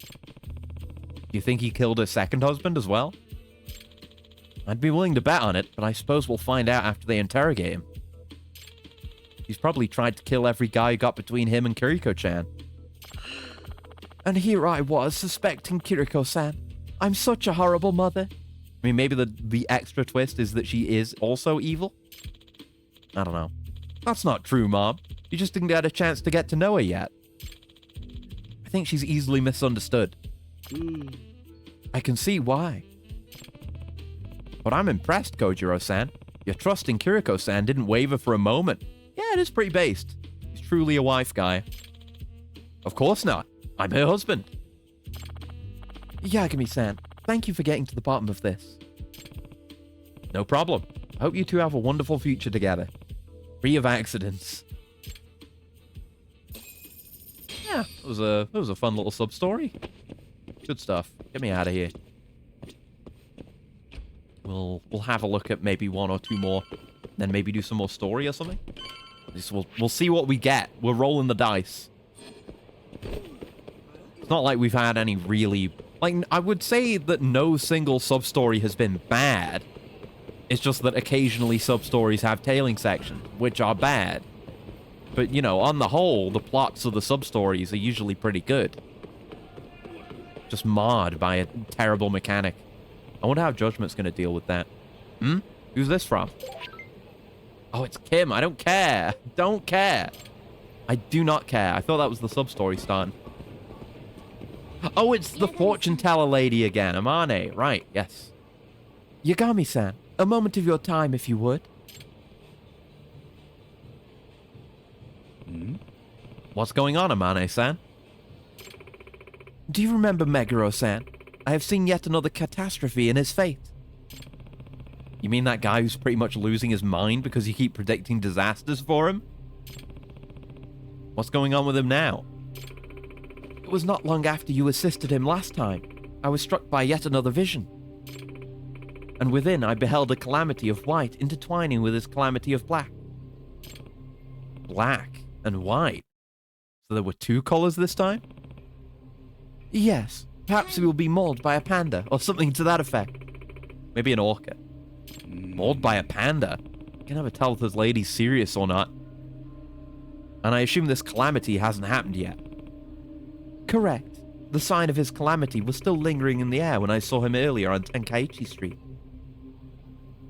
Do you think he killed her second husband as well? I'd be willing to bet on it, but I suppose we'll find out after they interrogate him. He's probably tried to kill every guy who got between him and Kiriko-chan. And here I was, suspecting Kiriko-san. I'm such a horrible mother. I mean, maybe the extra twist is that she is also evil? I don't know. That's not true, Mom. You just didn't get a chance to get to know her yet. I think she's easily misunderstood. I can see why. But I'm impressed, Kojiro-san. Your trust in Kiriko-san didn't waver for a moment. Yeah, it is pretty based. He's truly a wife guy. Of course not. I'm her husband. Yagami-san, thank you for getting to the bottom of this. No problem. I hope you two have a wonderful future together. Free of accidents. Yeah, that was a fun little sub-story. Good stuff. Get me out of here. We'll have a look at maybe one or two more, then maybe do some more story or something. We'll see what we get. We're rolling the dice. It's not like we've had any really... Like, I would say that no single sub-story has been bad. It's just that occasionally sub-stories have tailing sections, which are bad. But, you know, on the whole, the plots of the sub-stories are usually pretty good. Just marred by a terrible mechanic. I wonder how Judgment's going to deal with that. Who's this from? Oh, it's Kim. I don't care. Don't care. I do not care. I thought that was the sub-story starting. Oh, it's the fortune teller lady again. Amane. Right, yes. Yagami-san, a moment of your time, if you would. What's going on, Amane-san? Do you remember Meguro-san? I have seen yet another catastrophe in his fate. You mean that guy who's pretty much losing his mind because you keep predicting disasters for him? What's going on with him now? It was not long after you assisted him last time. I was struck by yet another vision. And within I beheld a calamity of white intertwining with his calamity of black. Black and white? So there were two colors this time? Yes. Perhaps he will be mauled by a panda, or something to that effect. Maybe an orca. Mauled by a panda? You can never tell if this lady's serious or not. And I assume this calamity hasn't happened yet. Correct. The sign of his calamity was still lingering in the air when I saw him earlier on Tenkaichi Street.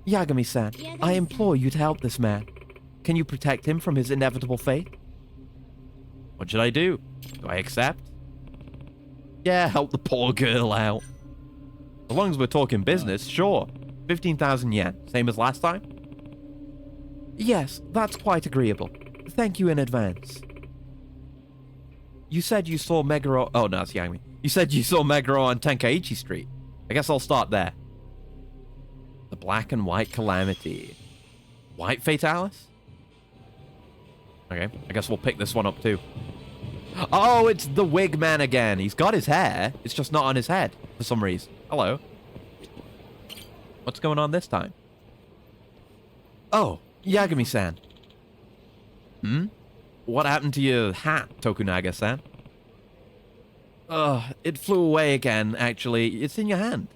Yagami-san, I implore you to help this man. Can you protect him from his inevitable fate? What should I do? Do I accept? Yeah, help the poor girl out. As long as we're talking business, sure. 15,000 yen, same as last time? Yes, that's quite agreeable. Thank you in advance. You said you saw Meguro... Oh, no, it's Yagami. You said you saw Meguro on Tenkaichi Street. I guess I'll start there. The black and white calamity. White Fatalis? Okay, I guess we'll pick this one up too. Oh, it's the wig man again. He's got his hair. It's just not on his head for some reason. Hello. What's going on this time? Oh, Yagami-san. What happened to your hat, Tokunaga-san? It flew away again, actually. It's in your hand.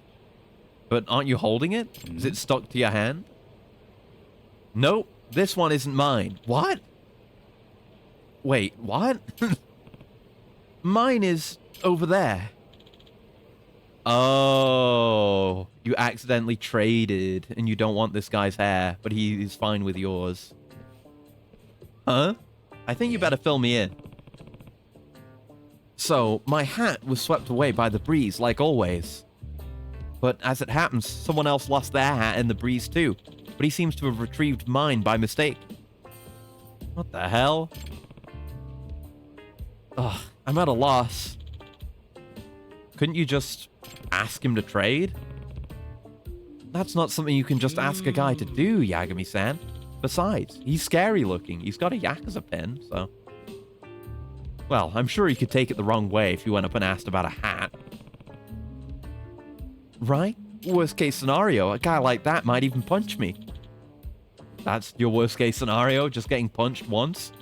But aren't you holding it? Is it stuck to your hand? Nope, this one isn't mine. What? Wait, what? Mine is over there. Oh, you accidentally traded and you don't want this guy's hair, but he is fine with yours. Huh? I think you better fill me in. So, my hat was swept away by the breeze, like always. But as it happens, someone else lost their hat in the breeze too. But he seems to have retrieved mine by mistake. What the hell? Ugh, I'm at a loss. Couldn't you just ask him to trade? That's not something you can just ask a guy to do, Yagami-san. Besides, he's scary looking. He's got a Yakuza pin, so... Well, I'm sure he could take it the wrong way if you went up and asked about a hat. Right? Worst case scenario, a guy like that might even punch me. That's your worst case scenario, just getting punched once?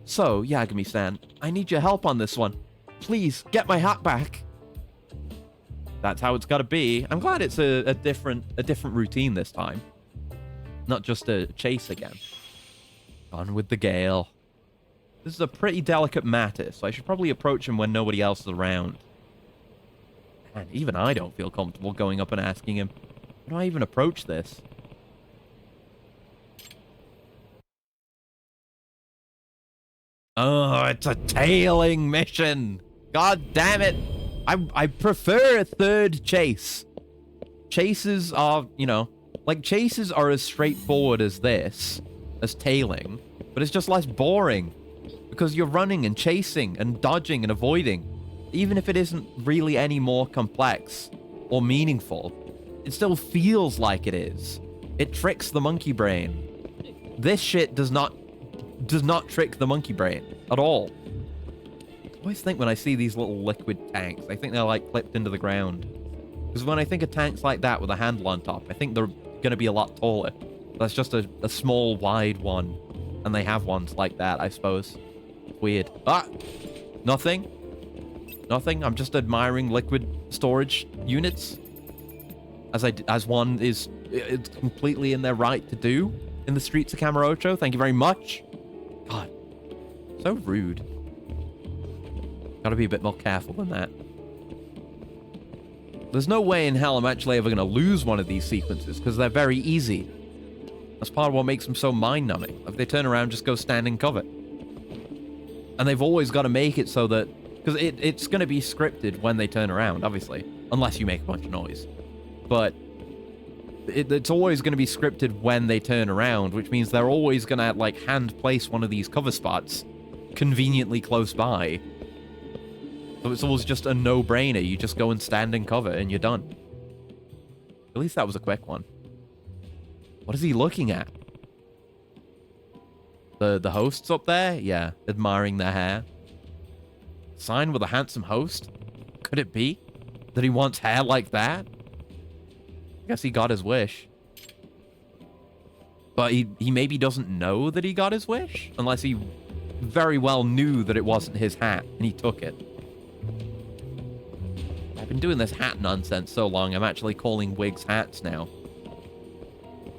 So, Yagami-san, I need your help on this one. Please, get my hat back. That's how it's gotta be. I'm glad it's a different routine this time. Not just a chase again. On with the gale. This is a pretty delicate matter, so I should probably approach him when nobody else is around. Man, even I don't feel comfortable going up and asking him. How do I even approach this? Oh, it's a tailing mission. God damn it. I prefer a third chase. Chases are, you know, like chases are as straightforward as this, as tailing, but it's just less boring because you're running and chasing and dodging and avoiding. Even if it isn't really any more complex or meaningful, it still feels like it is. It tricks the monkey brain. This shit does not trick the monkey brain at all. I always think when I see these little liquid tanks, I think they're like clipped into the ground. Because when I think of tanks like that with a handle on top, I think they're going to be a lot taller. That's just a small, wide one. And they have ones like that, I suppose. Weird. Ah! Nothing. Nothing. I'm just admiring liquid storage units. As one is it's completely in their right to do in the streets of Kamurocho. Thank you very much. God. So rude. Gotta be a bit more careful than that. There's no way in hell I'm actually ever gonna lose one of these sequences, because they're very easy. That's part of what makes them so mind-numbing. If they turn around, just go stand in cover. And they've always got to make it so that... Because it's going to be scripted when they turn around, obviously. Unless you make a bunch of noise. But it's always going to be scripted when they turn around, which means they're always going to, like, hand-place one of these cover spots conveniently close by. So it's always just a no-brainer. You just go and stand in cover and you're done. At least that was a quick one. What is he looking at? The hosts up there? Yeah, admiring their hair. Sign with a handsome host? Could it be that he wants hair like that? I guess he got his wish. But he maybe doesn't know that he got his wish? Unless he very well knew that it wasn't his hat and he took it. I've been doing this hat nonsense so long, I'm actually calling wigs hats now.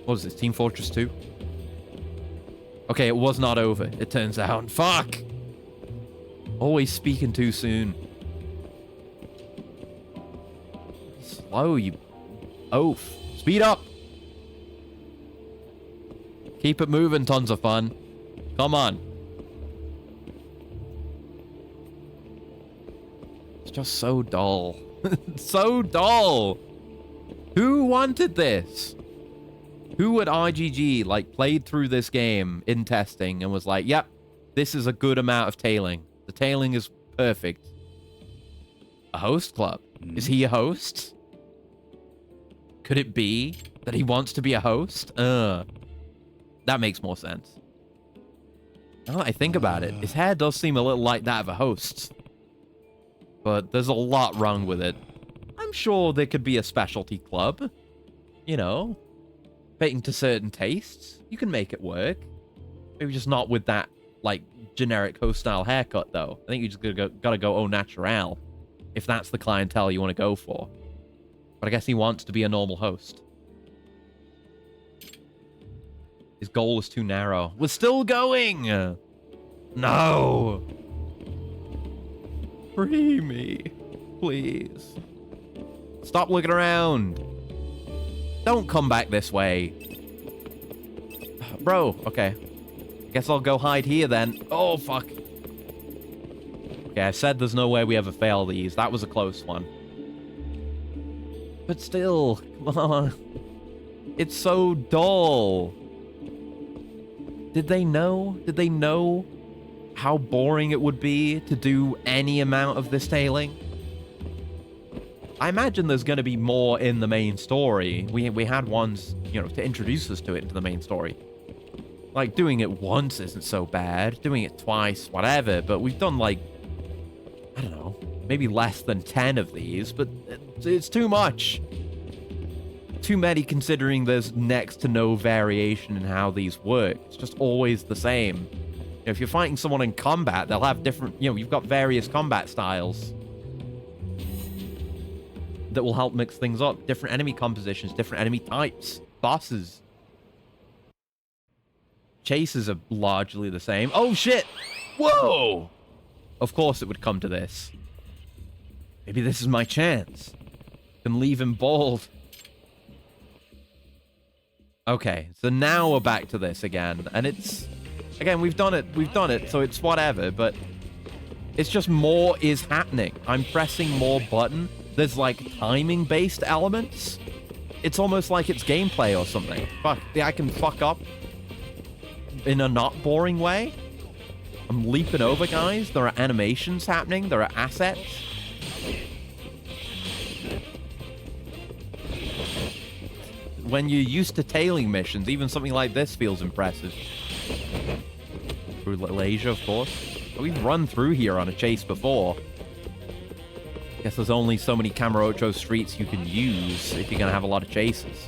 What is this, Team Fortress 2? Okay, it was not over, it turns out. Fuck! Always speaking too soon. Slow, you oaf. Speed up! Keep it moving, tons of fun. Come on. It's just so dull. So dull! Who wanted this? Who at RGG, like, played through this game in testing and was like, yep, this is a good amount of tailing. The tailing is perfect. A host club? Is he a host? Could it be that he wants to be a host? That makes more sense. Now that I think about it, his hair does seem a little like that of a host. But there's a lot wrong with it. I'm sure there could be a specialty club. You know, fitting to certain tastes. You can make it work. Maybe just not with that, like, generic host-style haircut, though. I think you just gotta go au naturel, if that's the clientele you want to go for. But I guess he wants to be a normal host. His goal is too narrow. We're still going! No! Free me. Please. Stop looking around. Don't come back this way. Bro, okay. Guess I'll go hide here then. Oh, fuck. Okay, I said there's no way we ever fail these. That was a close one. But still, come on. It's so dull. Did they know? Did they know how boring it would be to do any amount of this tailing? I imagine there's going to be more in the main story. We had ones, you know, to introduce us to it into the main story. Like, doing it once isn't so bad. Doing it twice, whatever. But we've done, like, I don't know, maybe less than 10 of these. But it's too much. Too many considering there's next to no variation in how these work. It's just always the same. You know, if you're fighting someone in combat, they'll have different, you know, you've got various combat styles that will help mix things up. Different enemy compositions, different enemy types, bosses. Chases are largely the same. Oh, shit! Whoa! Of course it would come to this. Maybe this is my chance. Can leave him bald. Okay, so now we're back to this again. And it's... Again, we've done it, so it's whatever, but... It's just more is happening. I'm pressing more button. There's, like, timing-based elements. It's almost like it's gameplay or something. Fuck, I can fuck up in a not boring way. I'm leaping over guys. There are animations happening. There are assets. When you're used to tailing missions, even something like this feels impressive. Through Malaysia, of course. We've run through here on a chase before. Guess there's only so many Kamurocho streets you can use if you're going to have a lot of chases.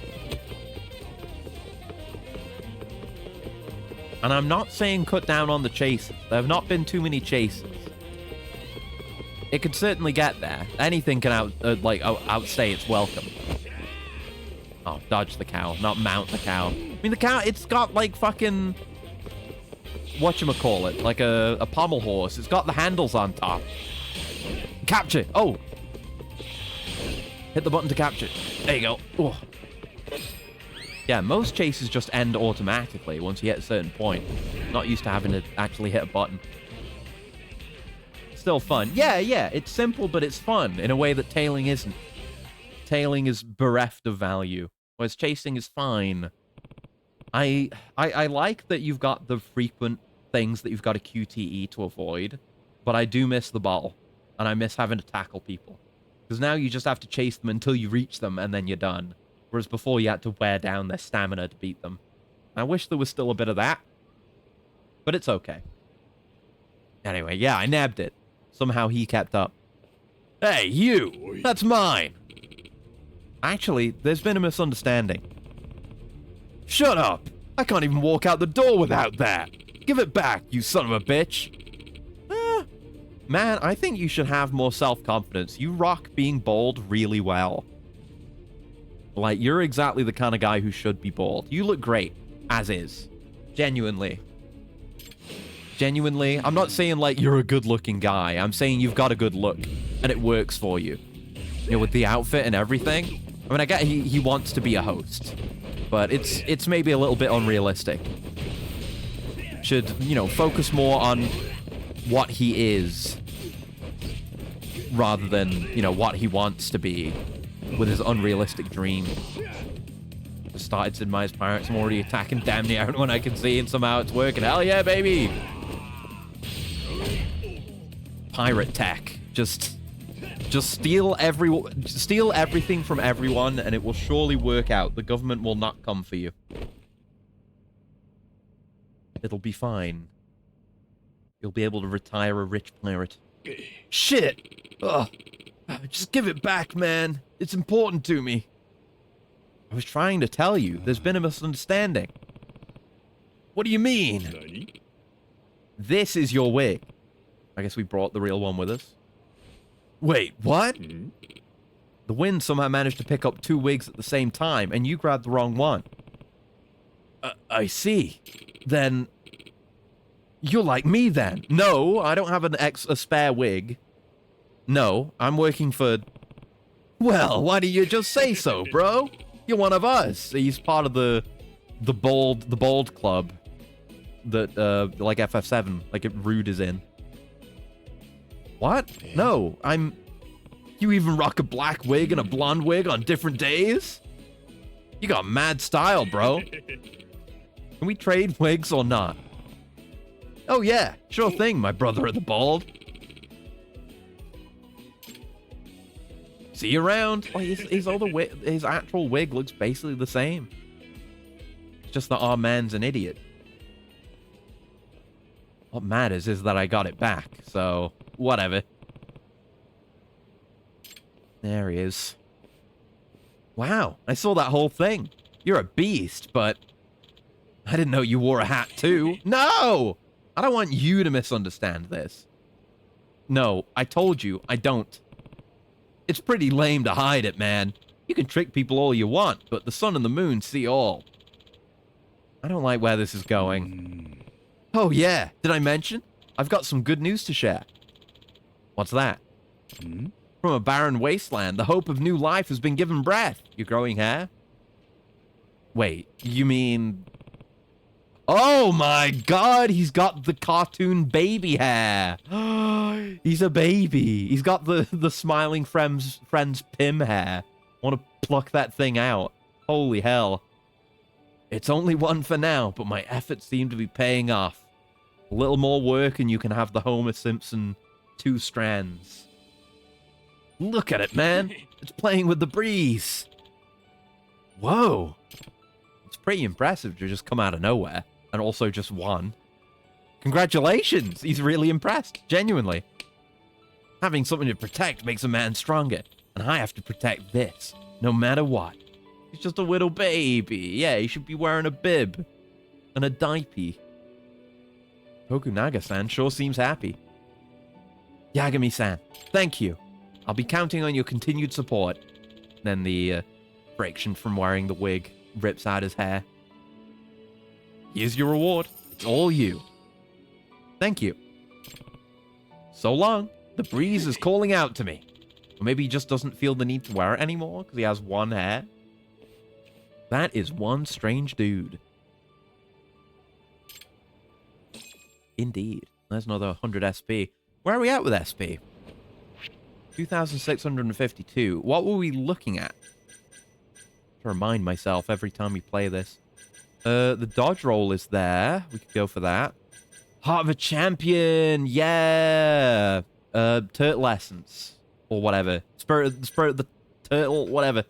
And I'm not saying cut down on the chases. There have not been too many chases. It could certainly get there. Anything can outstay its welcome. Oh, dodge the cow, not mount the cow. I mean, the cow, it's got like fucking... whatchamacallit, like a pommel horse. It's got the handles on top. Capture! Oh! Hit the button to capture. There you go. Oh. Yeah, most chases just end automatically once you hit a certain point. Not used to having to actually hit a button. Still fun. Yeah, it's simple, but it's fun in a way that tailing isn't. Tailing is bereft of value, whereas chasing is fine. I like that you've got the frequent things that you've got a QTE to avoid, but I do miss the ball, and I miss having to tackle people. Because now you just have to chase them until you reach them, and then you're done. Whereas before you had to wear down their stamina to beat them. I wish there was still a bit of that, but it's okay. Anyway, yeah, I nabbed it. Somehow he kept up. Hey, you! That's mine! Actually, there's been a misunderstanding. Shut up! I can't even walk out the door without that! Give it back, you son of a bitch! Man, I think you should have more self-confidence. You rock being bald really well. Like, you're exactly the kind of guy who should be bald. You look great, as is. Genuinely. Genuinely. I'm not saying, like, you're a good-looking guy. I'm saying you've got a good look, and it works for you. You know, with the outfit and everything. I mean, I get he wants to be a host, but it's maybe a little bit unrealistic. Should, you know, focus more on what he is rather than, you know, what he wants to be with his unrealistic dream. Just started Sid Meier's Pirates. I'm already attacking damn near everyone I can see, and somehow it's working. Hell yeah, baby! Pirate tech. Just steal everything from everyone, and it will surely work out. The government will not come for you. It'll be fine. You'll be able to retire a rich pirate. Shit! Ugh. Just give it back, man. It's important to me. I was trying to tell you. There's been a misunderstanding. What do you mean? This is your wig. I guess we brought the real one with us. Wait, what? The wind somehow managed to pick up 2 wigs at the same time, and you grabbed the wrong one. I see. Then... you're like me, then. No, I don't have a spare wig. No, I'm working for... well, why don't you just say so, bro? You're one of us. He's part of the bold club. like FF7, like Rude is in. What? No, You even rock a black wig and a blonde wig on different days? You got mad style, bro. Can we trade wigs or not? Oh yeah, sure thing, my brother of the bald. See you around. Like his actual wig looks basically the same. It's just that our man's an idiot. What matters is that I got it back, so whatever. There he is. Wow, I saw that whole thing. You're a beast, but I didn't know you wore a hat too. No! I don't want you to misunderstand this. No, I told you, I don't. It's pretty lame to hide it, man. You can trick people all you want, but the sun and the moon see all. I don't like where this is going. Oh yeah, did I mention? I've got some good news to share. What's that? From a barren wasteland, the hope of new life has been given breath. You're growing hair? Wait, you mean... Oh my god, he's got the cartoon baby hair. He's a baby. He's got the smiling friend's Pim hair. I want to pluck that thing out. Holy hell. It's only one for now, but my efforts seem to be paying off. A little more work and you can have the Homer Simpson 2 strands. Look at it, man. It's playing with the breeze. Whoa. It's pretty impressive to just come out of nowhere. And also just won. Congratulations! He's really impressed. Genuinely. Having something to protect makes a man stronger. And I have to protect this. No matter what. He's just a little baby. Yeah, he should be wearing a bib. And a diaper. Tokunaga-san sure seems happy. Yagami-san, thank you. I'll be counting on your continued support. Then the friction from wearing the wig rips out his hair. Here's your reward. It's all you. Thank you. So long. The breeze is calling out to me. Or maybe he just doesn't feel the need to wear it anymore because he has one hair. That is one strange dude. Indeed. There's another 100 SP. Where are we at with SP? 2,652. What were we looking at? To remind myself every time we play this. The dodge roll is there. We could go for that. Heart of a Champion! Yeah! Turtle Essence. Or whatever. Spirit of the Turtle, whatever.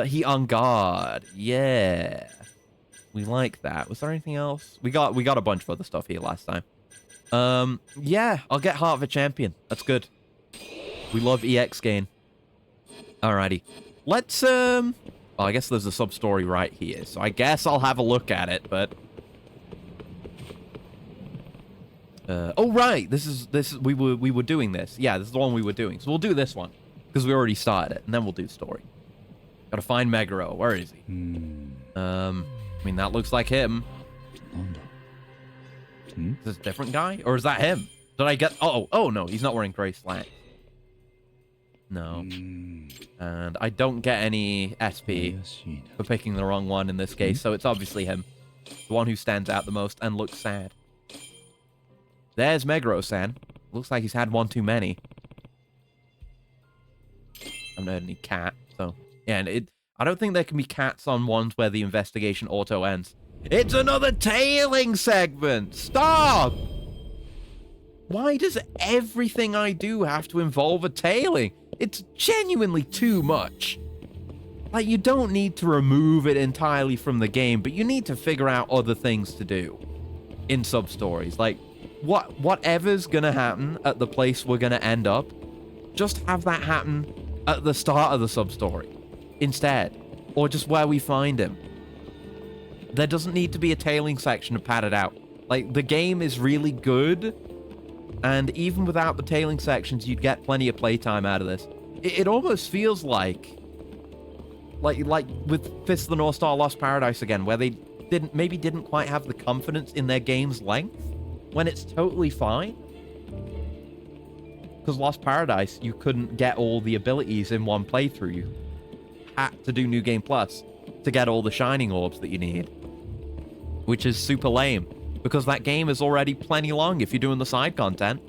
Heat on Guard. Yeah. We like that. Was there anything else? We got a bunch of other stuff here last time. Yeah, I'll get Heart of a Champion. That's good. We love EX gain. Alrighty. Let's, well, I guess there's a sub-story right here, so I guess I'll have a look at it, but... oh, right! This is, we were doing this. Yeah, this is the one we were doing. So we'll do this one, because we already started it, and then we'll do story. Gotta find Meguro. Where is he? I mean, that looks like him. Is this a different guy? Or is that him? Did I get... Oh, no, he's not wearing gray slacks. No. And I don't get any SP for picking the wrong one in this case, so it's obviously him. The one who stands out the most and looks sad. There's Meguro-san. Looks like he's had one too many. I haven't heard any cat, so... Yeah, and I don't think there can be cats on ones where the investigation auto ends. It's another tailing segment! Stop! Why does everything I do have to involve a tailing? It's genuinely too much. Like, you don't need to remove it entirely from the game, but you need to figure out other things to do in sub-stories. Like, whatever's gonna happen at the place we're gonna end up, just have that happen at the start of the sub-story instead. Or just where we find him. There doesn't need to be a tailing section to pad it out. Like, the game is really good, and even without the tailing sections, you'd get plenty of playtime out of this. It almost feels like with Fist of the North Star Lost Paradise again, where they maybe didn't quite have the confidence in their game's length, when it's totally fine. Because Lost Paradise, you couldn't get all the abilities in one playthrough. You had to do New Game Plus to get all the Shining Orbs that you need. Which is super lame. because that game is already plenty long if you're doing the side content.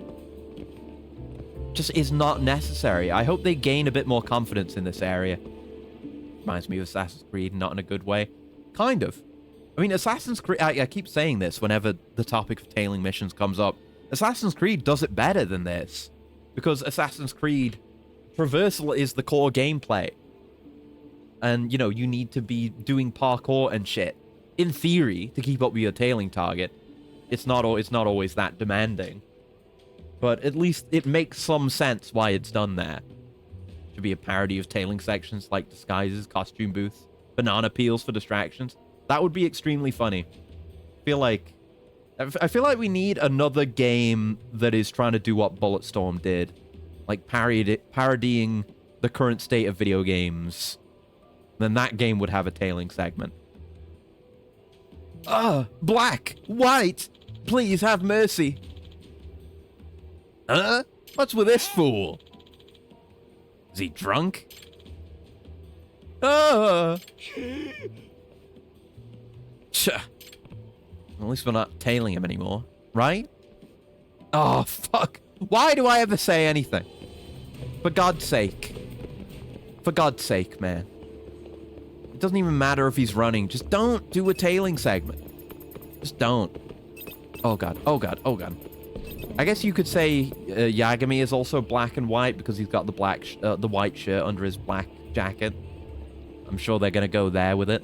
Just is not necessary. I hope they gain a bit more confidence in this area. Reminds me of Assassin's Creed, not in a good way. Kind of. I mean, Assassin's Creed... I keep saying this whenever the topic of tailing missions comes up. Assassin's Creed does it better than this. Because Assassin's Creed... traversal is the core gameplay. And, you know, you need to be doing parkour and shit. In theory, to keep up with your tailing target. It's not always that demanding. But at least it makes some sense why it's done there. To be a parody of tailing sections like disguises, costume booths, banana peels for distractions. That would be extremely funny. I feel like we need another game that is trying to do what Bulletstorm did. Like parodying the current state of video games. Then that game would have a tailing segment. Black! White! Please have mercy! Huh? What's with this fool? Is he drunk? At least we're not tailing him anymore, right? Oh, fuck. Why do I ever say anything? For God's sake. For God's sake, man. It doesn't even matter if he's running. Just don't do a tailing segment. Just don't. Oh, God. Oh, God. Oh, God. I guess you could say Yagami is also black and white because he's got the the white shirt under his black jacket. I'm sure they're gonna go there with it.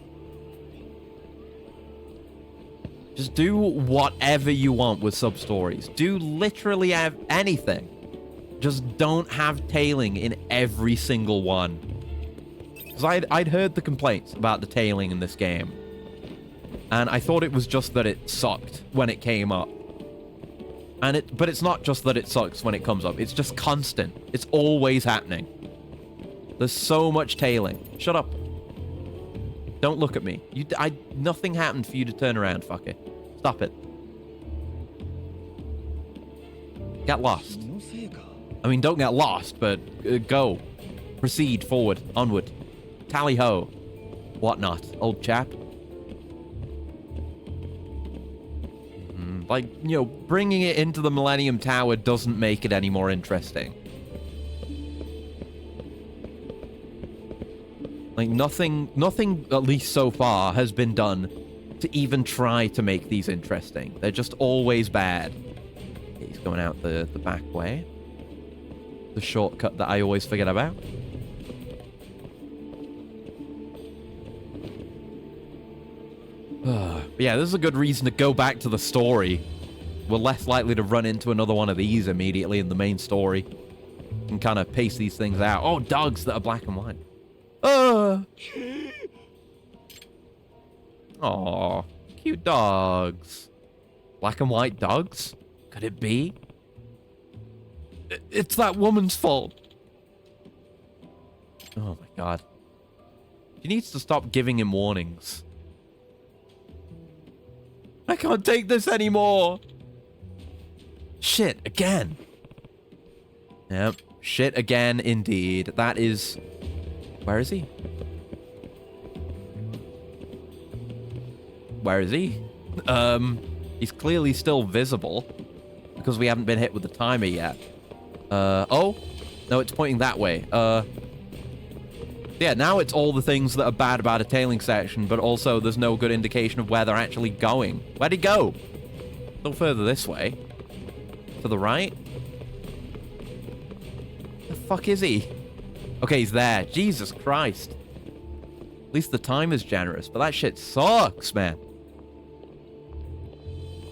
Just do whatever you want with sub-stories. Do literally anything. Just don't have tailing in every single one. Because I'd heard the complaints about the tailing in this game. And I thought it was just that it sucked when it came up. But it's not just that it sucks when it comes up. It's just constant. It's always happening. There's so much tailing. Shut up. Don't look at me. Nothing happened for you to turn around, fucker. Stop it. Get lost. I mean, don't get lost, but go. Proceed forward, onward. Tally-ho. Whatnot, old chap. Like, you know, bringing it into the Millennium Tower doesn't make it any more interesting. Like, nothing, at least so far, has been done to even try to make these interesting. They're just always bad. He's going out the back way. The shortcut that I always forget about. But yeah, this is a good reason to go back to the story. We're less likely to run into another one of these immediately in the main story. And kind of pace these things out. Oh, dogs that are black and white. Aw, cute dogs. Black and white dogs? Could it be? It's that woman's fault. Oh my God. She needs to stop giving him warnings. I can't take this anymore. Shit, again. Yep, shit again indeed. That is... Where is he? Where is he? He's clearly still visible. Because we haven't been hit with the timer yet. Oh. No, it's pointing that way. Yeah, now it's all the things that are bad about a tailing section, but also there's no good indication of where they're actually going. Where'd he go? A little further this way. To the right? The fuck is he? Okay, he's there. Jesus Christ. At least the time is generous, but that shit sucks, man.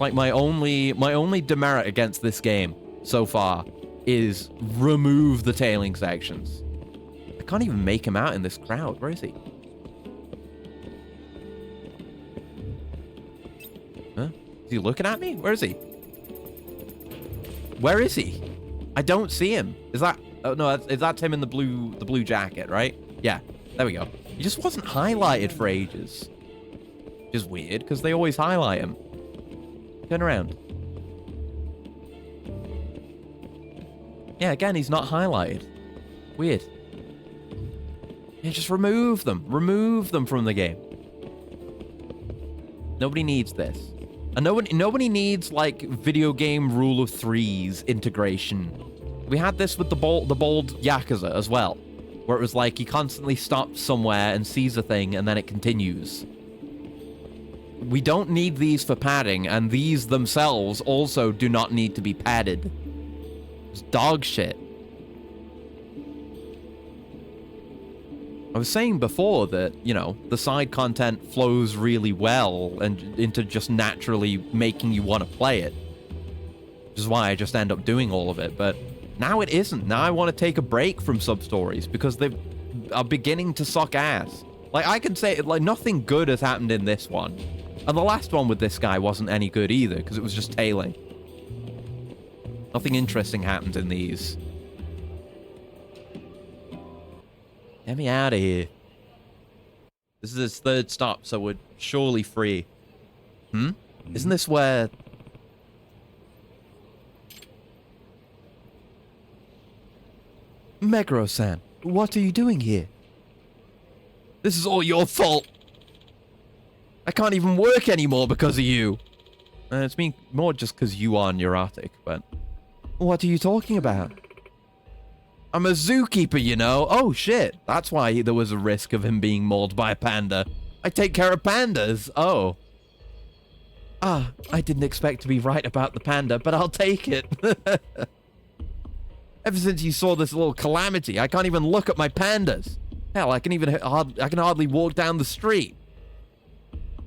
Like, my only demerit against this game so far is remove the tailing sections. I can't even make him out in this crowd. Where is he? Huh? Is he looking at me? Where is he? Where is he? I don't see him. Is that... Oh, no, that's him in the blue jacket, right? Yeah, there we go. He just wasn't highlighted for ages. Which is weird, because they always highlight him. Turn around. Yeah, again, he's not highlighted. Weird. Yeah, just remove them. Remove them from the game. Nobody needs this. And nobody needs, like, video game rule of threes integration. We had this with the bold Yakuza as well, where it was like he constantly stops somewhere and sees a thing and then it continues. We don't need these for padding, and these themselves also do not need to be padded. It's dog shit. I was saying before that, you know, the side content flows really well and into just naturally making you want to play it. Which is why I just end up doing all of it, but now it isn't. Now I want to take a break from sub-stories because they are beginning to suck ass. Like, I can say, like, nothing good has happened in this one. And the last one with this guy wasn't any good either because it was just tailing. Nothing interesting happened in these. Get me out of here. This is his third stop, so we're surely free. Isn't this where... Meguro-san, what are you doing here? This is all your fault. I can't even work anymore because of you. It's more just because you are neurotic, but... What are you talking about? I'm a zookeeper, you know. Oh, shit. That's why there was a risk of him being mauled by a panda. I take care of pandas. Oh. Ah, I didn't expect to be right about the panda, but I'll take it. Ever since you saw this little calamity, I can't even look at my pandas. Hell, I can hardly walk down the street.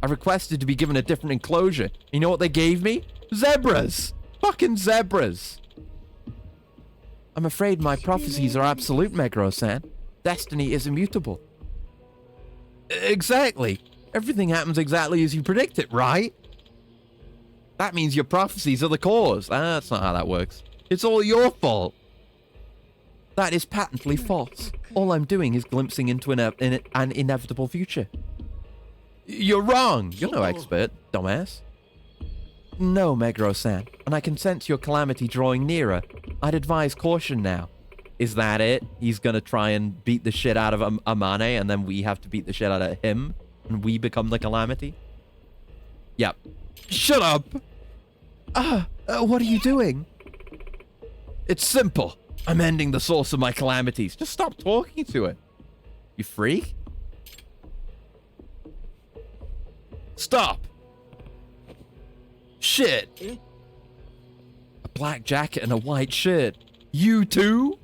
I requested to be given a different enclosure. You know what they gave me? Zebras. Fucking zebras. I'm afraid my prophecies are absolute, Meguro-san. Destiny is immutable. Exactly. Everything happens exactly as you predict it, right? That means your prophecies are the cause. That's not how that works. It's all your fault. That is patently false. All I'm doing is glimpsing into an inevitable future. You're wrong. You're no expert, dumbass. No, Meguro-san, and I can sense your calamity drawing nearer. I'd advise caution now. Is that it? He's gonna try and beat the shit out of Amane, and then we have to beat the shit out of him, and we become the calamity? Yep. Shut up! What are you doing? It's simple. I'm ending the source of my calamities. Just stop talking to it. You freak? Stop! Shit! A black jacket and a white shirt. You too?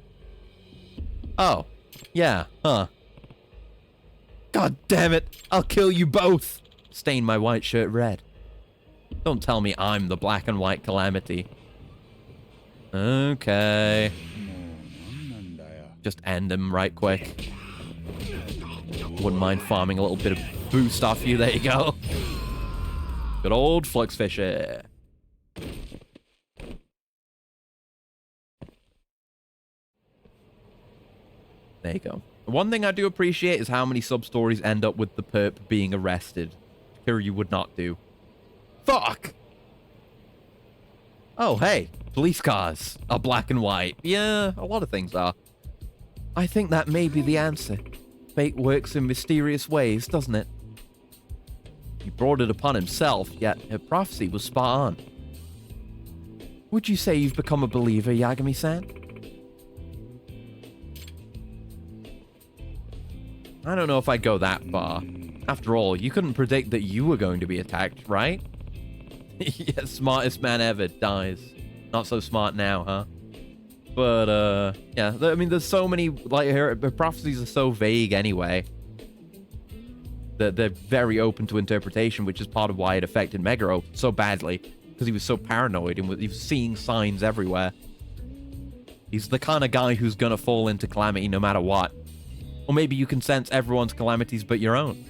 Oh. Yeah, huh. God damn it! I'll kill you both! Stain my white shirt red. Don't tell me I'm the black and white calamity. Okay. Just end him right quick. Wouldn't mind farming a little bit of boost off you. There you go. Good old Flux Fisher. There you go. One thing I do appreciate is how many sub-stories end up with the perp being arrested. Kiryu would not do. Fuck! Oh, hey. Police cars are black and white. Yeah, a lot of things are. I think that may be the answer. Fate works in mysterious ways, doesn't it? He brought it upon himself, yet her prophecy was spot on. Would you say you've become a believer, Yagami-san? I don't know if I'd go that far. After all, you couldn't predict that you were going to be attacked, right? Yeah, smartest man ever dies. Not so smart now, huh? But, yeah, I mean, there's so many, like, her prophecies are so vague anyway. That they're very open to interpretation, which is part of why it affected Meguro so badly. Because he was so paranoid and he was seeing signs everywhere. He's the kind of guy who's gonna fall into calamity no matter what. Or maybe you can sense everyone's calamities but your own.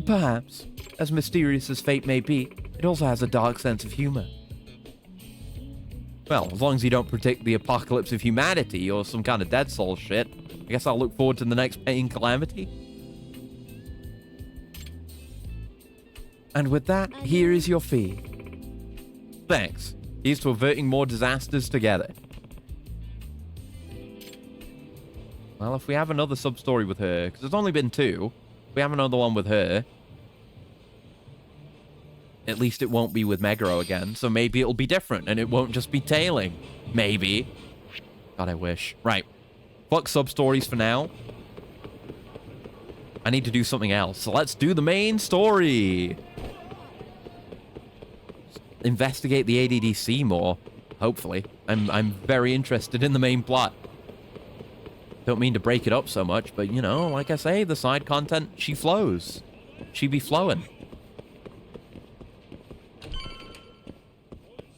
Perhaps. As mysterious as fate may be, it also has a dark sense of humor. Well, as long as you don't predict the apocalypse of humanity or some kind of Dead Souls shit, I guess I'll look forward to the next paying calamity. And with that, here is your fee. Thanks. Here's to averting more disasters together. Well, if we have another sub-story with her, because there's only been 2, if we have another one with her, at least it won't be with Meguro again. So maybe it'll be different and it won't just be tailing. Maybe. God, I wish. Right. Fuck sub-stories for now. I need to do something else. So let's do the main story. Investigate the ADDC more, hopefully. I'm very interested in the main plot. Don't mean to break it up so much, but you know, like I say, the side content, she flows. She be flowing.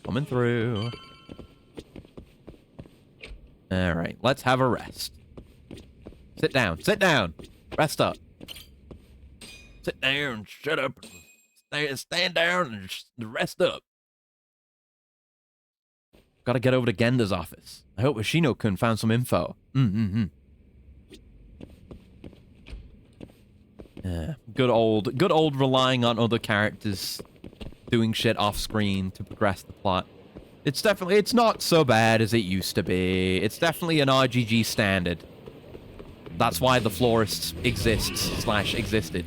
Coming through. All right, let's have a rest. Sit down, sit down. Rest up. Sit down, shut up. Stand down and rest up. Gotta get over to Genda's office. I hope Ashino-kun found some info. Good old relying on other characters doing shit off screen to progress the plot. It's not so bad as it used to be. It's definitely an RGG standard. That's why the Florists existed.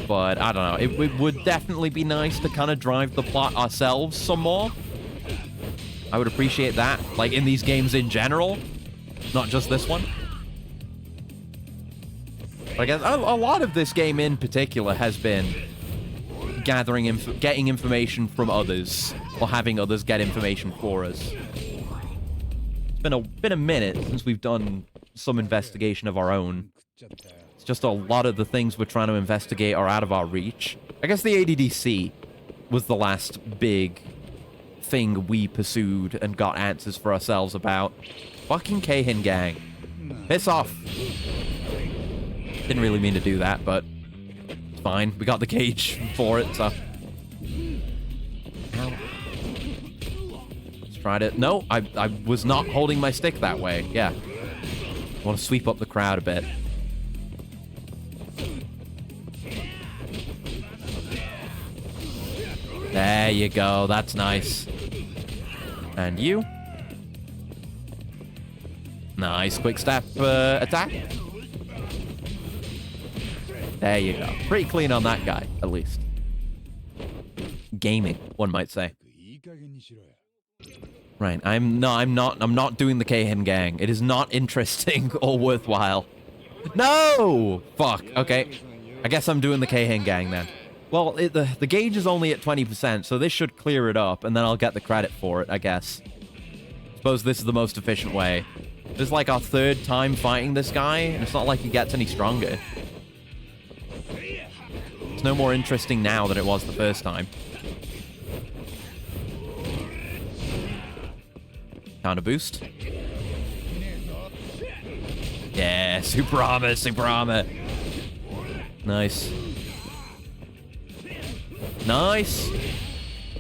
But I don't know. It would definitely be nice to kind of drive the plot ourselves some more. I would appreciate that. Like in these games in general, not just this one. But I guess a lot of this game in particular has been getting information from others, or having others get information for us. It's been a minute since we've done some investigation of our own. It's just a lot of the things we're trying to investigate are out of our reach. I guess the ADDC was the last big thing we pursued and got answers for ourselves about. Fucking Keihin gang. Piss off. Didn't really mean to do that, but it's fine. We got the cage for it, so... Let's try to... No, I was not holding my stick that way. Yeah. I want to sweep up the crowd a bit. There you go. That's nice. And you. Nice. Quick step attack. There you go. Pretty clean on that guy, at least. Gaming, one might say. Right. I'm not doing the Keihin gang. It is not interesting or worthwhile. No! Fuck. Okay. I guess I'm doing the Keihin gang then. Well, the gauge is only at 20%, so this should clear it up, and then I'll get the credit for it, I guess. Suppose this is the most efficient way. This is like our third time fighting this guy, and it's not like he gets any stronger. It's no more interesting now than it was the first time. Counter boost. Yeah, super armor, super armor. Nice. Nice.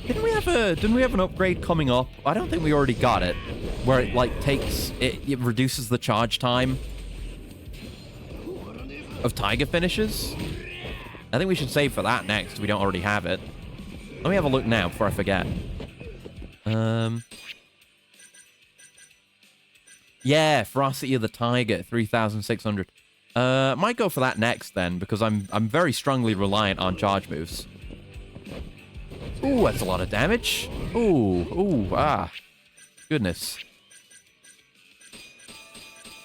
Didn't we have an upgrade coming up? I don't think we already got it. Where it like it reduces the charge time of Tiger finishes. I think we should save for that next. We don't already have it. Let me have a look now before I forget. Yeah, Ferocity of the Tiger, 3,600. Might go for that next then, because I'm very strongly reliant on charge moves. Ooh, that's a lot of damage. Ooh, goodness.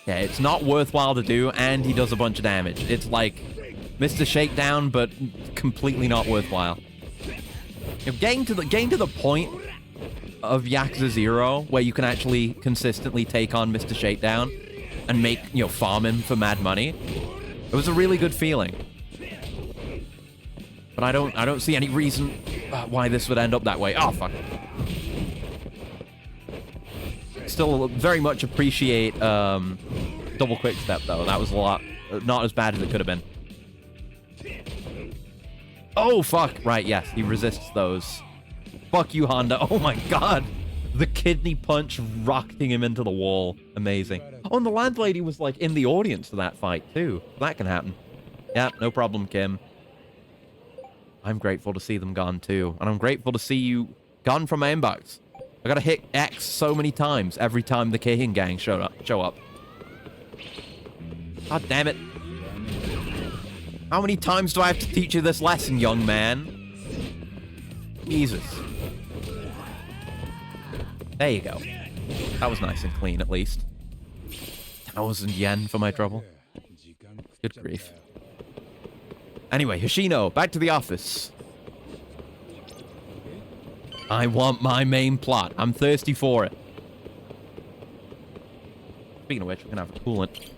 Yeah, it's not worthwhile to do, and he does a bunch of damage. It's like Mr. Shakedown, but completely not worthwhile. You know, getting to the point of Yakuza 0, where you can actually consistently take on Mr. Shakedown and make, you know, farm him for mad money. It was a really good feeling. But I don't see any reason why this would end up that way. Oh, fuck. Still very much appreciate double quick step, though. That was a lot. Not as bad as it could have been. Oh, fuck. Right, yes. He resists those. Fuck you, Honda. Oh, my God. The kidney punch rocking him into the wall. Amazing. Oh, and the landlady was, like, in the audience for that fight, too. That can happen. Yeah, no problem, Kim. I'm grateful to see them gone, too. And I'm grateful to see you gone from my inbox. I gotta hit X so many times every time the Keihin gang show up. God damn it. How many times do I have to teach you this lesson, young man? Jesus. There you go. That was nice and clean, at least. 1,000 yen for my trouble. Good grief. Anyway, Hoshino, back to the office. I want my main plot. I'm thirsty for it. Speaking of which, we're gonna have coolant.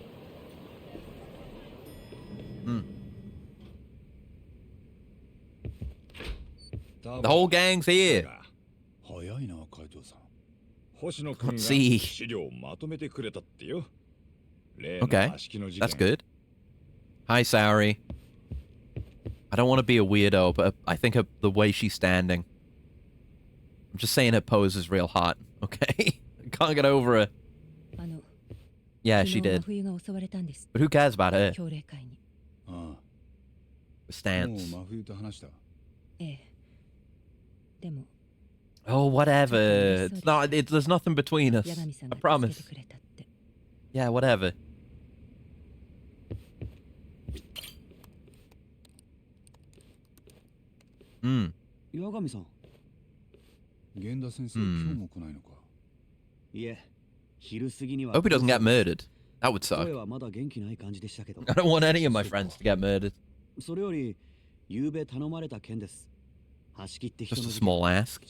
The whole gang's here. Let's see. Okay, that's good. Hi, Saori. I don't want to be a weirdo, but I think the way she's standing. I'm just saying her pose is real hot, okay? I can't get over her. Yeah, she did. But who cares about her? The stance. Oh, whatever. It's not. There's nothing between us. I promise. Yeah, whatever. Hope he doesn't get murdered. That would suck. I don't want any of my friends to get murdered. Just a small ask.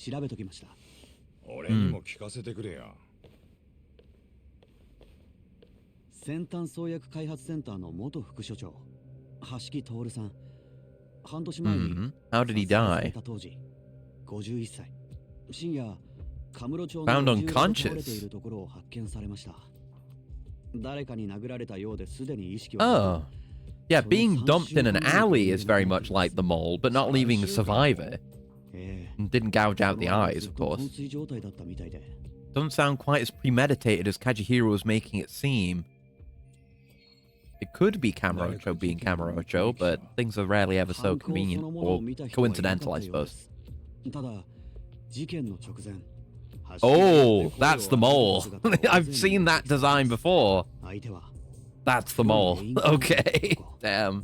How did he die? Found unconscious. Oh. Yeah, being dumped in an alley is very much like the mole, but not leaving a survivor. And didn't gouge out the eyes, of course. Doesn't sound quite as premeditated as Kajihiro was making it seem. It could be Kamurocho being Kamurocho, but things are rarely ever so convenient, or coincidental, I suppose. Oh, that's the mole. I've seen that design before. That's the mole. Okay. Damn.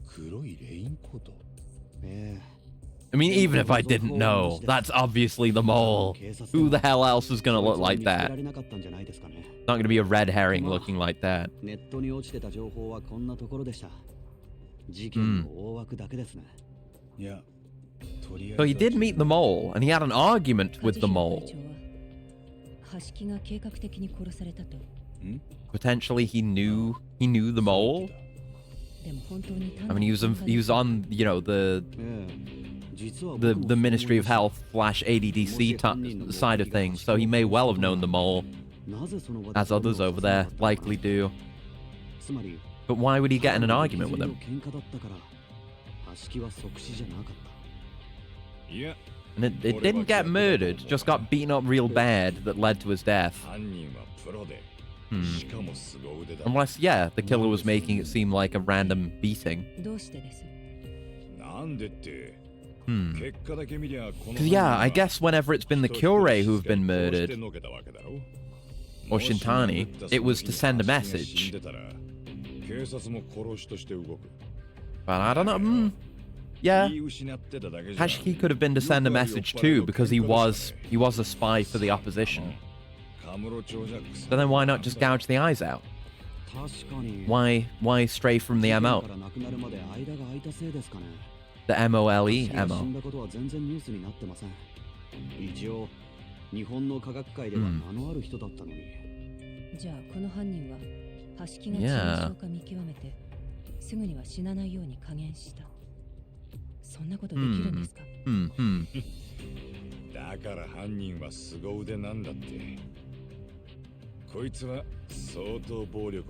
I mean, even if I didn't know, that's obviously the mole. Who the hell else is gonna look like that? Not gonna be a red herring looking like that. So he did meet the mole, and he had an argument with the mole. Potentially he knew the mole. I mean, he was on, you know, the Ministry of Health / ADDC side of things, so he may well have known the mole, as others over there likely do. But why would he get in an argument with him? And it didn't get murdered, just got beaten up real bad that led to his death. Unless, yeah, the killer was making it seem like a random beating. Because, yeah, I guess whenever it's been the Kyorei who've been murdered, or Shintani, it was to send a message. But I don't know. Yeah, Hashiki could have been to send a message too, because he was a spy for the opposition. So then why not just gouge the eyes out? Why stray from the MO? The MOLE MO. Yeah.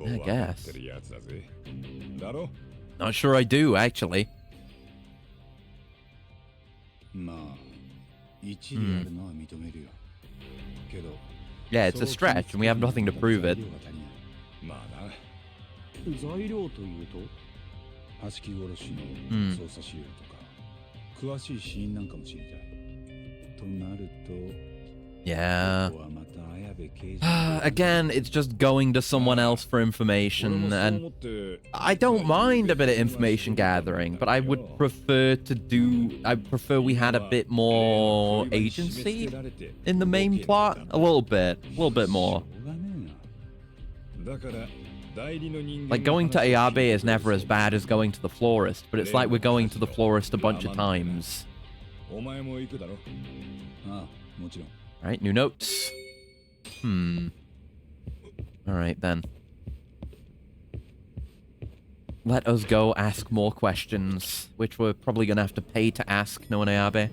I guess. Not sure I do, actually. Yeah, it's a stretch, and we have nothing to prove it. Yeah. Again, it's just going to someone else for information, and I don't mind a bit of information gathering, but I would prefer I prefer we had a bit more agency in the main plot. A little bit more. Like, going to Ayabe is never as bad as going to the florist, but it's like we're going to the florist a bunch of times. Alright, new notes. Alright then. Let us go ask more questions, which we're probably gonna have to pay to ask, no one Ayabe.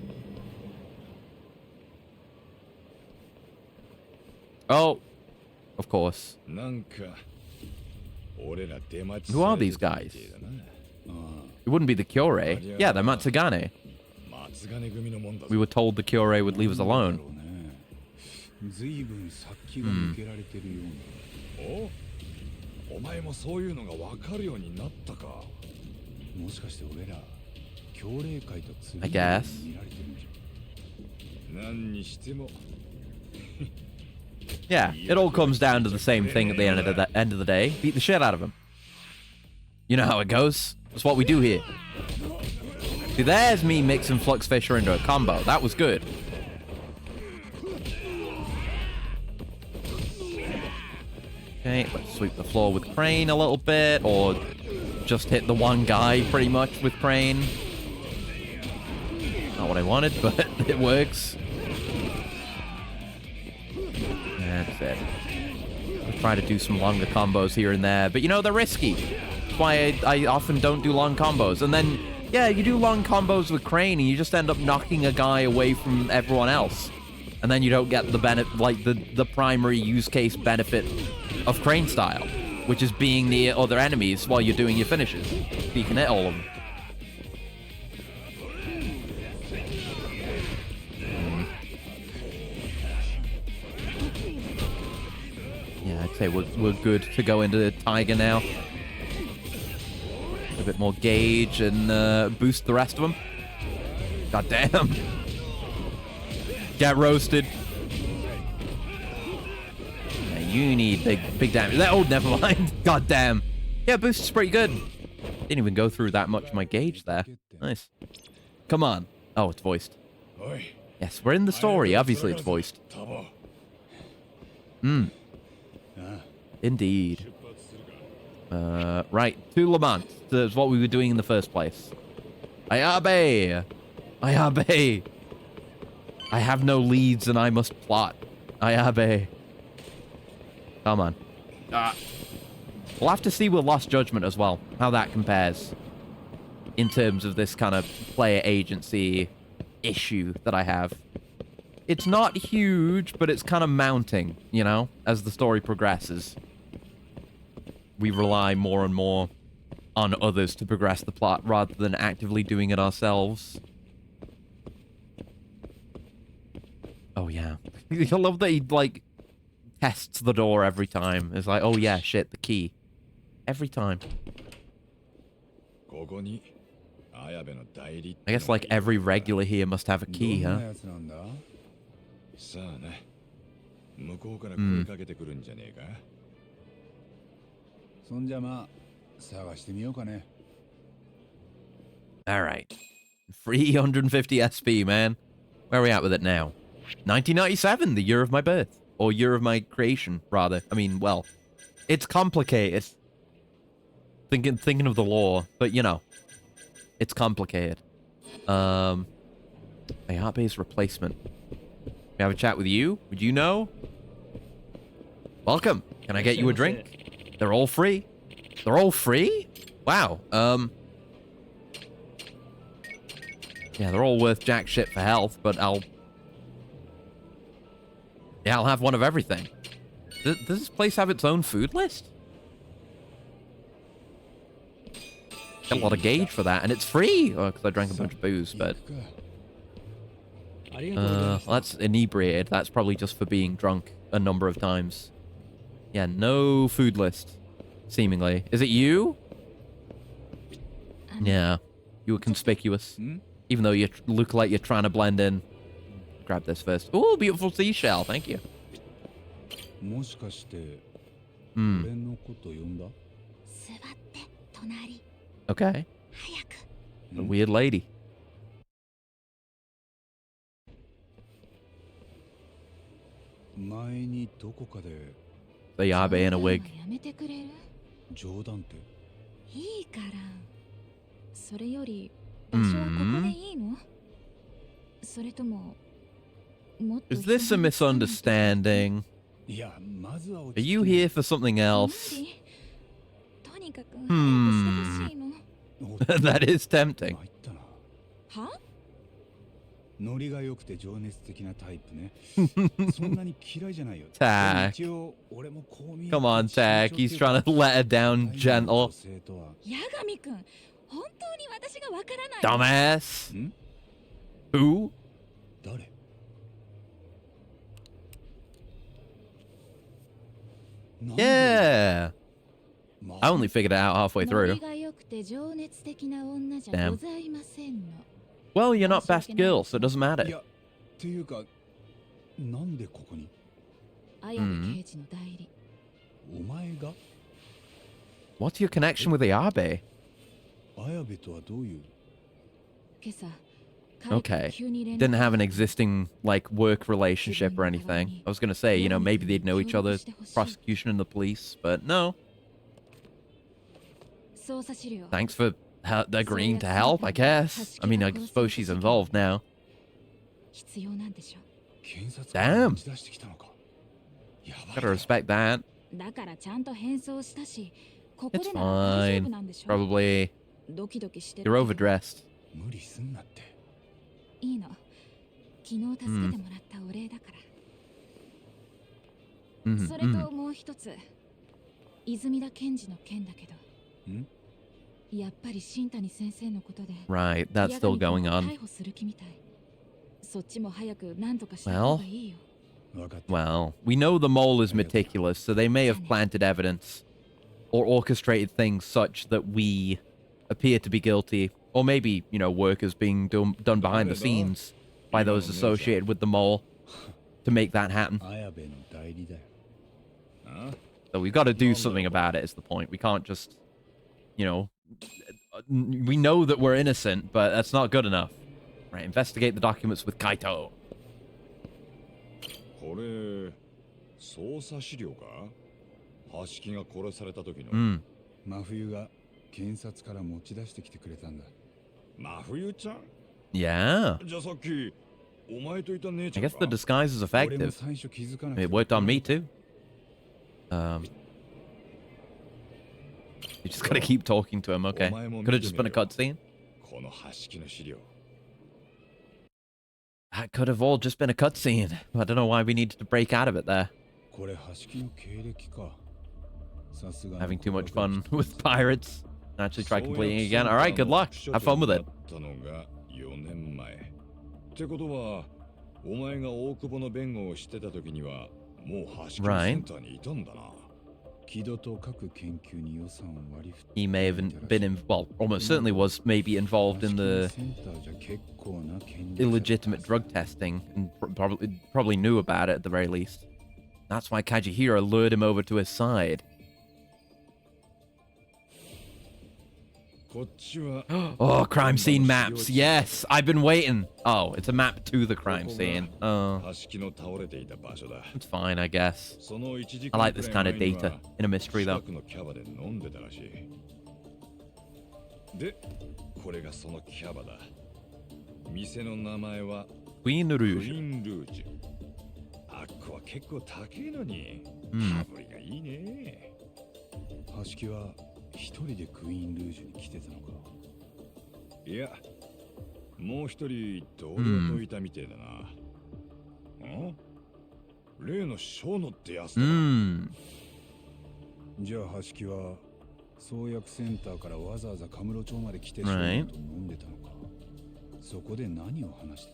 Oh, of course. Who are these guys? It wouldn't be the Kyorei. Yeah, they're Matsugane. We were told the Kyorei would leave us alone. I guess. Yeah, it all comes down to the same thing at the end of the day. Beat the shit out of him. You know how it goes. That's what we do here. See, there's me mixing Flux Fisher into a combo. That was good. Okay, let's sweep the floor with Crane a little bit, or just hit the one guy pretty much with Crane. Not what I wanted, but it works. That's it. I'll try to do some longer combos here and there, but you know, they're risky. That's why I often don't do long combos. And then, yeah, you do long combos with Crane and you just end up knocking a guy away from everyone else. And then you don't get the benefit, like the primary use case benefit of Crane style, which is being near other enemies while you're doing your finishes. So you can hit all of them. Yeah, I'd say we're good to go into the Tiger now. A bit more gauge and boost the rest of them. God damn. Get roasted. Yeah, you need big damage. Oh, never mind. God damn. Yeah, boost is pretty good. Didn't even go through that much of my gauge there. Nice. Come on. Oh, it's voiced. Yes, we're in the story. Obviously, it's voiced. Indeed. Right. To Lamont. That's what we were doing in the first place. Ayabe! Ayabe! I have no leads and I must plot. Ayabe. Come on. We'll have to see with Lost Judgment as well, how that compares in terms of this kind of player agency issue that I have. It's not huge, but it's kind of mounting, you know, as the story progresses. We rely more and more on others to progress the plot rather than actively doing it ourselves. Oh, yeah. I love that he, like, tests the door every time. It's like, oh, yeah, shit, the key. Every time. I guess, like, every regular here must have a key, huh? Alright. 350 SP, man. Where are we at with it now? 1997, the year of my birth. Or year of my creation, rather. I mean, well, it's complicated. Thinking of the lore, but you know, it's complicated. Ayabe's replacement. Can I have a chat with you? Would you know? Welcome. Can I get you a drink? They're all free. They're all free? Wow. Yeah, they're all worth jack shit for health, but I'll have one of everything. Does this place have its own food list? Got a lot of gauge for that, and it's free! Oh, because I drank a bunch of booze, but... well, that's inebriated. That's probably just for being drunk a number of times. Yeah, no food list, seemingly. Is it you? Yeah, you were conspicuous. Even though you look like you're trying to blend in. grab this first. Oh, beautiful seashell. Thank you. もしかしてHmm. 俺のこと呼んだ？ Okay. A weird lady. 前にどこかで The Yabe in a wig. 冗談って？いいから。それより場所はここでいいの？それとももっと Is this a misunderstanding? いや、まずは Are you here for something else? とにかく早くしてほしいの。That is tempting. は？ノリが良くて情熱的なタイプね。そんなに嫌いじゃないよ。Tack. Come on, Tack. He's trying to let her down gentle. ヤガミ君、本当に私がわからない。Dumbass. Who? 誰？ Yeah. I only figured it out halfway through. Damn. Well, you're not best girl, so it doesn't matter. っていうか、なんでここに？綾部刑事の代理。お前が？ What's your connection with Ayabe? 綾部とはどういう？ Okay. Didn't have an existing, like, work relationship or anything. I was gonna say, you know, maybe they'd know each other, prosecution and the police, but no. Thanks for agreeing to help, I guess. I mean, I suppose she's involved now. Damn. Gotta respect that. It's fine. Probably. You're overdressed. 無理すんなって。いいの。昨日助けてもらったお礼だから。それともう一つ。泉田検事の件だけど。ん？やっぱり新谷先生のことで。Right, that's still going on. 逮捕する気みたい。そっちも早く何とかした方がいいよ。Well, we know the mole is meticulous, so they may have planted evidence or orchestrated things such that we appear to be guilty. Or maybe, you know, work is being done behind the scenes by those associated with the mole to make that happen. So we've got to do something about it, is the point. We can't just, you know... We know that we're innocent, but that's not good enough. Right, investigate the documents with Kaito. これ、捜査資料か？橋木が殺された時の。真冬が検察から持ち出してきてくれたんだ。 Yeah. I guess the disguise is effective. It worked on me too. You just gotta keep talking to him, okay? Could have just been a cutscene. That could have all just been a cutscene. I don't know why we needed to break out of it there. Having too much fun with pirates. Actually try completing it again. Alright, good luck. Have fun with it. Right. He may have been well, almost certainly was maybe involved in the illegitimate drug testing and probably knew about it at the very least. That's why Kajihiro lured him over to his side. Oh, crime scene maps. Yes, I've been waiting. Oh, it's a map to the crime scene. Oh. It's fine, I guess. I like this kind of data in a mystery, though. Queen Rouge. Hmm. 一人でクイーンルージュに来てたのか。いや、もう一人同僚といたみてえだな。例の小野ってやつだ。じゃあ橋木は創薬センターからわざわざカムロ町まで来て小野と飲んでたのか。そこで何を話して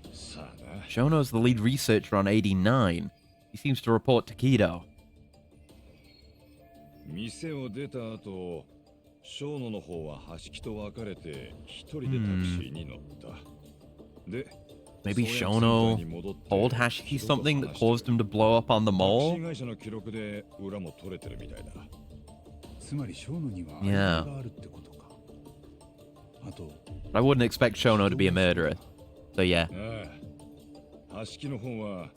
た？さあな。Shono's the lead researcher on 89. He seems to report to Kido. 店を出た後、小野の方は橋木と別れて一人でタクシーに乗った。で、Maybe Shono told Hashiki something that caused him to blow up on the mall? 会社の記録で裏も取れてるみたいだ。つまりショーノには Yeah. アリバイがあるってことか。あと I wouldn't expect Shono to be a murderer. So yeah. ああ、橋木の方は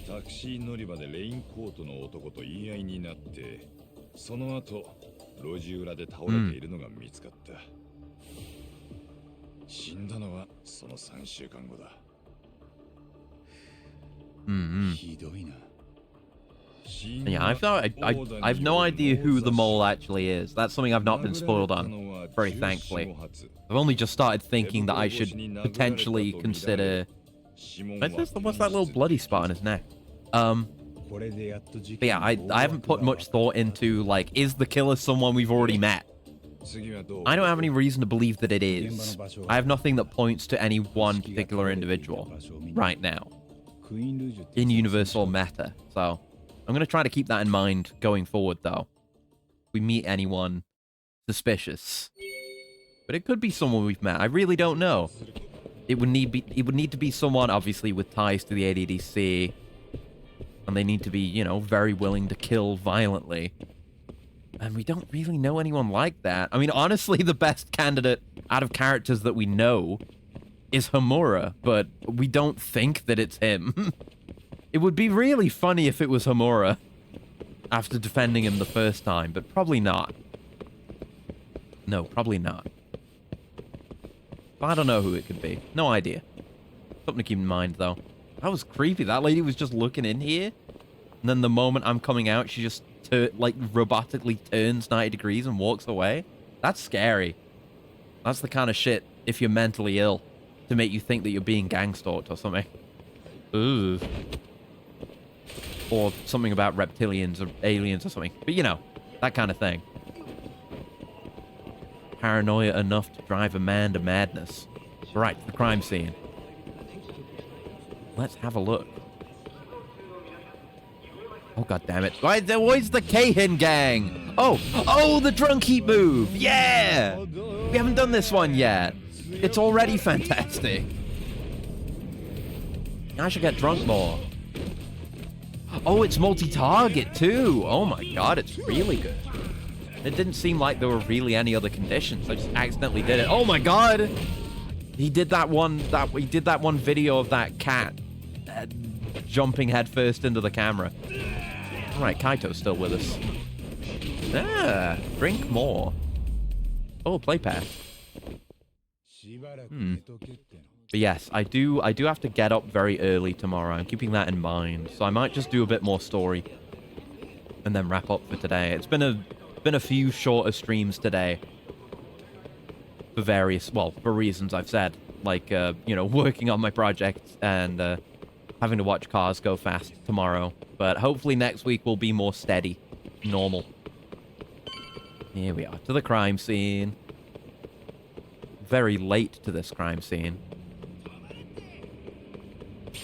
タクシー乗り場でレインコートの男と言い合いになって、その後路地裏で倒れているのが見つかった。死んだのはその3週間後だ。ひどいな。 Yeah, I've no idea who the mole actually is. That's something I've not been spoiled on, very thankfully. I've only just started thinking that I should potentially consider... What's that little bloody spot on his neck? But yeah, I haven't put much thought into, like, is the killer someone we've already met? I don't have any reason to believe that it is. I have nothing that points to any one particular individual right now in Universal Meta, so I'm going to try to keep that in mind going forward, though. If we meet anyone suspicious. But it could be someone we've met. I really don't know. It would need to be someone, obviously, with ties to the ADDC. And they need to be, you know, very willing to kill violently. And we don't really know anyone like that. I mean, honestly, the best candidate out of characters that we know is Homura, but we don't think that it's him. It would be really funny if it was Homura after defending him the first time, but probably not. No, probably not. But I don't know who it could be. No idea. Something to keep in mind, though. That was creepy. That lady was just looking in here, and then the moment I'm coming out, she just, like, robotically turns 90 degrees and walks away. That's scary. That's the kind of shit, if you're mentally ill, to make you think that you're being gang-stalked or something. Ooh. Or something about reptilians or aliens or something. But, you know, that kind of thing. Paranoia enough to drive a man to madness. Right, the crime scene. Let's have a look. Oh, god damn it. Where's the Kahin gang? Oh, the drunk heap move. Yeah! We haven't done this one yet. It's already fantastic. I should get drunk more. Oh, it's multi-target too. Oh my god, it's really good. It didn't seem like there were really any other conditions. I just accidentally did it. Oh my god! He did that one video of that cat jumping headfirst into the camera. Alright, Kaito's still with us. Ah, drink more. Oh, play pass. But yes, I do have to get up very early tomorrow. I'm keeping that in mind. So I might just do a bit more story and then wrap up for today. It's been a few shorter streams today for various, well, for reasons I've said, like you know, working on my project and having to watch cars go fast tomorrow. But hopefully next week will be more steady, normal. Here we are, to the crime scene. Very late to this crime scene.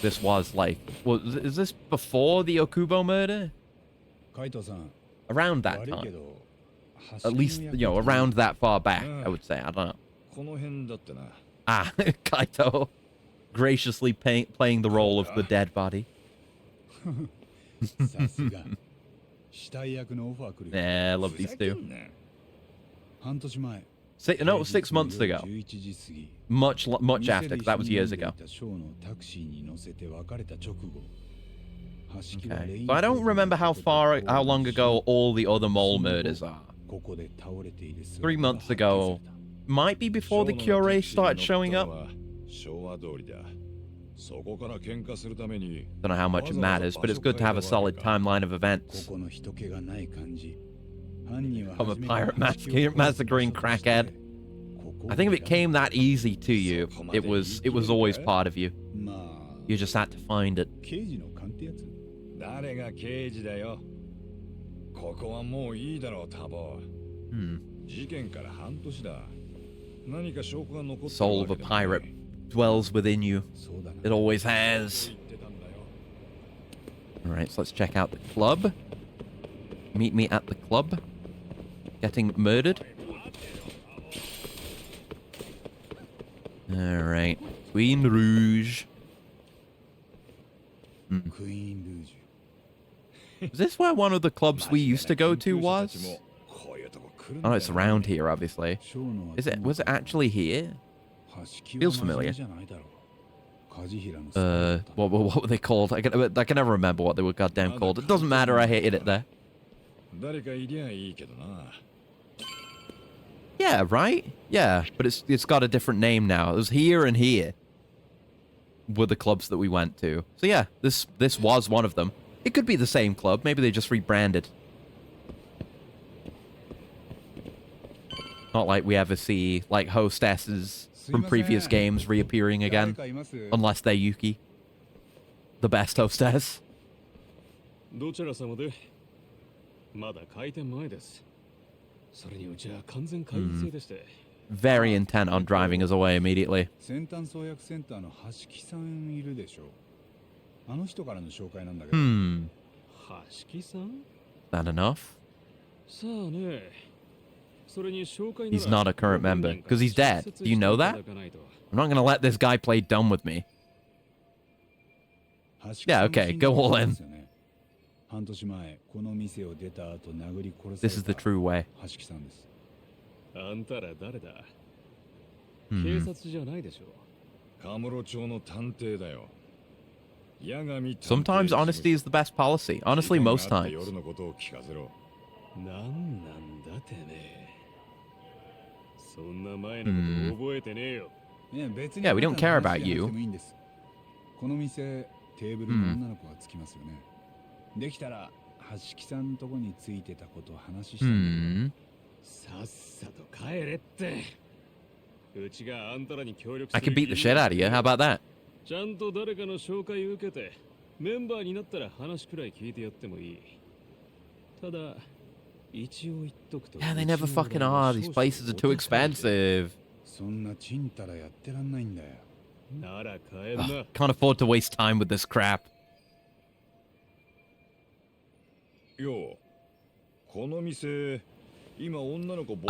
This was like, is this before the Okubo murder? Around that time. At least, you know, around that far back, I would say. I don't know. Ah, Kaito graciously playing the role of the dead body. Yeah, I love these two. 6 months ago. Much after, because that was years ago. Okay. So I don't remember how long ago all the other mole murders are. 3 months ago. Might be before the Cure started showing up. Don't know how much it matters, but it's good to have a solid timeline of events. Become a pirate massacring crackhead. I think if it came that easy to you, it was always part of you. You just had to find it. Soul of a pirate dwells within you. It always has. Alright, so let's check out the club. Meet me at the club. Getting murdered. Alright. Queen Rouge. クイーンルージ Is this where one of the clubs we used to go to was? Oh, it's around here, obviously. ュショーの Is it? Was it actually here? 橋木 Feels は真面 familiar. 目じゃないだろう梶平の姿だ What were they called? I can never remember what they were goddamn called. It doesn't matter. I hated it there. 誰かいりゃいいけどな。 Yeah, right? Yeah, but it's got a different name now. It was here and here were the clubs that we went to. So yeah, this was one of them. It could be the same club. Maybe they just rebranded. Not like we ever see like hostesses from previous games reappearing 誰 again, かいます unless they're Yuki, the best hostess. どちら様でまだ開店前です。それにうちは完全会員制でして。Very intent on driving us away immediately. 先端創薬センターの橋木さんいるでしょあの人からの紹介なんだけど 橋木さん That enough? さあね。それに紹介 He's not a current member, because he's dead. Do you know that? I'm not going to let this guy play dumb with me. 橋木さん Yeah, okay, go all in. ですよね半年前この店を出た後殴り殺さ This is れ the た true way. 橋木さんですあんたら誰だ警察じゃないでしょカムロ町の探偵だよ。矢神探偵 Sometimes honesty is the best policy. Honestly, most 事件があった times. 夜のことを聞かせろ。なんなんだてめえそんな前のこと覚えてねえよいや別に Yeah, we don't care about 話じゃな you. くてもいいんですこの店テーブルに女の子がつきますよねできたら橋木さんのとこについてたことを話したんだけど さっさと帰れってうちがあんたらに協力 I する can beat the shit out of you. How about that? ちゃんと誰かの紹介を受けてメンバーになったら話くらい聞いてやってもいいただ一応言っとくと Yeah, they never fucking are. These places are too expensive. そんなちんたらやってらんないんだよなら帰んな Ugh, can't afford to waste time with this crap. よう、この店、今女の子こ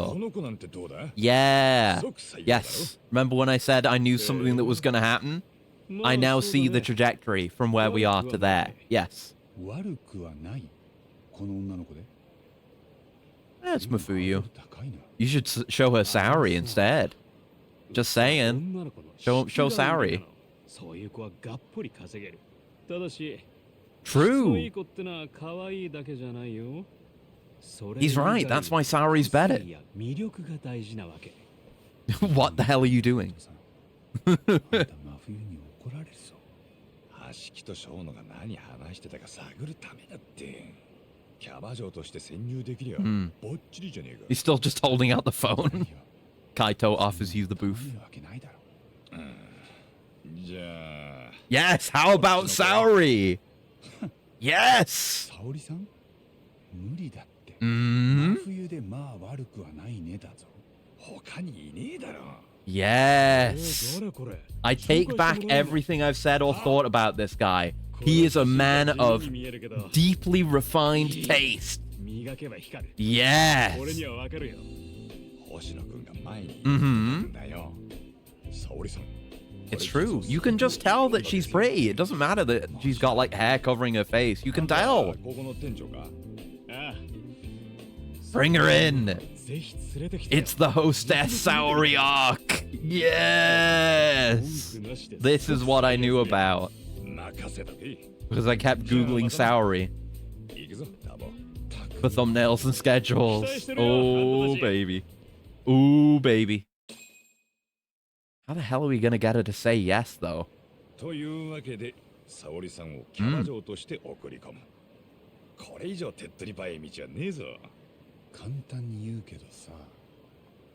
Oh. の子なんてどうだ Yeah. 即採用だろ Yes. Remember when I said I knew something that was going to happen? I now see the trajectory from where we are to there. Yes. 悪くはないこの女の子で That's Mafuyu. 高いな You should show her Saori instead. Just saying. 女の子の Show 引きがある Saori. のそういう子はがっぽり稼げるただしそうい True. い子ってのは可愛いだけじゃないよそれ He's 以外 right. That's why Saori's better. 個性や魅力が大事なわけ What the hell are you doing? さんあんた真冬に怒られるぞ橋木とショーノが何話してたか探るためだってキャバ嬢として潜入できりゃ、ぼっちりじゃねえか He's still just holding out the phone. いや Kaito offers you the 見 booth. るわけないだろじゃあ Yes. How about Saori? Yes. 沙織さん無理だって Mm. 真冬でまあ悪くはないねだぞ他にいねえだろ Yes. 誰これ I take back everything I've said or thought about this guy. He is a man of deeply refined taste. 磨けば光る Yes. 俺にはわかるよ星野くんが前に Mhm. んだよ沙織さん It's true. You can just tell that she's pretty. It doesn't matter that she's got like hair covering her face. You can tell. ここの店長かああ Bring her in. ぜひ連れてきて It's the hostess Saori arc. Yes. This is what I knew about 任せとけ because I kept googling Saori 行くぞタボ for thumbnails and schedules. Oh baby. Ooh baby. How the hell are we gonna get her to say yes though? というわけで沙織さんをキャバ嬢として送り込む、これ以上手っ取り早い道はねえぞ簡単に言うけどさ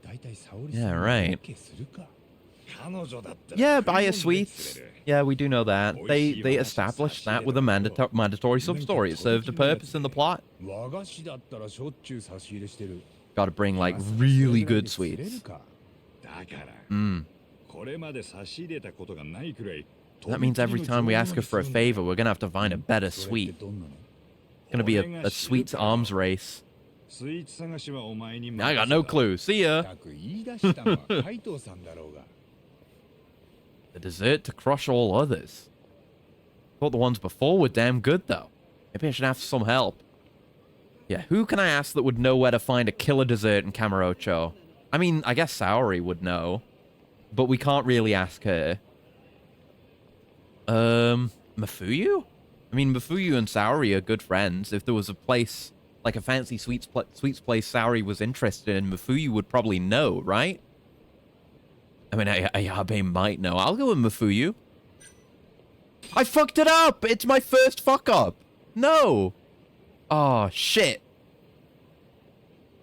だいたい沙織 Yeah, さん right. OK するか 彼女だったら Yeah, buy 食い her 物で sweets. 釣れる Yeah, we do know that. They established that with a mandatory sub-story. It served a purpose in the plot. 和菓子だったらしょっちゅう差し入れしてる Gotta bring like really good それぐらいで sweets. 釣れるかだから Mm. これまで差し入れたことがないくらい That means every time we ask her for a favor, we're gonna have to find a better それって sweet. どんなの Gonna be a sweets arms race. スイーツ探しはお前に I got no clue. See ya. たく言い出したのは海藤さんだろうが The dessert to crush all others. Thought the ones before were damn good, though. Maybe I should have some help. Yeah, who can I ask that would know where to find a killer dessert in Kamurocho? I mean, I guess Saori would know. But we can't really ask her. Mafuyu? I mean, Mafuyu and Saori are good friends. If there was a place, like a fancy sweets place Saori was interested in, Mafuyu would probably know, right? I mean, Ayabe might know. I'll go with Mafuyu. I fucked it up! It's my first fuck up! No! Oh, shit.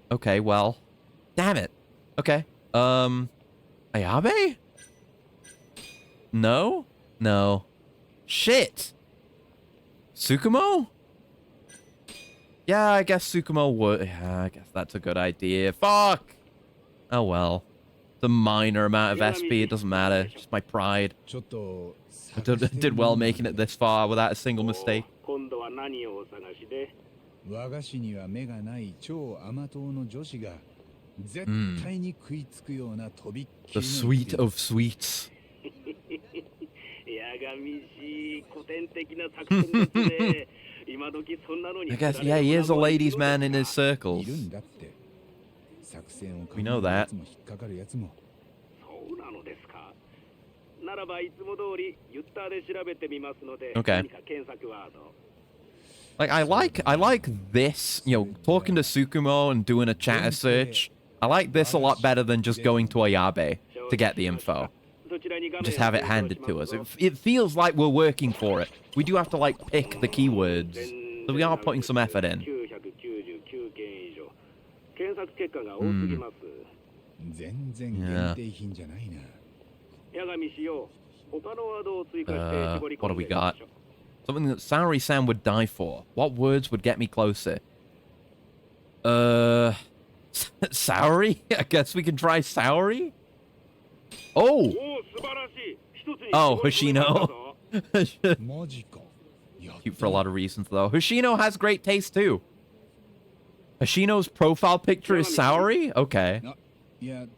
Okay, well. Damn it. Okay. Ayabe? No? No. Shit! Tsukumo? Yeah, I guess Tsukumo would. Yeah, I guess that's a good idea. Fuck! Oh well. It's a minor amount of SP, it doesn't matter. It's just my pride. I did well making it this far without a single mistake. The sweet of sweets. I guess, yeah, he is a ladies' man in his circles. We know that. Okay. Like, I like this, you know, talking to Tsukumo and doing a chatter search. I like this a lot better than just going to Ayabe to get the info. Just have it handed to us. It feels like we're working for it. We do have to, like, pick the keywords. So we are putting some effort in. Yeah. What do we got? Something that Saori-san would die for. What words would get me closer? Saori? I guess we can try Saori? Oh! Oh, Hoshino. Cute for a lot of reasons, though. Hoshino has great taste, too. Hoshino's profile picture is Saori? Okay.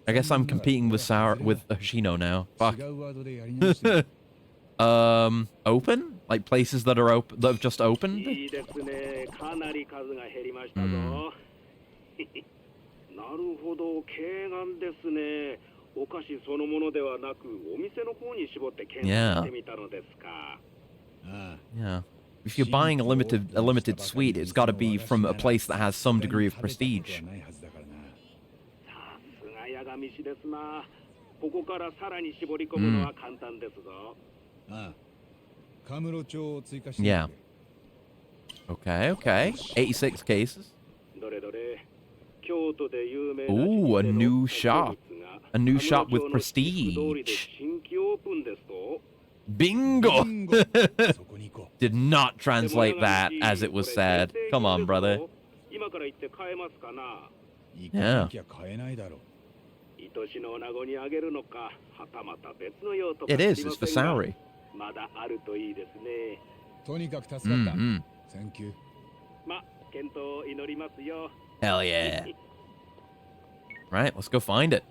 I guess I'm competing with Hoshino now. Fuck. Open? Like places that are open, that have just opened? Yeah. Yeah. If you're buying a limited suite, it's got to be from a place that has some degree of prestige. Yeah. Okay, okay. 86 cases. Ooh, a new shop. A new shop with prestige. Bingo! Did not translate that as it was said. Come on, brother. Yeah. It is. It's for Saori. Thank you. Hell yeah. Right, let's go find it.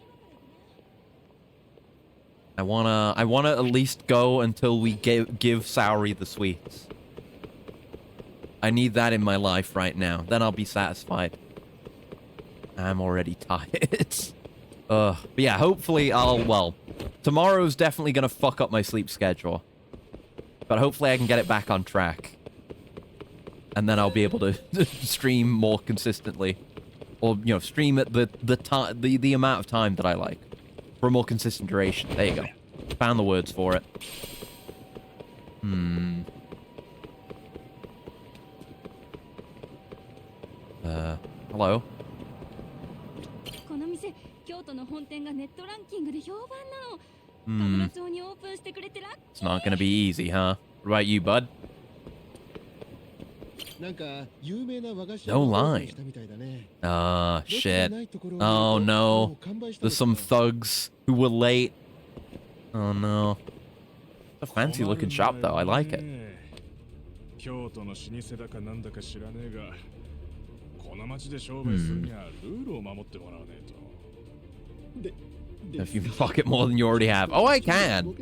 I wanna at least go until we give Saori the sweets. I need that in my life right now. Then I'll be satisfied. I'm already tired. But yeah, hopefully well, tomorrow's definitely gonna fuck up my sleep schedule. But hopefully I can get it back on track. And then I'll be able to stream more consistently. Or, you know, stream at the amount of time that I like. For a more consistent duration. There you go. Found the words for it. Hello? It's not gonna be easy, huh? What about you, bud? No line. Ah, shit. Oh, no. There's some thugs who were late. Oh, no. It's a fancy-looking shop, though. I like it. If you pocket more than you already have. Oh, I can.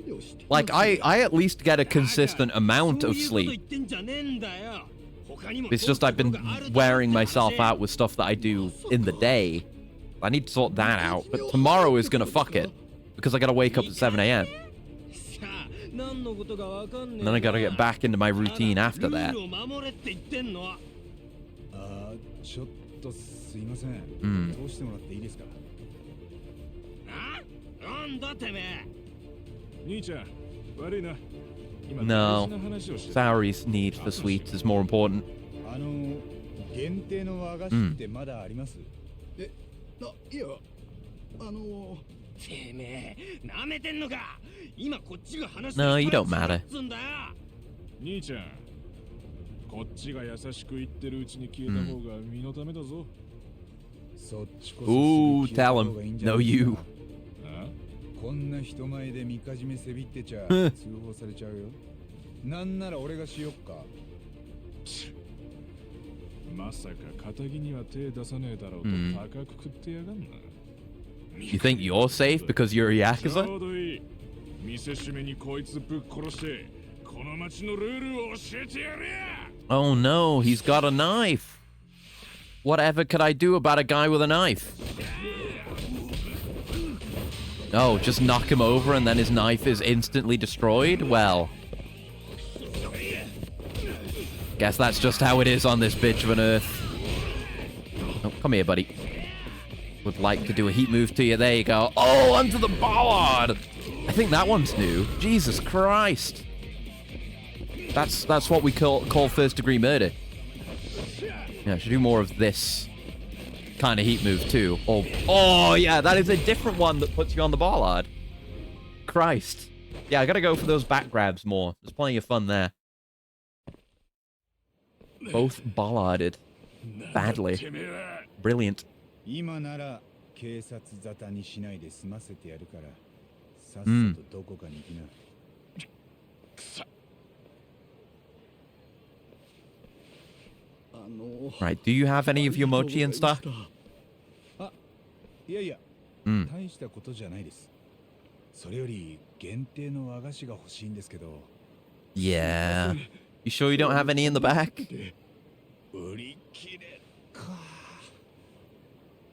Like, I at least get a consistent amount of sleep. It's just I've been wearing myself out with stuff that I do in the day. I need to sort that out. But tomorrow is gonna fuck it. Because I gotta wake up at 7 a.m. And then I gotta get back into my routine after that. ちょっとすいません。通してもらっていいですか。なんだてめえ。兄ちゃん、悪いな。 No, Saori's need for sweets is more important. 限定の和菓子ってまだあります？いや、てめえ、なめてんのか。今こっちが話 No, you don't matter. 兄ちゃん、こっちが優しく言ってるうちに消えた方が身のためだぞ。Ooh, tell him. No, you. こんな人前でみかじめせびってちゃ通報されちゃうよ。なんなら俺がしよっか。まさか肩着には手出さねえだろうと高く食ってやがんな。You think you're safe because you're a Yakuza? ちょうどいい。見せしめにこいつぶっ殺してこの町のルールを教えてやれ。 Oh no, he's got a knife. Whatever could I do about a guy with a knife? Oh, just knock him over and then his knife is instantly destroyed? Well, guess that's just how it is on this bitch of an earth. Oh, come here, buddy. Would like to do a heat move to you. There you go. Oh, onto the bollard! I think that one's new. Jesus Christ. That's what we call first-degree murder. Yeah, I should do more of this kind of heat move too. Oh yeah, that is a different one that puts you on the bollard. Christ. Yeah, I gotta go for those back grabs more. There's plenty of fun there. Both bollarded. Badly. Brilliant. 今なら警察沙汰にしないで済ませてやるから、さっさとどこかに行きな。Right, do you have any of your mochi and stuff? いやいや、大したことじゃないです。それより限定の和菓子が欲しいんですけど。Yeah. You sure you don't have any in the back? 売り切れか。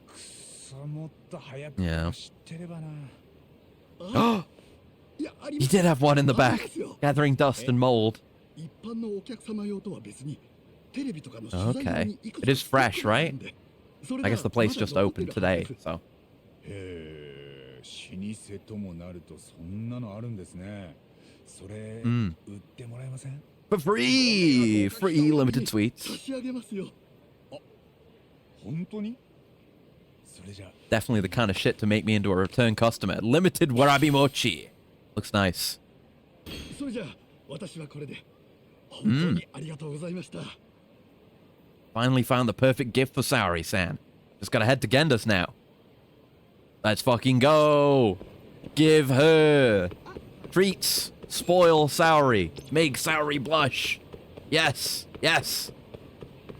くそ、もっと早く知ってればな。Oh! You did have one in the back, gathering dust and mold. Okay. It is fresh, right? I guess the place just opened today, so. 老舗ともなるとそんなのあるんですね。それ売ってもらえません？ For free! Free limited sweets. あ、本当に？それじゃ Definitely the kind of shit to make me into a return customer. Limited warabi mochi. Looks nice. それじゃ私はこれで本当にありがとうございました。 Finally found the perfect gift for Saori-san. Just gotta head to Genda's now. Let's fucking go! Give her treats. Spoil Saori. Make Saori blush. Yes, yes.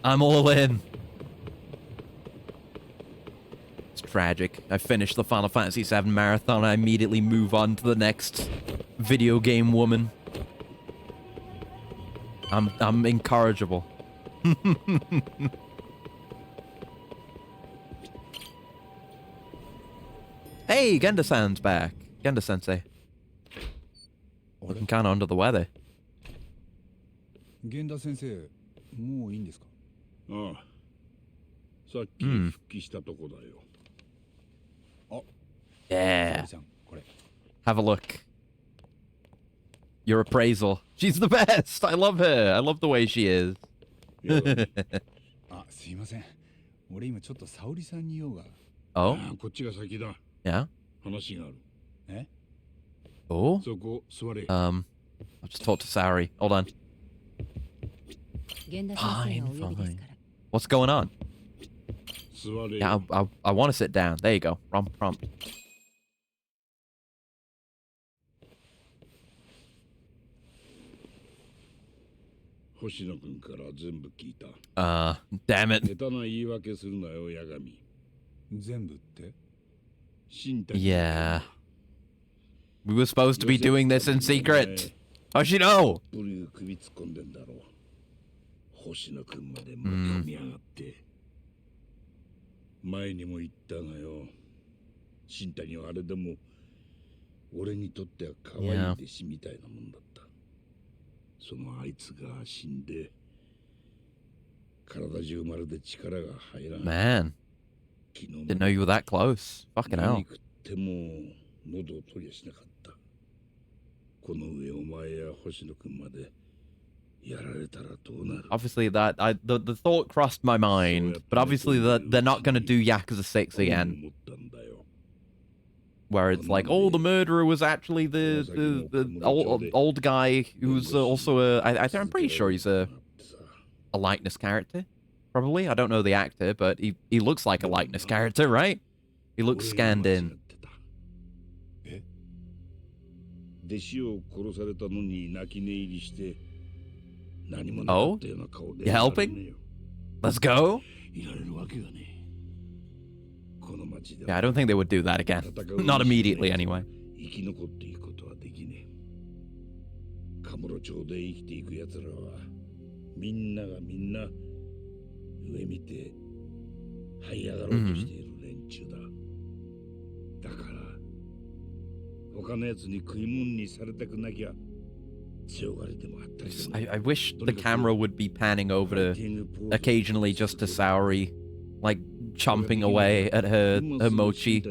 I'm all in. It's tragic. I finished the Final Fantasy VII marathon. I immediately move on to the next video game woman. I'm incorrigible. Hey, Genda-san's back. Genda-sensei. Looking kind of under the weather. 源田先生、もういいんですか？ああ。さっき復帰したとこだよ。Yeah. Have a look. Your appraisal. She's the best. I love her. I love the way she is. あ、すいません。俺今ちょっと沙織さんに用が。Oh? こっちが先だ。Yeah? 話がある。え？ Oh? そこ座れ。I'll just talk to Saori. Hold on. 源田先生がお呼びですから。 What's going on? 座れ。 Yeah, I want to sit down. There you go. Prompt. 星野君から全部聞いた。Damn it. 下手な言い訳するなよ、八神。全部って？ Yeah. We were supposed to be doing this in secret. How'd you know? 首突っ込んでんだろう。星野くんまでまとめやがって。前にも言ったがよ。新谷はあれでも俺にとっては可愛い弟子みたいなもんだった。そのあいつが死んで体中まるで力が入らない。Man. Didn't know you were that close. Fucking hell. 食っても喉を取りやしなかった。この上お前や星野くんまでやられたらどうなる。 Obviously the thought crossed my mind, but obviously they're not gonna do Yakuza 6 again. Where it's like, oh, the murderer was actually the old guy who's also I'm pretty sure he's a likeness character. Probably. I don't know the actor, but he looks like a likeness character, right? He looks scanned in. 弟子を殺されたのに泣き寝入りして何もなかったような顔で You helping? Let's go. いられるわけがね。この町で Yeah, I don't think they would do that again. Not immediately, anyway. 生き残っていくことはできねえ。カムロ町で生きていく奴らはみんながみんな上見て這い上がろうとしている連中だ。だから他のやつに食い物にされたくなきゃ強がりでもあったりする。 I wish the camera would be panning over to occasionally just to Saori, like chomping away at her mochi,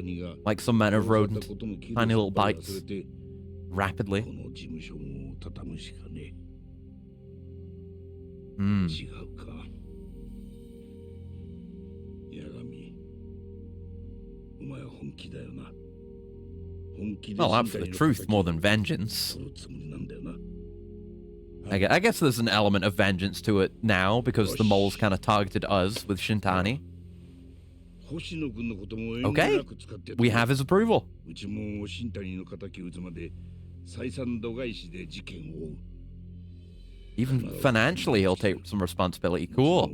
like some manner of rodent, tiny little bites, rapidly. この事務所も畳むしかねえ。 Mm. 違うか。八神、お前は本気だよな。 Well, out for the truth more than vengeance. I guess there's an element of vengeance to it now because the moles kind of targeted us with Shintani. Okay, we have his approval. Even financially, he'll take some responsibility. Cool.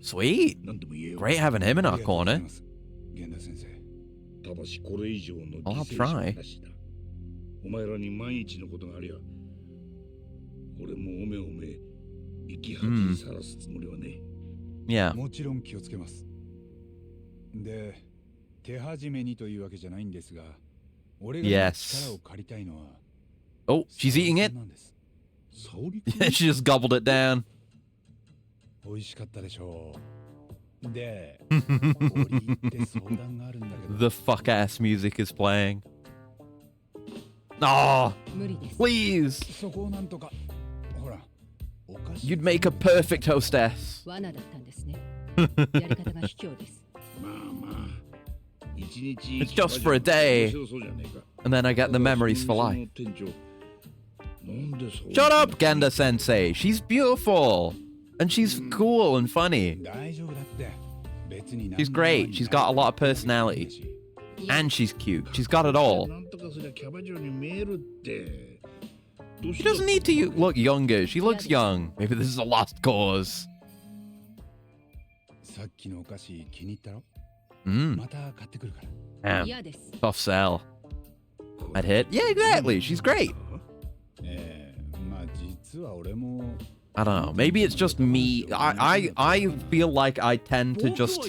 Sweet. Great having him in our corner. I'll try. Yeah. もちろん気をつけます。で、手始めにというわけじゃないんですが、俺が力を借りたいのは。Oh, she's eating it. She just gobbled it down. 美味しかったでしょう。で、折り入って相談があるんだけど。 The fuck ass music is playing. Oh, please. そこをなんとか。ほら、お菓子。 You'd make a perfect hostess. 罠だったんですね。やり方が卑怯です。It's just for a day, and then I get the memories for life. Shut up, Genda Sensei. She's beautiful, and she's cool and funny. She's great. She's got a lot of personality, and she's cute. She's got it all. She doesn't need to look younger. She looks young. Maybe this is a lost cause. さっきのお菓子気に入ったろ？ Mm. また買ってくるから。 Damn. Tough sell. I'd hit. Yeah, exactly. She's great. まあ実は俺も I don't know. Maybe it's just me. I feel like I tend to just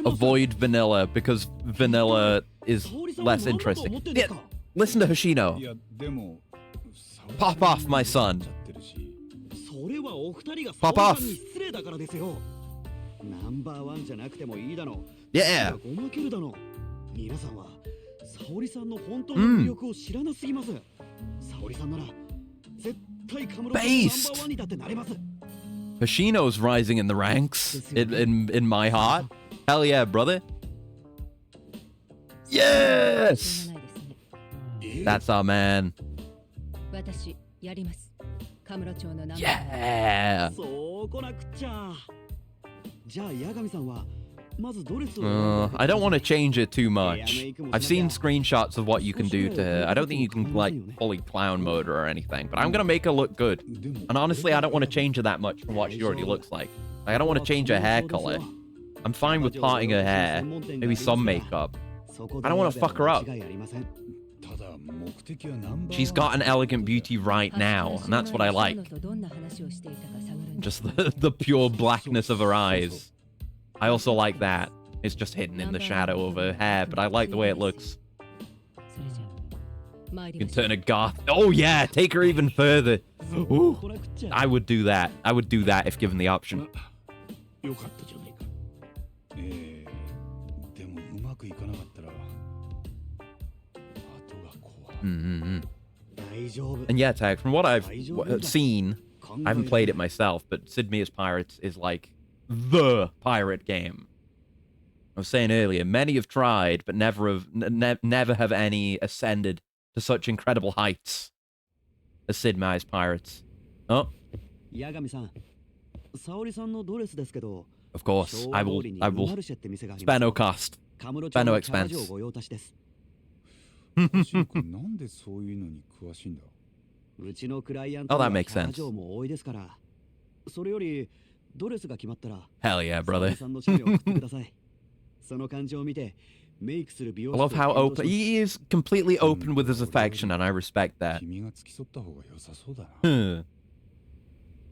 avoid vanilla because vanilla is less interesting. Yeah, listen to Hoshino. いやでも Pop off, my son. Pop off. Yeah. 皆さんは沙織さんの本当の魅力を知らなすぎます。沙織さんなら絶対カムロのナンバーワンにだってなれます。 Hoshino's rising in the ranks in my heart. Hell yeah, brother. Yes. That's our man. 私やります。カムロ町のナンバー。 Yeah. そうこなくっちゃ。じゃあ八神さんはまずドレスを。I don't want to change her too much. I've seen screenshots of what you can do to her. I don't think you can like fully clown mode her or anything, but I'm gonna make her look good. And honestly, I don't want to change her that much from what she already looks like. Like, I don't want to change her hair color. I'm fine with parting her hair. Maybe some makeup. I don't want to fuck her up. She's got an elegant beauty right now, and that's what I like. Just the pure blackness of her eyes. I also like that. It's just hidden in the shadow of her hair, but I like the way it looks. You can turn a goth. Oh yeah, take her even further. Ooh, I would do that. I would do that if given the option. And yeah, Tag, from what I've seen, I haven't played it myself, but Sid Meier's Pirates is like the pirate game. I was saying earlier, many have tried, but never have any ascended to such incredible heights as Sid Meier's Pirates. Oh. Of course, I will spare no cost. Spare no expense. Oh, that makes sense. Hell yeah, brother. I love how open he is, completely open with his affection, and I respect that.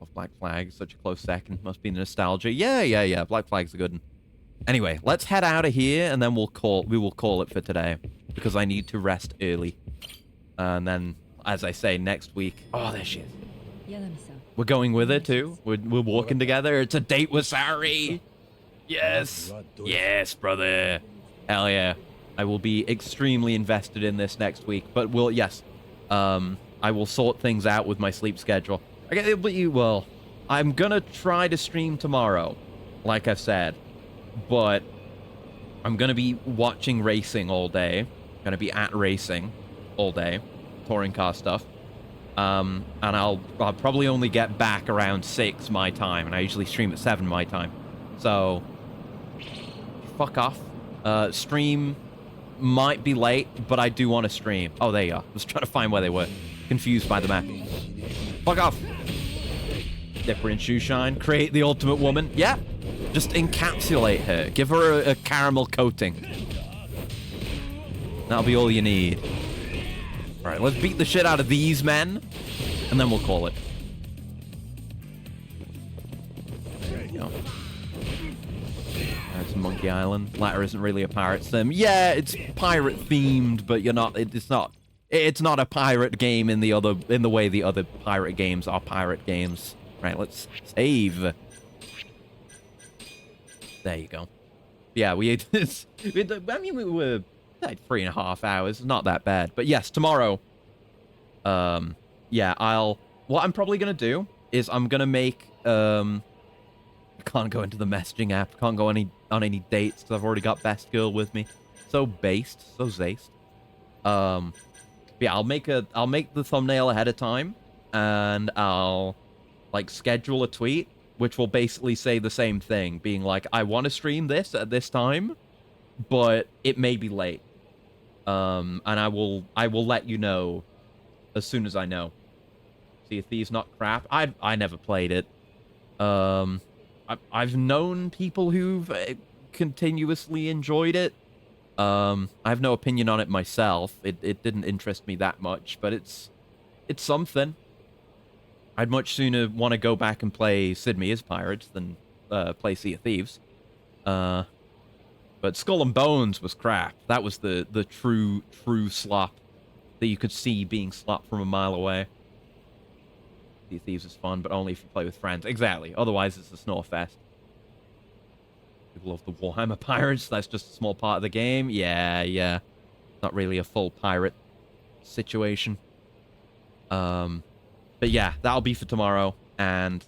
Of Black Flag, such a close second. Must be nostalgia. Yeah. Black Flag's a good one. Anyway, let's head out of here, and then we will call it for today, because I need to rest early. And then, as I say, next week. Oh, there she is. We're going with her too. We're walking together. It's a date with Saori. Yes. Yes, brother. Hell yeah. I will be extremely invested in this next week. But yes. I will sort things out with my sleep schedule. Well, I'm gonna try to stream tomorrow, like I've said. But I'm gonna be watching racing all day. Gonna be at racing all day. Touring car stuff. And I'll probably only get back around 6 my time. And I usually stream at 7 my time. So, fuck off. Stream might be late, but I do want to stream. Oh, there you are. I was trying to find where they were. Confused by the map. Fuck off. Dipper and Shoeshine. Create the ultimate woman. Yeah. Just encapsulate her. Give her a caramel coating. That'll be all you need. Alright, let's beat the shit out of these men, and then we'll call it. There you go. That's Monkey Island. Latter isn't really a pirate sim. Yeah, it's pirate themed, but it's not a pirate game in the way the other pirate games are pirate games. Right, let's save. There you go. Yeah, we were like 3.5 hours. Not that bad. But yes, tomorrow. Yeah, what I'm probably gonna do is I'm gonna make I can't go into the messaging app. Can't go on any dates because I've already got Best Girl with me. So based, so zaced. Yeah, I'll make the thumbnail ahead of time, and I'll like schedule a tweet which will basically say the same thing, being like, I want to stream this at this time, but it may be late. And I will let you know as soon as I know. Sea of Thieves not crap. I never played it. I've known people who've continuously enjoyed it. I have no opinion on it myself. It didn't interest me that much, but it's something. I'd much sooner want to go back and play Sid Meier's Pirates than play Sea of Thieves. But Skull and Bones was crap. That was the true slop that you could see being slopped from a mile away. Sea of Thieves is fun, but only if you play with friends. Exactly. Otherwise, it's a snore fest. People love the Warhammer Pirates. That's just a small part of the game. Yeah. Not really a full pirate situation. But yeah, that'll be for tomorrow. And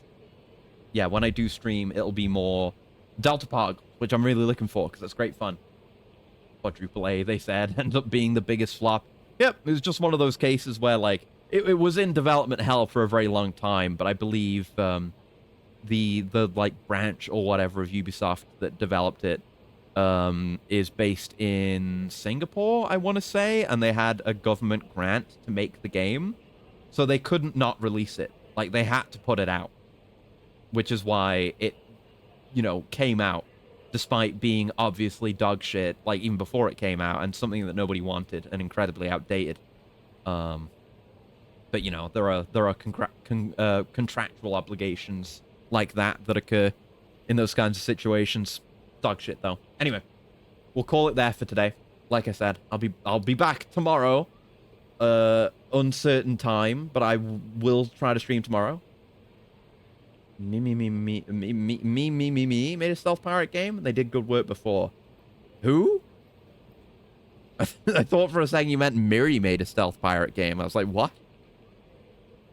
yeah, when I do stream, it'll be more Delta Park, which I'm really looking for because it's great fun. Quadruple A, they said, ends up being the biggest flop. Yep, it was just one of those cases where, like, it was in development hell for a very long time, but I believe the like branch or whatever of Ubisoft that developed it is based in Singapore, I want to say, and they had a government grant to make the game, so they couldn't not release it. Like, they had to put it out, which is why it you know, came out, despite being obviously dog shit, like even before it came out, and something that nobody wanted and incredibly outdated. But you know, there are contractual obligations like that occur in those kinds of situations. Dog shit though. Anyway, we'll call it there for today. Like I said, I'll be back tomorrow. Uncertain time, but I will try to stream tomorrow. Me made a stealth pirate game. They did good work before. Who? I thought for a second you meant Miri made a stealth pirate game. I was like, what?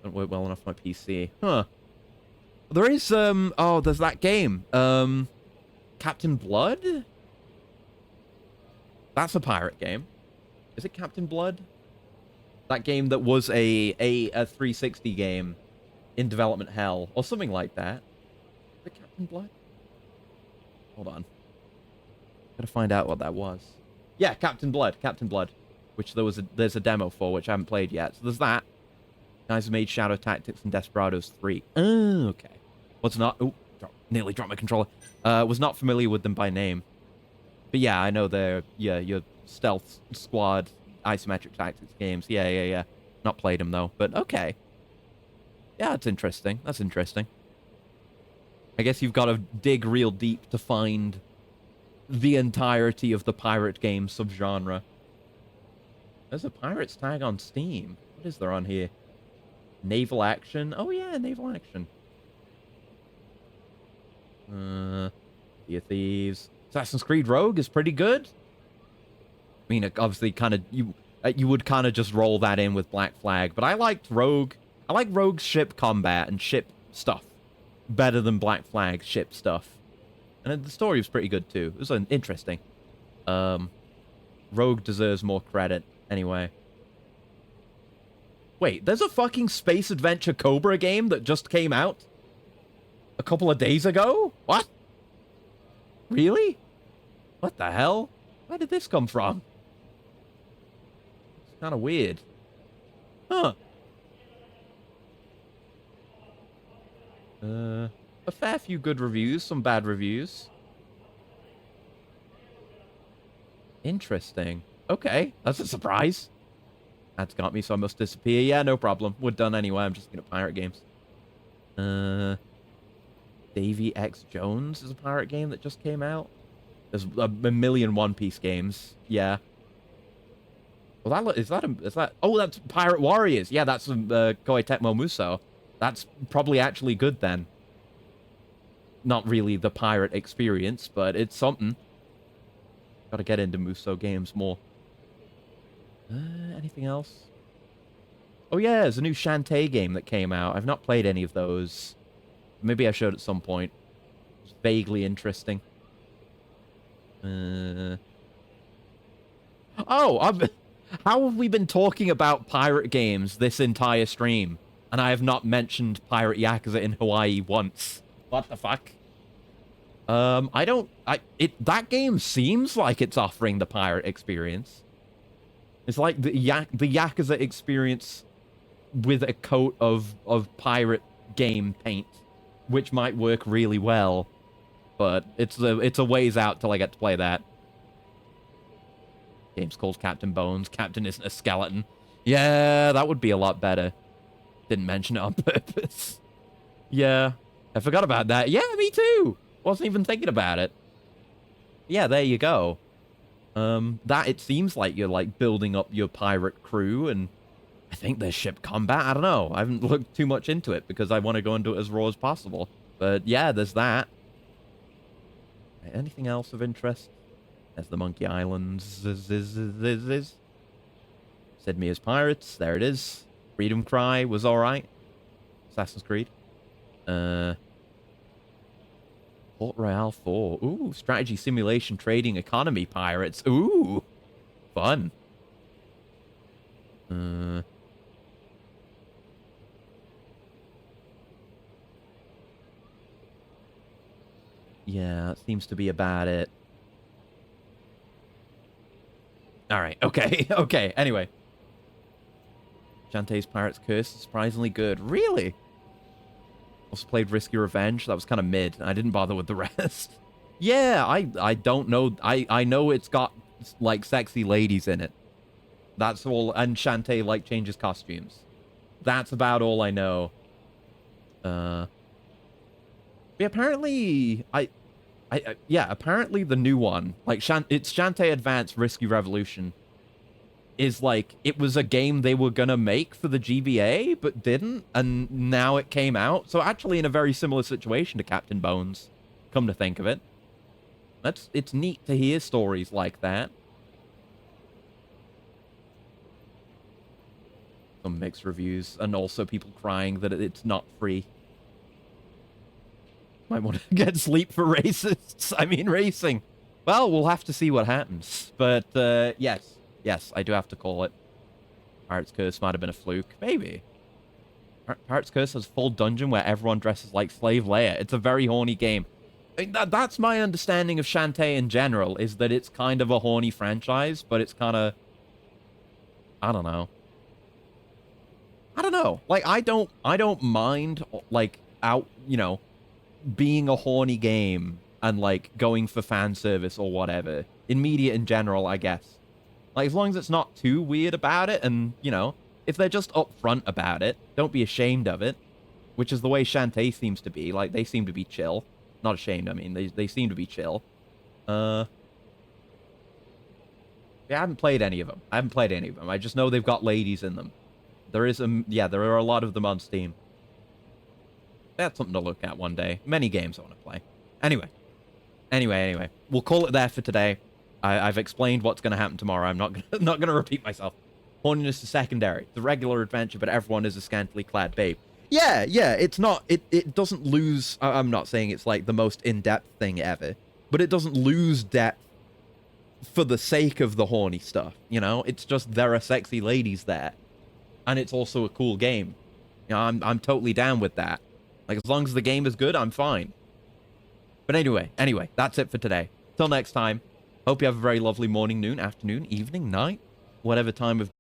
Don't work well enough on my PC. Huh. There is, oh, there's that game. Captain Blood? That's a pirate game. Is it Captain Blood? That game that was a 360 game in development hell, or something like that. Is it Captain Blood? Hold on. Gotta find out what that was. Yeah, Captain Blood, which there's a demo for, which I haven't played yet. So there's that. Guys who made Shadow Tactics and Desperados 3. Oh, okay. What's not... Oh, nearly dropped my controller. Was not familiar with them by name. But yeah, I know they're, yeah, your stealth squad, isometric tactics games. Yeah. Not played them, though. But okay. Yeah, that's interesting. That's interesting. I guess you've got to dig real deep to find the entirety of the pirate game subgenre. There's a pirates tag on Steam. What is there on here? Naval action. Oh yeah, naval action. Sea of Thieves. Assassin's Creed Rogue is pretty good. I mean, obviously, kind of you would kind of just roll that in with Black Flag, but I liked Rogue. I like Rogue's ship combat and ship stuff better than Black Flag's ship stuff. And the story was pretty good too. It was interesting. Rogue deserves more credit anyway. Wait, there's a fucking Space Adventure Cobra game that just came out a couple of days ago? What? Really? What the hell? Where did this come from? It's kind of weird. Huh. A fair few good reviews, some bad reviews. Interesting. Okay, that's a surprise. That's got me, so I must disappear. Yeah, no problem. We're done anyway. I'm just gonna pirate games. Davy X Jones is a pirate game that just came out. There's a million One Piece games. Yeah. Well, is that? Oh, that's Pirate Warriors. Yeah, that's Koei Tecmo Muso. That's probably actually good then. Not really the pirate experience, but it's something. Gotta get into Muso games more. Anything else? Oh yeah, there's a new Shantae game that came out. I've not played any of those. Maybe I showed at some point. It's vaguely interesting. Oh, how have we been talking about pirate games this entire stream? And I have not mentioned Pirate Yakuza in Hawaii once. What the fuck? That game seems like it's offering the pirate experience. It's like the Yakuza experience with a coat of pirate game paint, which might work really well. But it's a ways out till I get to play that. Game's called Captain Bones. Captain isn't a skeleton. Yeah, that would be a lot better. Didn't mention it on purpose. Yeah, I forgot about that. Yeah, me too. Wasn't even thinking about it. Yeah, there you go. That it seems like you're like building up your pirate crew, and I think there's ship combat. I don't know. I haven't looked too much into it because I want to go into it as raw as possible. But yeah, there's that. Anything else of interest? There's the Monkey Islands. Said me as pirates. There it is. Freedom Cry was alright. Assassin's Creed. Port Royale 4. Ooh, strategy simulation trading economy pirates. Ooh, fun. Yeah, that seems to be about it. Alright, okay, okay, anyway. Shantae's Pirate's Curse is surprisingly good. Really? Also played Risky Revenge. That was kind of mid. I didn't bother with the rest. Yeah, I don't know. I know it's got, like, sexy ladies in it. That's all. And Shantae, like, changes costumes. That's about all I know. But apparently, yeah, apparently the new one, like, it's Shantae Advance Risky Revolution, is like, it was a game they were gonna make for the GBA, but didn't, and now it came out. So actually in a very similar situation to Captain Bones, come to think of it. It's neat to hear stories like that. Some mixed reviews, and also people crying that it's not free. Might want to get sleep for racists. I mean, racing. Well, we'll have to see what happens. But, yes. Yes, I do have to call it. Pirate's Curse might have been a fluke. Maybe. Pirate's Curse has full dungeon where everyone dresses like Slave Leia. It's a very horny game. I mean, that's my understanding of Shantae in general, is that it's kind of a horny franchise, but it's kind of... I don't know. I don't know. Like, I don't mind, like, you know, being a horny game and, like, going for fan service or whatever. In media in general, I guess. Like, as long as it's not too weird about it, and, you know, if they're just upfront about it, don't be ashamed of it. Which is the way Shantae seems to be. Like, they seem to be chill. Not ashamed, I mean, they seem to be chill. Yeah, I haven't played any of them. I just know they've got ladies in them. There is yeah, there are a lot of them on Steam. That's something to look at one day. Many games I want to play. Anyway. We'll call it there for today. I've explained what's going to happen tomorrow. I'm not gonna repeat myself. Horniness is secondary. The regular adventure, but everyone is a scantily clad babe. Yeah, it's not... It doesn't lose... I'm not saying it's, like, the most in-depth thing ever, but it doesn't lose depth for the sake of the horny stuff, you know? It's just there are sexy ladies there. And it's also a cool game. You know, I'm totally down with that. Like, as long as the game is good, I'm fine. But anyway, that's it for today. Till next time, hope you have a very lovely morning, noon, afternoon, evening, night, whatever time of